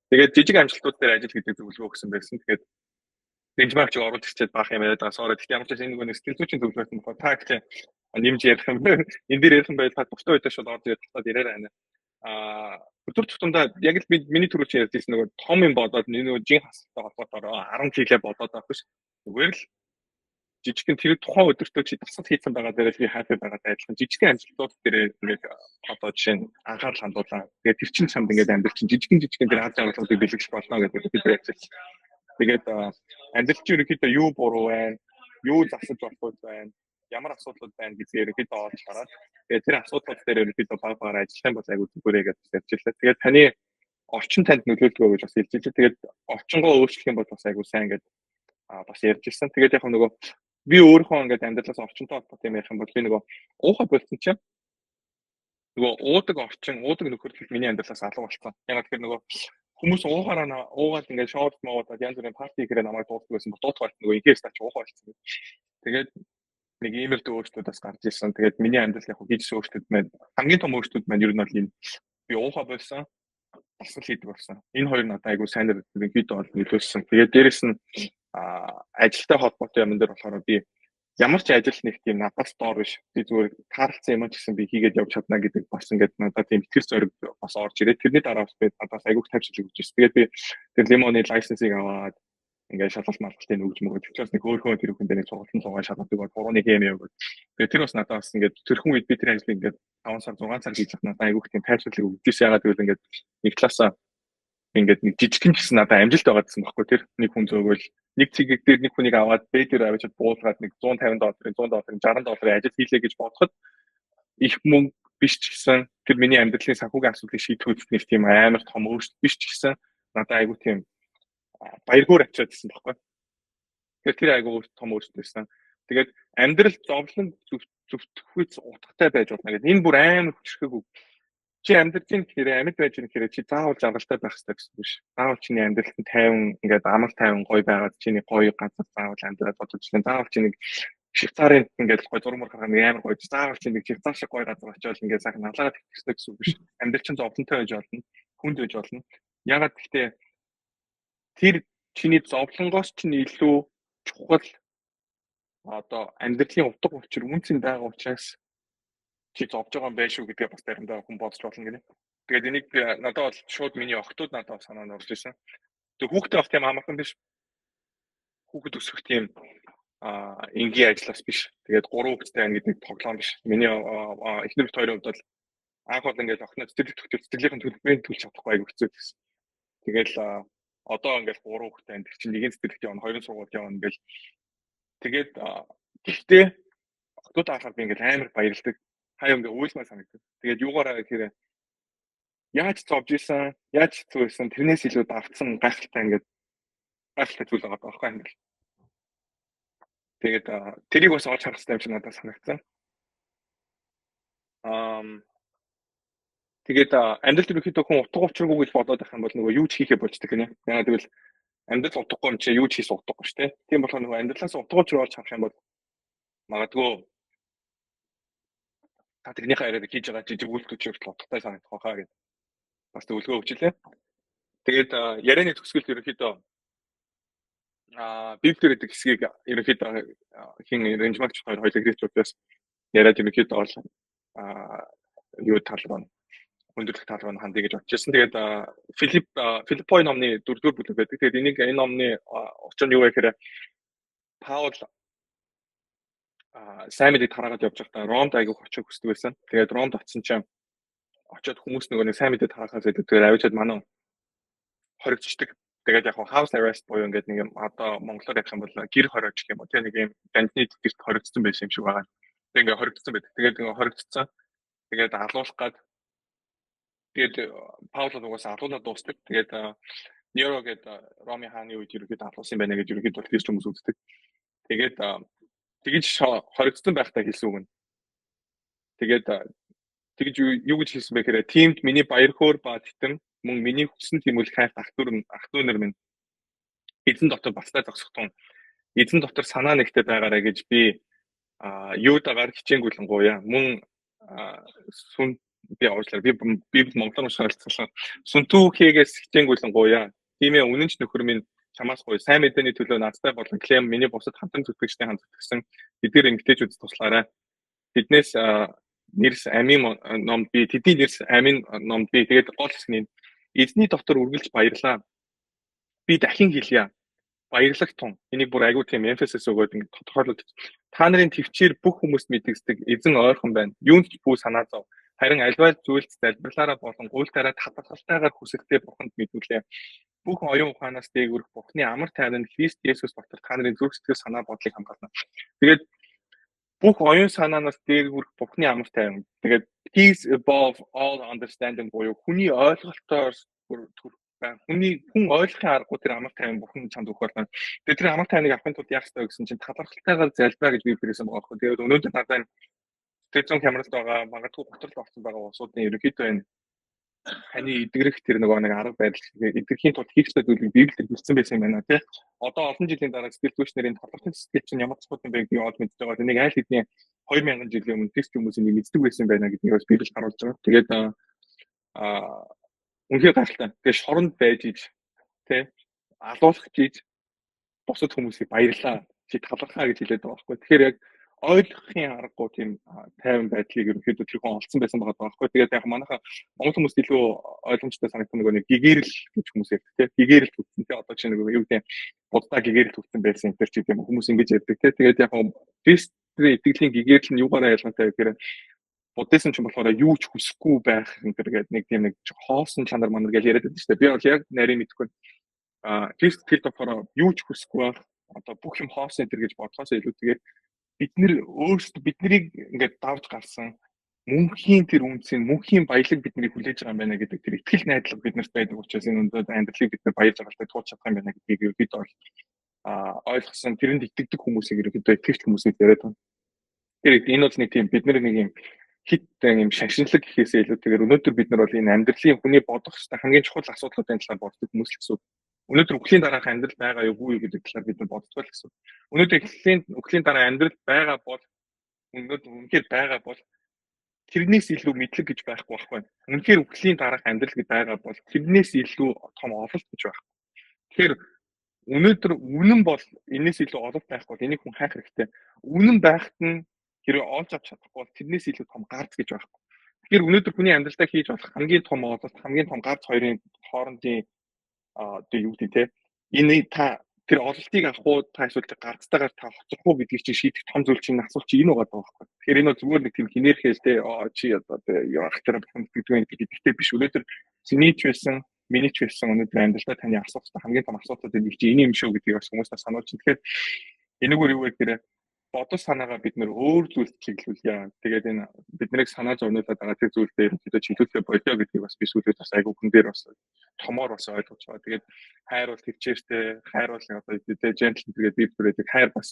A: Тэгээд жижиг амжилтууд дээр ажил гэдэг зөвлөгөө өгсөн байсан. Тэгээд бенчмарк чи оруулж ирчээд баах юм яриад байгаа. Sorry гэхдээ ямар ч энэ нэг сэтгэл зүйчийн зөвлөгөө байсан бохоо. Та гэхдээ нэмж ярих юм. Энэ дээр ярих юм байл та тустай үедээ шууд орж ирээд татаад яриараа байна. Өдөр тутамдаа яг л миний түрүү чи ярьдсэн нөгөө том юм бодоод нөгөө жин хасалтай холбоотойгоор 10 кг бодоод авах биш. Зүгээр л жижигхэн тэр тухайн өдөртөө чи тасад хийсэн байгаа дээрээ би хайф байгаад адилхан жижигхэн амжилтууд дээр ингээд одоо жишээ нь анхаарал хандуулаа. Тэгээд тэр чин чамд ингээд амьдрал чин жижигхэн тэр аз жаргалуудыг бэлгэж болно гэдэг бид ярьж. Тэгээд амьдрал чинь ерөнхийдөө юу буруу байна, юу засаж болохгүй байна, ямар асуудлууд байна гэдгийг ерөнхийдөө олж хараад тэгээд тэр асуудлууд дээр ерөнхийдөө баг багаар ажиллах юм бол айгүй зүгээрээ гэж ярьжлаа. Тэгээд таны орчин танд нөлөөлдгөө гэж бас хэлж илээ. Тэгээд орчингоо өөрчлөх юм бол бас айгүй сайн гэж бас ярьж ирсэн. Тэгээд яг нөгөө би өөрөө ингээд амьдралаас орчинтой холбоотой юм ярих юм бол би нөгөө уухай болсон чинь нөгөө уудаг орчин, уудаг нөхөрлөл миний амьдралаас алга болсон. Яг тэгэхээр нөгөө хүмүүс уугаад ингээд шоуд муугаад янз бүрийн парти хийхээр намайг дуусдаг байсан. Дуудах болт нөгөө инкээс тач уух болсон. Тэгээд нэг иймэрхүү өөрчлөлт бас гарч ирсэн. Тэгээд миний амьдрал яг хийж өөрчлөлт маань хамгийн том өөрчлөлт маань ер нь бол энэ би уухаа болсон. Дасгал хийдэг болсон. Энэ хоёр надад айгүй сайн видео бол нөлөөлсөн. Тэгээд дээрэс нь ажилтай холбоотой юм дээр болохоор би ямар ч ажил нэг тийм надаас доор биш. Би зүгээр тааралцсан юм ч гэсэн би хийгээд явж чадна гэдэг бас ингээд надад тийм итгэл зориг бас орж ирээд тэрний дараа бас би надаас айгүй тавьчихлаа гэж байна. Тэгээд би тэр лимоны лайсенсыг аваад ингээд шалгалт малгалтын өгж мөгөж учраас нэг өөр тэр хүн дээр нэг цуглуулсан шалгалтыг бол 3-1 юм яваад. Тэгээд тэр бас надад бас ингээд тэрхэн үед би тэр ажлыг ингээд 5 сар 6 сар хийж чаднаа айгүй тийм тайвшруулыг өгдөөс яагаад гэвэл ингээд нэг талаасаа ингээд нэг жижигхэн ч гэсэн надад амжилт байгаа гэсэн баггүй тэр нэг хүн зөөгөл нэг цэгийг дээр нэг хүнийг аваад бэ дээр авчид буулгаад нэг $150, $100, $60 ажил хийлээ гэж бодоход их мөнгө биш ч гэсэн тэр миний амьдралын санхүүгийн асуудлыг шийдвэрлэх нэг тийм амар том өөрчлөлт биш ч гэсэн надад айгүй тийм баяргуур ачаадсэн баггүй. Тэгэхээр тэр айгүй том өөрчлөлт байсан. Тэгээд амьдрал зовлон зөвтгөхүйц утгатай байж болно гэдэг. Энэ бүр амар хүчрхэг. Чи амьдрал чинь гэхээр амьд байж байгаа чи заавал жаргалтай байх хэрэгтэй гэсэн биш. Заавал чиний амьдралд 50 ингээд амар 50 гоё байгаад чиний гоё газар заавал амьдраад бодож чинь заавал чи нэг Швейцарын ингээд гоё зураг мөр гаргах нэг амар гоё заавал чи нэг Швейцар шиг гоё газар очиод ингээд цаг налаад хэрэгтэй гэсэн үг биш. Амьдрал чинь зовлонтой байж болно. Хүнд байж болно. Ягаад гэхдээ тэр чиний зовлонгоос чинь илүү чухал одоо амьдралын утга учир үнцэн байгаа учраас чи зовж байгаа юм байх шүү гэдгээ бас заримдаа хүн бодож болно гэнэ. Тэгээд энийг надад бол шууд миний охтууд надад санаанд орж ирсэн. Тэг хүүхдээ авах тийм амархан биш. Хүүхэд өсгөх тийм энгийн ажлаас биш. Тэгээд 3 хүүхэдтэй байна гэдэг тоглоом биш. Миний эхнэр хоёрын хувьд бол анх бол ингээд охиноос сэтгэлийн төлөвийн төлж чадахгүй айгүй хэцүү байсан. Тэгэл одоо ингээд 3 хүүхэдтэй байна. Тэр чинь нэгэн сэтгэлд явна, хоёрын сургууль явна гэл. Тэгээд гэхдээ охтууд ахаар би ингээд амар баярлдаг. Хаяа ингээ уйлмаар санагдав. Тэгээд юугаараа гэхээр яаж зовж исэн, яаж хэцүү байсан, тэрнээс илүү давтсан гайхалтай ингээд гайхалтай зүйл байгаа байхгүй юм. Тэгээд тэрийг бас олж харах хэрэгтэй юм шиг надад санагдсан. Тэгээд амьдрал ерөнхийдөө хүн утга учиргүй гэж бодоод байх юм бол нөгөө юу ч хийхээ болждаг гинэ. Яагаад гэвэл амьдрал утгагүй юм чи юу ч хийсэн утгагүй шүү дээ. Тийм болохоор нөгөө амьдралаас утга учир олж харах юм бол магадгүй та тэрнийхээ яриад хийж байгаа жижиг үйлдэлүүд хүртэл утгатай санагдах байхаа гэдэг. Бас зөвлөгөө өгч илээ. Тэгээд ярианы төгсгөлд ерөнхийдөө Библиэр гэдэг хэсгийг ерөнхийдөө хин ренжмагч хоёрыг гэрээчүүдээс яриад ерөнхийдөө бол юу талбай өндөрлөх талбай хандъя гэж бодчихсон. Тэгээд Филиппой номны 4-р бүлэг байдаг. Тэгээд энэ номны учир нь юу вэ гэхээр Паул сайн мэдээ тараагаад явж байхдаа Ромд айгүйх очих хүсдэг байсан. Тэгээд Ромд очсон чинь очиод хүмүүс нөгөө нэг сайн мэдээ тараахаас илүү тэгээд авчиад манай хоригдчихдаг. Тэгээд яг house arrest буюу ингээд нэг юм одоо монголоор ярих юм бол гэр хоригч гэх юм уу. Тэгээ нэг юм бандны гэрт хоригдсон байсан юм шиг байгаа. Тэгээд ингээд хоригдсон байдаг. Тэгээд ингээд хоригдсон. Тэгээд алуулах гад тэгээд Паул угаасаа алуулаад дуустдаг. Тэгээд Неро гэдэг Роми хааны үед ерөөд алуулсан байна гэж ерөөд бол тийч хүмүүс үздэг. Тэгээд тэгж хоригдсон байхдаа хэлсэн үг нь. Тэгээд тэгж юу гэж хэлсэн бэ гэхээр тиймд миний баяр хөөр ба титэм мөн миний хүссэн тэмүүлэх хайрт ах дүүнэр минь эзэн дотор бастай зогсохтун эзэн дотор санаа нэгтэй байгаарай гэж би юудагаар хичээнгүйлэнгуяа мөн сүн би уучлаарай би Библи монголоор уншуулсан сүнтүү хийгээс хичээнгүйлэнгуяа тиймээ үнэнч нөхөр минь чамаас гоё сайн мэдээний төлөө наадтай болон Клем миний бусад хамтран зүтгэгчтэй хамт зүтгэсэн эдгээр эмгтээчүүд туслаарай биднээс нэрс амийн номд би тэдний нэрс амийн номд би тэгээд гол хэсгийн эзний дотор үргэлж баярлаа. Би дахин хэлье. Баярлах тун. Энийг бүр айгуу тийм emphasis өгөөд ингэ тодорхойлоод та нарын төвчээр бүх хүмүүст мэдгэдэг эзэн ойрхон байна. Юунд ч бүү санаа зов. Харин альва зүйлд залбирлаараа болон гуйлтаараа талархалтайгаар хүсэлтээ бурханд мэдүүлээ. Бүх оюун ухаанаас дээгүүрх Бурхны амар тайван Христ Есүс дотор та нарын зүрх сэтгэл санаа бодлыг хамгаална. Тэгээд бүх оюун санаанаас дээгүүрх Бурхны амар тайван. Тэгээд peace above all understanding буюу хүний ойлголтоор хүн ойлгохын аргагүй тэр амар тайван Бурхан чамд өгөх болно. Тэгээд тэр амар тайвныг авахын тулд яах ёстой гэсэн чинь талархалтайгаар залбираа гэж Библиэс байгаа байхгүй. Тэгээд өнөөдөр надад сэтгэл зүйн хямралд байгаа магадгүй готролд орсон байгаа улсуудын ерөнхийдөө энэ Ханы эдгэрэх тэр нэг арга байдал эдгэрхийн тулд хийх ёстой зүйлийг Библиэлд хэлсэн байсан юм байна тий. Одоо олон жилийн дараа сэтгэл зүйч нарын толгойн сэтгэл чинь ямар ч юм бэ гэдгийг олж мэдж байгаа. Энийг аль хэдийн 2000 жилийн өмнө тест хүмүүсийн мэддэг байсан байна гэдгийг бас Библи харуулж байгаа. Тэгээд үнхээр гайхалтай. Тэгээд шоронд байж иж тий алуулах гэж бусад хүмүүсийг баярлаа. Чи талархаа гэж хэлээд байгаа байхгүй. Тэгэхээр яг ойлгохын аргагүй тийм тайван байдлыг ерөнхийдөө тэр хүн олцсон байсан байгаа байхгүй. Тэгээд яг манайха монгол хүмүүст илүү ойлгомжтой санагдсан нэг гэгэрэл гэж хүмүүс ярьдаг тийм. Гэгэрэл төвцөн тийм одоо чинь нэг юу гэдэг буддаа гэгэрэл төвцөн байсан энэ ч тийм хүмүүс ингэж ярьдаг тийм. Тэгээд яг бистрийн итгэлийн гэгэрэл нь юугаараа ялгаатай гэхээр буддизм ч болохоор юу ч хүсэхгүй байх энэ гэдэг нэг тийм нэг хоосон чанар манар гэж яриад байдаг шүү дээ. Би бол яг нарийн мэдгүй тест тэл болохоор юу ч хүсэхгүй байх одоо бүх юм хоосон энэ гэж бодхоос илүүтэйгээр бид нэр өөрсдөө биднийг ингээд давж гарсан мөнхийн тэр үнцийн мөнхийн баялаг биднийг хүлээж байгаа юм байна гэдэг тэр ихтгэл найдлага биднэрт байдаг учраас энэ өндөр амьдралыг бид нар баяр жаргалтай туулж чадах юм байна гэдгийг ерөөдөө ойлгосон тэрэнд итгэдэг хүмүүсийг ерөөдөө итгэж хүмүүсийг яриад байна. Тэр энэ бол нэг тийм бид нар нэг юм хит юм шашинлаг гэхээсээ илүүтэйгээр өнөөдөр бид нар бол энэ амьдралын хүний бодох хэвээр хамгийн чухал асуудлуудын талаар боддог хүмүүс л гэсэн. Өнөөдөр үхлийн дараах амьдрал байгаа юу үгүй юу гэдэг талаар бид нар боддог л гэсэн. Өнөөдөр үхлийн дараа амьдрал байгаа бол өнөөдөр үнэхээр байгаа бол тэрнээс илүү мэдлэг гэж байхгүй байхгүй. Үнэхээр үхлийн дараах амьдрал гэж байгаа бол тэрнээс илүү том ололт гэж байхгүй. Тэгэхээр өнөөдөр үнэн бол энэс илүү ололт байхгүй бол энийг хүн хайх хэрэгтэй. Үнэн байхад нь хэрэг олж авч чадахгүй бол тэрнээс илүү том гарц гэж байхгүй. Тэгэхээр өнөөдөр хүний амьдралдаа хийж болох хамгийн том ололт, хамгийн том гарц хоёрын хоорондын одоо юу гэдэг те энэ та тэр ололтыг авах уу та эсвэл гарцтайгаар та хоцрох уу гэдгийг чи шийдэх том зүйл чинь асуулт чи энэ байгаа байхгүй. Тэгэхээр энэ бол зүгээр нэг тийм хинэрхээс те чи одоо яах тэр гэдэгтэй биш. Өнөөдөр чиний ч байсан миний ч байсан өнөөдөр амьдралдаа таны асуух хамгийн том асуудлууд энэ чи энэ юм шүү гэдгийг бас хүмүүстээ сануулж. Тэгэхээр энэгээр юу вэ гэхээр бодос санаагаа бид нөр өөр зүйлд чиглүүлье. Тэгээд энэ биднийг санаа зовнуулаад байгаа тэр зүйл дээр хэдэж чиглүүлэх болио гэдгийг бас би сүүлдээ бас айгүй хүн дээр бас томоор бас ойлгож байгаа. Тэгээд хайр бол төвчээртэй, хайр бол одоо тэгээд gentle тэгээд deep гэдэг хайр бас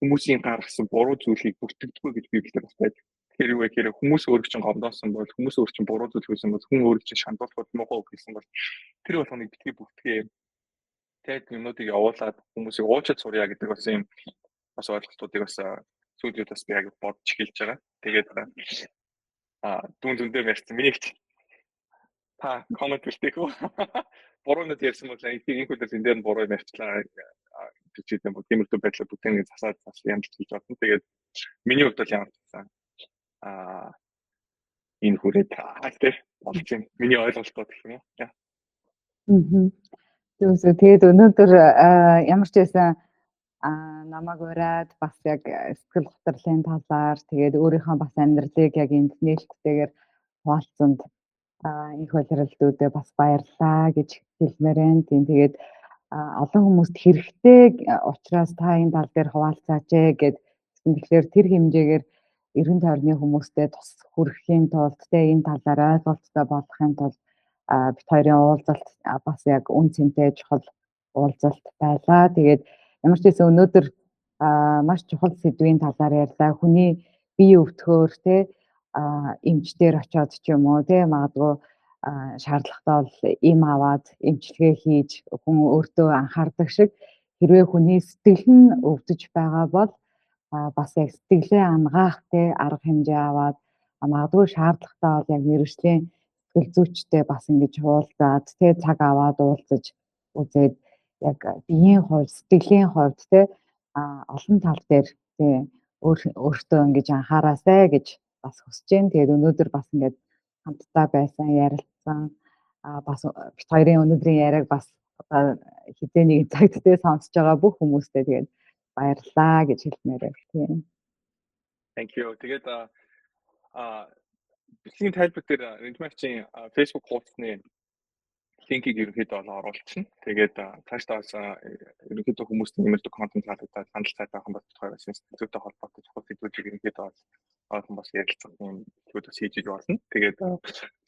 A: хүмүүсийн гаргасан буруу зүйлийг бүртгэдэггүй гэж Библиэлд бас байдаг. Тэгэхээр юу вэ гэхээр хүмүүс өөрөө чинь гомдоосон бол хүмүүс өөрөө чинь буруу зүйл хийсэн бол хүн өөрөө чинь шандуулахад мохоо гэсэн бол тэр болгоныг битгий бүгдгээ тэгээд юмнуудыг явуулаад хүмүүсийг уучаад сурья гэдэг бас юм бас ойлголтуудыг бас сүүлдээ бас би яг бодож хэлж байгаа. Тэгээд дүүн зөндөө ярьсан. Миний та коммент хэлдэг үү? Буруунд ярьсан бол энэ хүлээс энэ дээр буруу ярьчлаа гэж юм бол тиймэрхүү байдлаар бүтээн засаад бас ямж хийж байна. Тэгээд миний хувьд бол ямар гэсэн энэ хүрээд тийм болж байна. Миний ойлголтууд гэх юм уу?
B: Тэгээд өнөөдөр ямар ч байсан намайг ураад бас яг сэтгэл готрлын талаар тэгээд өөрийнхөө бас амьдралыг яг энд нээлттэйгээр хуваалцсанд их улиралдуудаа бас баярлалаа гэж хэлмээр байна. Тэгээд олон хүмүүст хэрэгтэй учраас та энэ тал дээр хуваалцаач гэд тэгэхээр тэр хэмжээгээр эргэн тойрны хүмүүстэй тус хүрэхийн тулд энэ талаар ойлголттой болохын тулд бит хоёрын уулзалт бас яг үн цэнтэй чухал уулзалт байлаа. Тэгээд ямар ч байсан өнөөдөр маш чухал сэдвийн талаар ярьлаа. Хүний бие өвтгөөр эмч дээр очиод ч юм уу магадгүй шаардлагатай бол им аваад эмчилгээ хийж хүн өөртөө анхаардаг шиг хэрвээ хүний сэтгэл нь өвдөж байгаа бол бас яг сэтгэлээ ангаах арга хэмжээ аваад магадгүй шаардлагатай бол яг мэргэжлийн сэтгэл зүйчтэй бас ингэж уулзаад цаг аваад уулзаж үзээд яг биеийн хувьд сэтгэлийн хувьд олон тал дээр өөртөө ингэж анхаараасай гэж бас хүсэж байна. Тэгээд өнөөдөр бас ингэж хамтдаа байсан ярилцсан бас бит хоёрын өнөөдрийн яриаг бас хэдэн нэг цагт сонсож байгаа бүх хүмүүстээ тэгээд баярлалаа гэж хэлмээр байна.
A: Thank you. Тэгээд бичлэгийн тайлбар дээр Интмачийн Facebook хуудасны линкийг ерөнхийдөө оруулчихна. Тэгээд цаашдаа ерөнхийдөө хүмүүст нэмэлт контент хаалгадаа хандлт цайтай хан бат тухайгаас сэтгэлтэй холбоотой чухал зүйлүүдийг ерөнхийдөө олон бас ярилцах юм зүйлүүд хийж болно. Тэгээд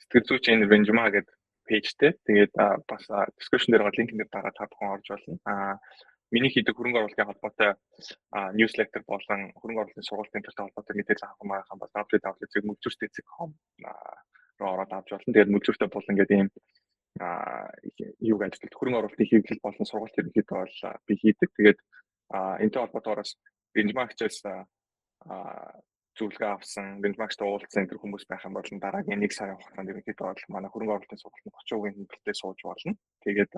A: сэтгэл зүйч энэ Benjamin гэдэг пэйжтэй. Тэгээд бас description дээр байгаа линкээр дараа та бүхэн орж болно. Миний хийдэг хөрөнгө оруулалтын холбоотой newsletter болон хөрөнгө оруулалтын сургалтын төлөв холбоотой мэдээлэл авах маань бас www.mugjurstetzik.com руу ороод авч болно. Тэгээд мөлжөртэй бол ингээд ийм юуг ажилтдаг хөрөнгө оруулалтын хэвлэл болон сургалт ерөнхийдөө бол би хийдэг. Тэгээд энэтэй холбоотойгоос бенчмаркчаас зөвлөгөө авсан, бенчмаркчтай уулзсан энэ хүмүүс байх юм бол дараагийн 1 сарын хугацаанд ерөнхийдөө бол манай хөрөнгө оруулалтын сургалтын 30% хэмжээтэй сууж болно. Тэгээд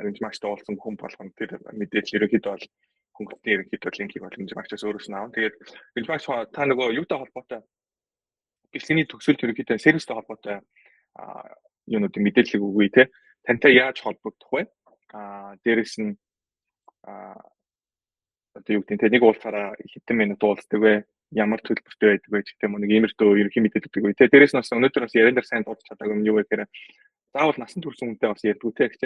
A: бенчмаркчтай уулзсан хүн болгоно тэр мэдээлэл ерөнхийдөө бол хөнгөлтийн ерөнхийдөө линкийг бол бенчмаркчаас өөрөөс нь авна. Тэгээд бенчмаркч та нөгөө юутай холбоотой гэлсний төгсөлт ерөнхийдөө сервистэй холбоотой юунуудын мэдээллийг өгье те. Тантай яаж холбогдох вэ? Дээрэс нь одоо юу гэдэг нь нэг уулзаараа хэдэн минут уулздаг вэ? Ямар төлбөртэй байдаг вэ гэх юм уу нэг иймэрхүү ерөнхий мэдээлэл өгдөг вэ? Дээрээс нь бас өнөөдөр бас яриан дээр сайн дурдж чадаагүй юм юу вэ гэхээр заавал насан турш үнэтэй бас ярьдгүй те гэж.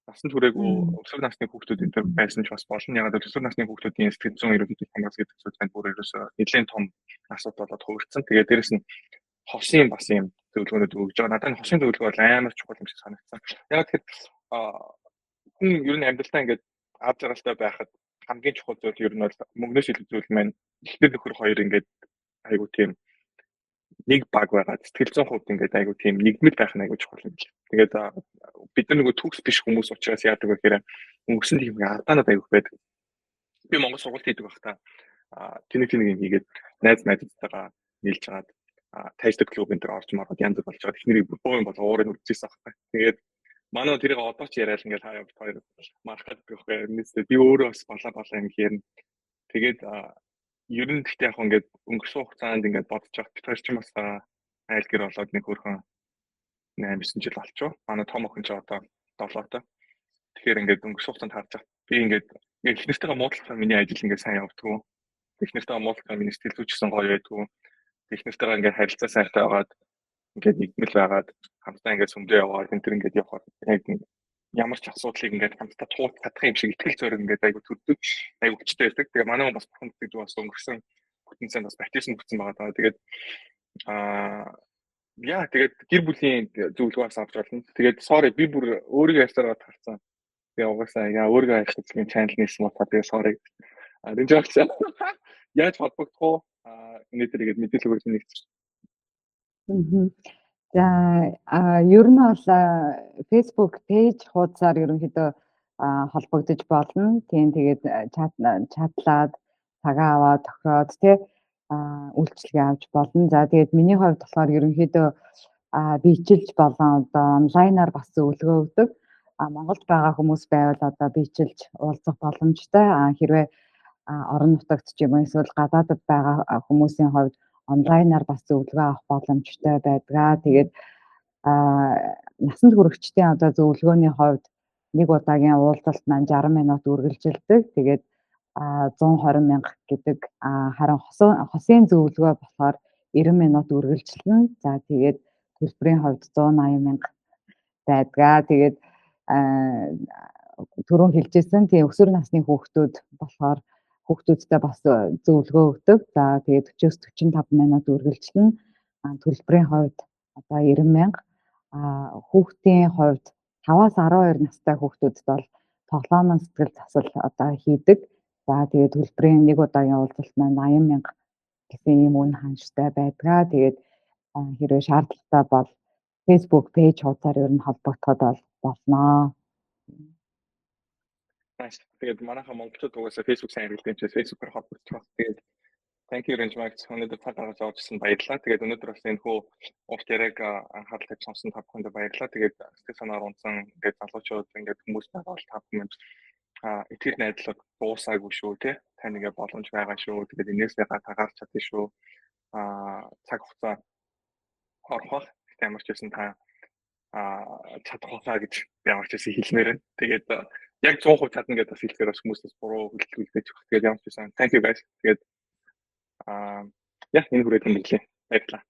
A: Насан туршаагүй өсвөр насны хүүхдүүд энэ төр байсан ч бас болно. Ягаад өсвөр насны хүүхдүүдийн сэтгэл зүйн ерөнхийдөө хамаас гэдэг зүйлсэнд бүр ерөөсөө нэлээд том асуудал болоод хувирсан. Тэгээд дээрэс нь хосын бас юм зөвлөгөөнүүд өгж байгаа. Надад хосын зөвлөгөө бол амар чухал юм шиг санагдсан. Яг тэгэхээр хүн ер нь амьдралдаа ингээд ав жаргалтай байхад хамгийн чухал зүйл ер нь бол мөнгнөөс илүү зүйл маань ихтэй нөхөр хоёр ингээд айгу тийм нэг баг байгаа. Сэтгэл зүйн хувьд ингээд айгу тийм нэгмэл байх нь айгу чухал юм шиг. Тэгээд бид нар нөгөө төгс биш хүмүүс учраас яадаг вэ гэхээр өнгөрсөн тийм ардаанууд айгу байдаг. Би Монгол сургалт хийдэг байхдаа тэнэг юм хийгээд найзтайгаа нийлж чаад тайздаг клуб энэ төр орж маргаад янз бүр болж байгаа. Техникийг боо юм бол уурыг үлдчихсэн аахгүй. Тэгээд манай тэрийг одоо ч яриад ингээд хаяа хоёр мархад гэхгүй. Нийтдээ би өөрөө бас балаа юм хэрнэ. Тэгээд ер нь гэхдээ яг ингээд өнгөрсөн хугацаанд ингээд бодож байгаа. Тэр ч юм бас айл гэр болоод нэг хөрхөн 8-9 жил болчихоо. Манай том охин ч одоо 7-той. Тэгэхээр ингээд өнгөрсөн хугацаанд харж байгаа. Би ингээд их нэртэйгээ муудалцсан миний ажил ингээд сайн явдггүй. Их нэртэйгээ муудалцсан миний сэтгэл зүйч гэсэн гоё байдгүй. Их нэртэйгээ ингээд харилцаа сайтай байгаад ингээд нэгмэл байгаад хамтдаа ингээд сүмдээ яваад энэ төр ингээд явхад яг ямар ч асуудлыг ингээд хамтдаа туулах чадах юм шиг итгэл зориг ингээд айгу төрдөг. Айгу хүчтэй байдаг. Тэгээ манай хүн бас бүхэн гэдэг бас өнгөрсөн бүтэнцэн бас баптизм бүтсэн байгаа даа. Тэгээд тэгээд гэр бүлийн зөвлөгөөс авч болно. Тэгээд sorry би бүр өөрийгөө ярьсараа тарцсан. Тэгээ угаасаа өөрийгөө ярьсан channel нээсэн мата тэгээ sorry. Энэ жагч яаж холбогдох вэ? Нийтээрээ мэдээлэл өгөх нэг.
B: За ер нь бол Facebook пэйж хуудасаар ерөнхийдөө холбогдож болно. Тийм тэгээд чатлаад цагаа аваад тохироод үйлчлэгээ авч болно. За тэгээд миний хувьд болохоор ерөнхийдөө бичлж болон одоо онлайнаар бас зөвлөгөө өгдөг. Монголд байгаа хүмүүс байвал одоо бичлж уулзах боломжтой. Хэрвээ орон нутагт ч юм уу эсвэл гадаадд байгаа хүмүүсийн хувьд онлайнаар бас зөвлөгөө авах боломжтой байдаг. Тэгээд насанд хүрэгчдийн одоо зөвлөгөөний хувьд нэг удаагийн уулзалт маань 60 минут үргэлжилдэг. Тэгээд 120 мянга гэдэг харин хосын зөвлөгөө болохоор 90 минут үргэлжилнэ. За тэгээд төлбөрийн хувьд 180 мянга байдаг. Тэгээд түрүүн хэлжсэн тийм өсвөр насны хүүхдүүд болохоор хүүхдүүдтэй бас зөвлөгөө өгдөг. За тэгээд 40-45 минут үргэлжилнэ. Төлбөрийн хувьд одоо 90 мянга. Хүүхдийн хувьд 5-аас 12 настай хүүхдүүдэд бол тоглоомын сэтгэл засал одоо хийдэг. За тэгээд төлбөрийн нэг удаагийн уулзалт маань 80 мянга гэсэн юм үн ханштай байдаг. Тэгээд хэрвээ шаардлагатай бол Facebook пэйж хуудасаар ер нь холбогдоход болно.
A: Тэгээд манайха монголчууд угаасаа Facebook сайн хэрэглэдэг учраас Facebook-оор холбогдчихсон. Тэгээд thank you very much. Өнөөдөр та нарыг авчирсан баярлалаа. Тэгээд өнөөдөр бас энэ хүү урт яриаг анхаарал тавьж сонсон та бүхэнд баярлалаа. Тэгээд сэтгэл санаар унсан ингээд залуучууд ингээд хүмүүс байгаа бол та бүхэнд итгэл найдлага дуусаагүй шүү те. Танайгээ боломж байгаа шүү. Тэгээд энээсээ та гарч чадсан шүү. Цаг хугацаа орох. Гэхдээ ямар ч байсан та чадах хаа гэж ямар ч байсан хэлмээр байна. Тэгээд яг 100% чадна гэдэг бас хэлэхээр бас хүмүүстээс буруу хэлэлцүүлж өгөх. Тэгээд ямар ч байсан thank you guys. Тэгээд энэ хүрээд хэлээ. Баярлалаа.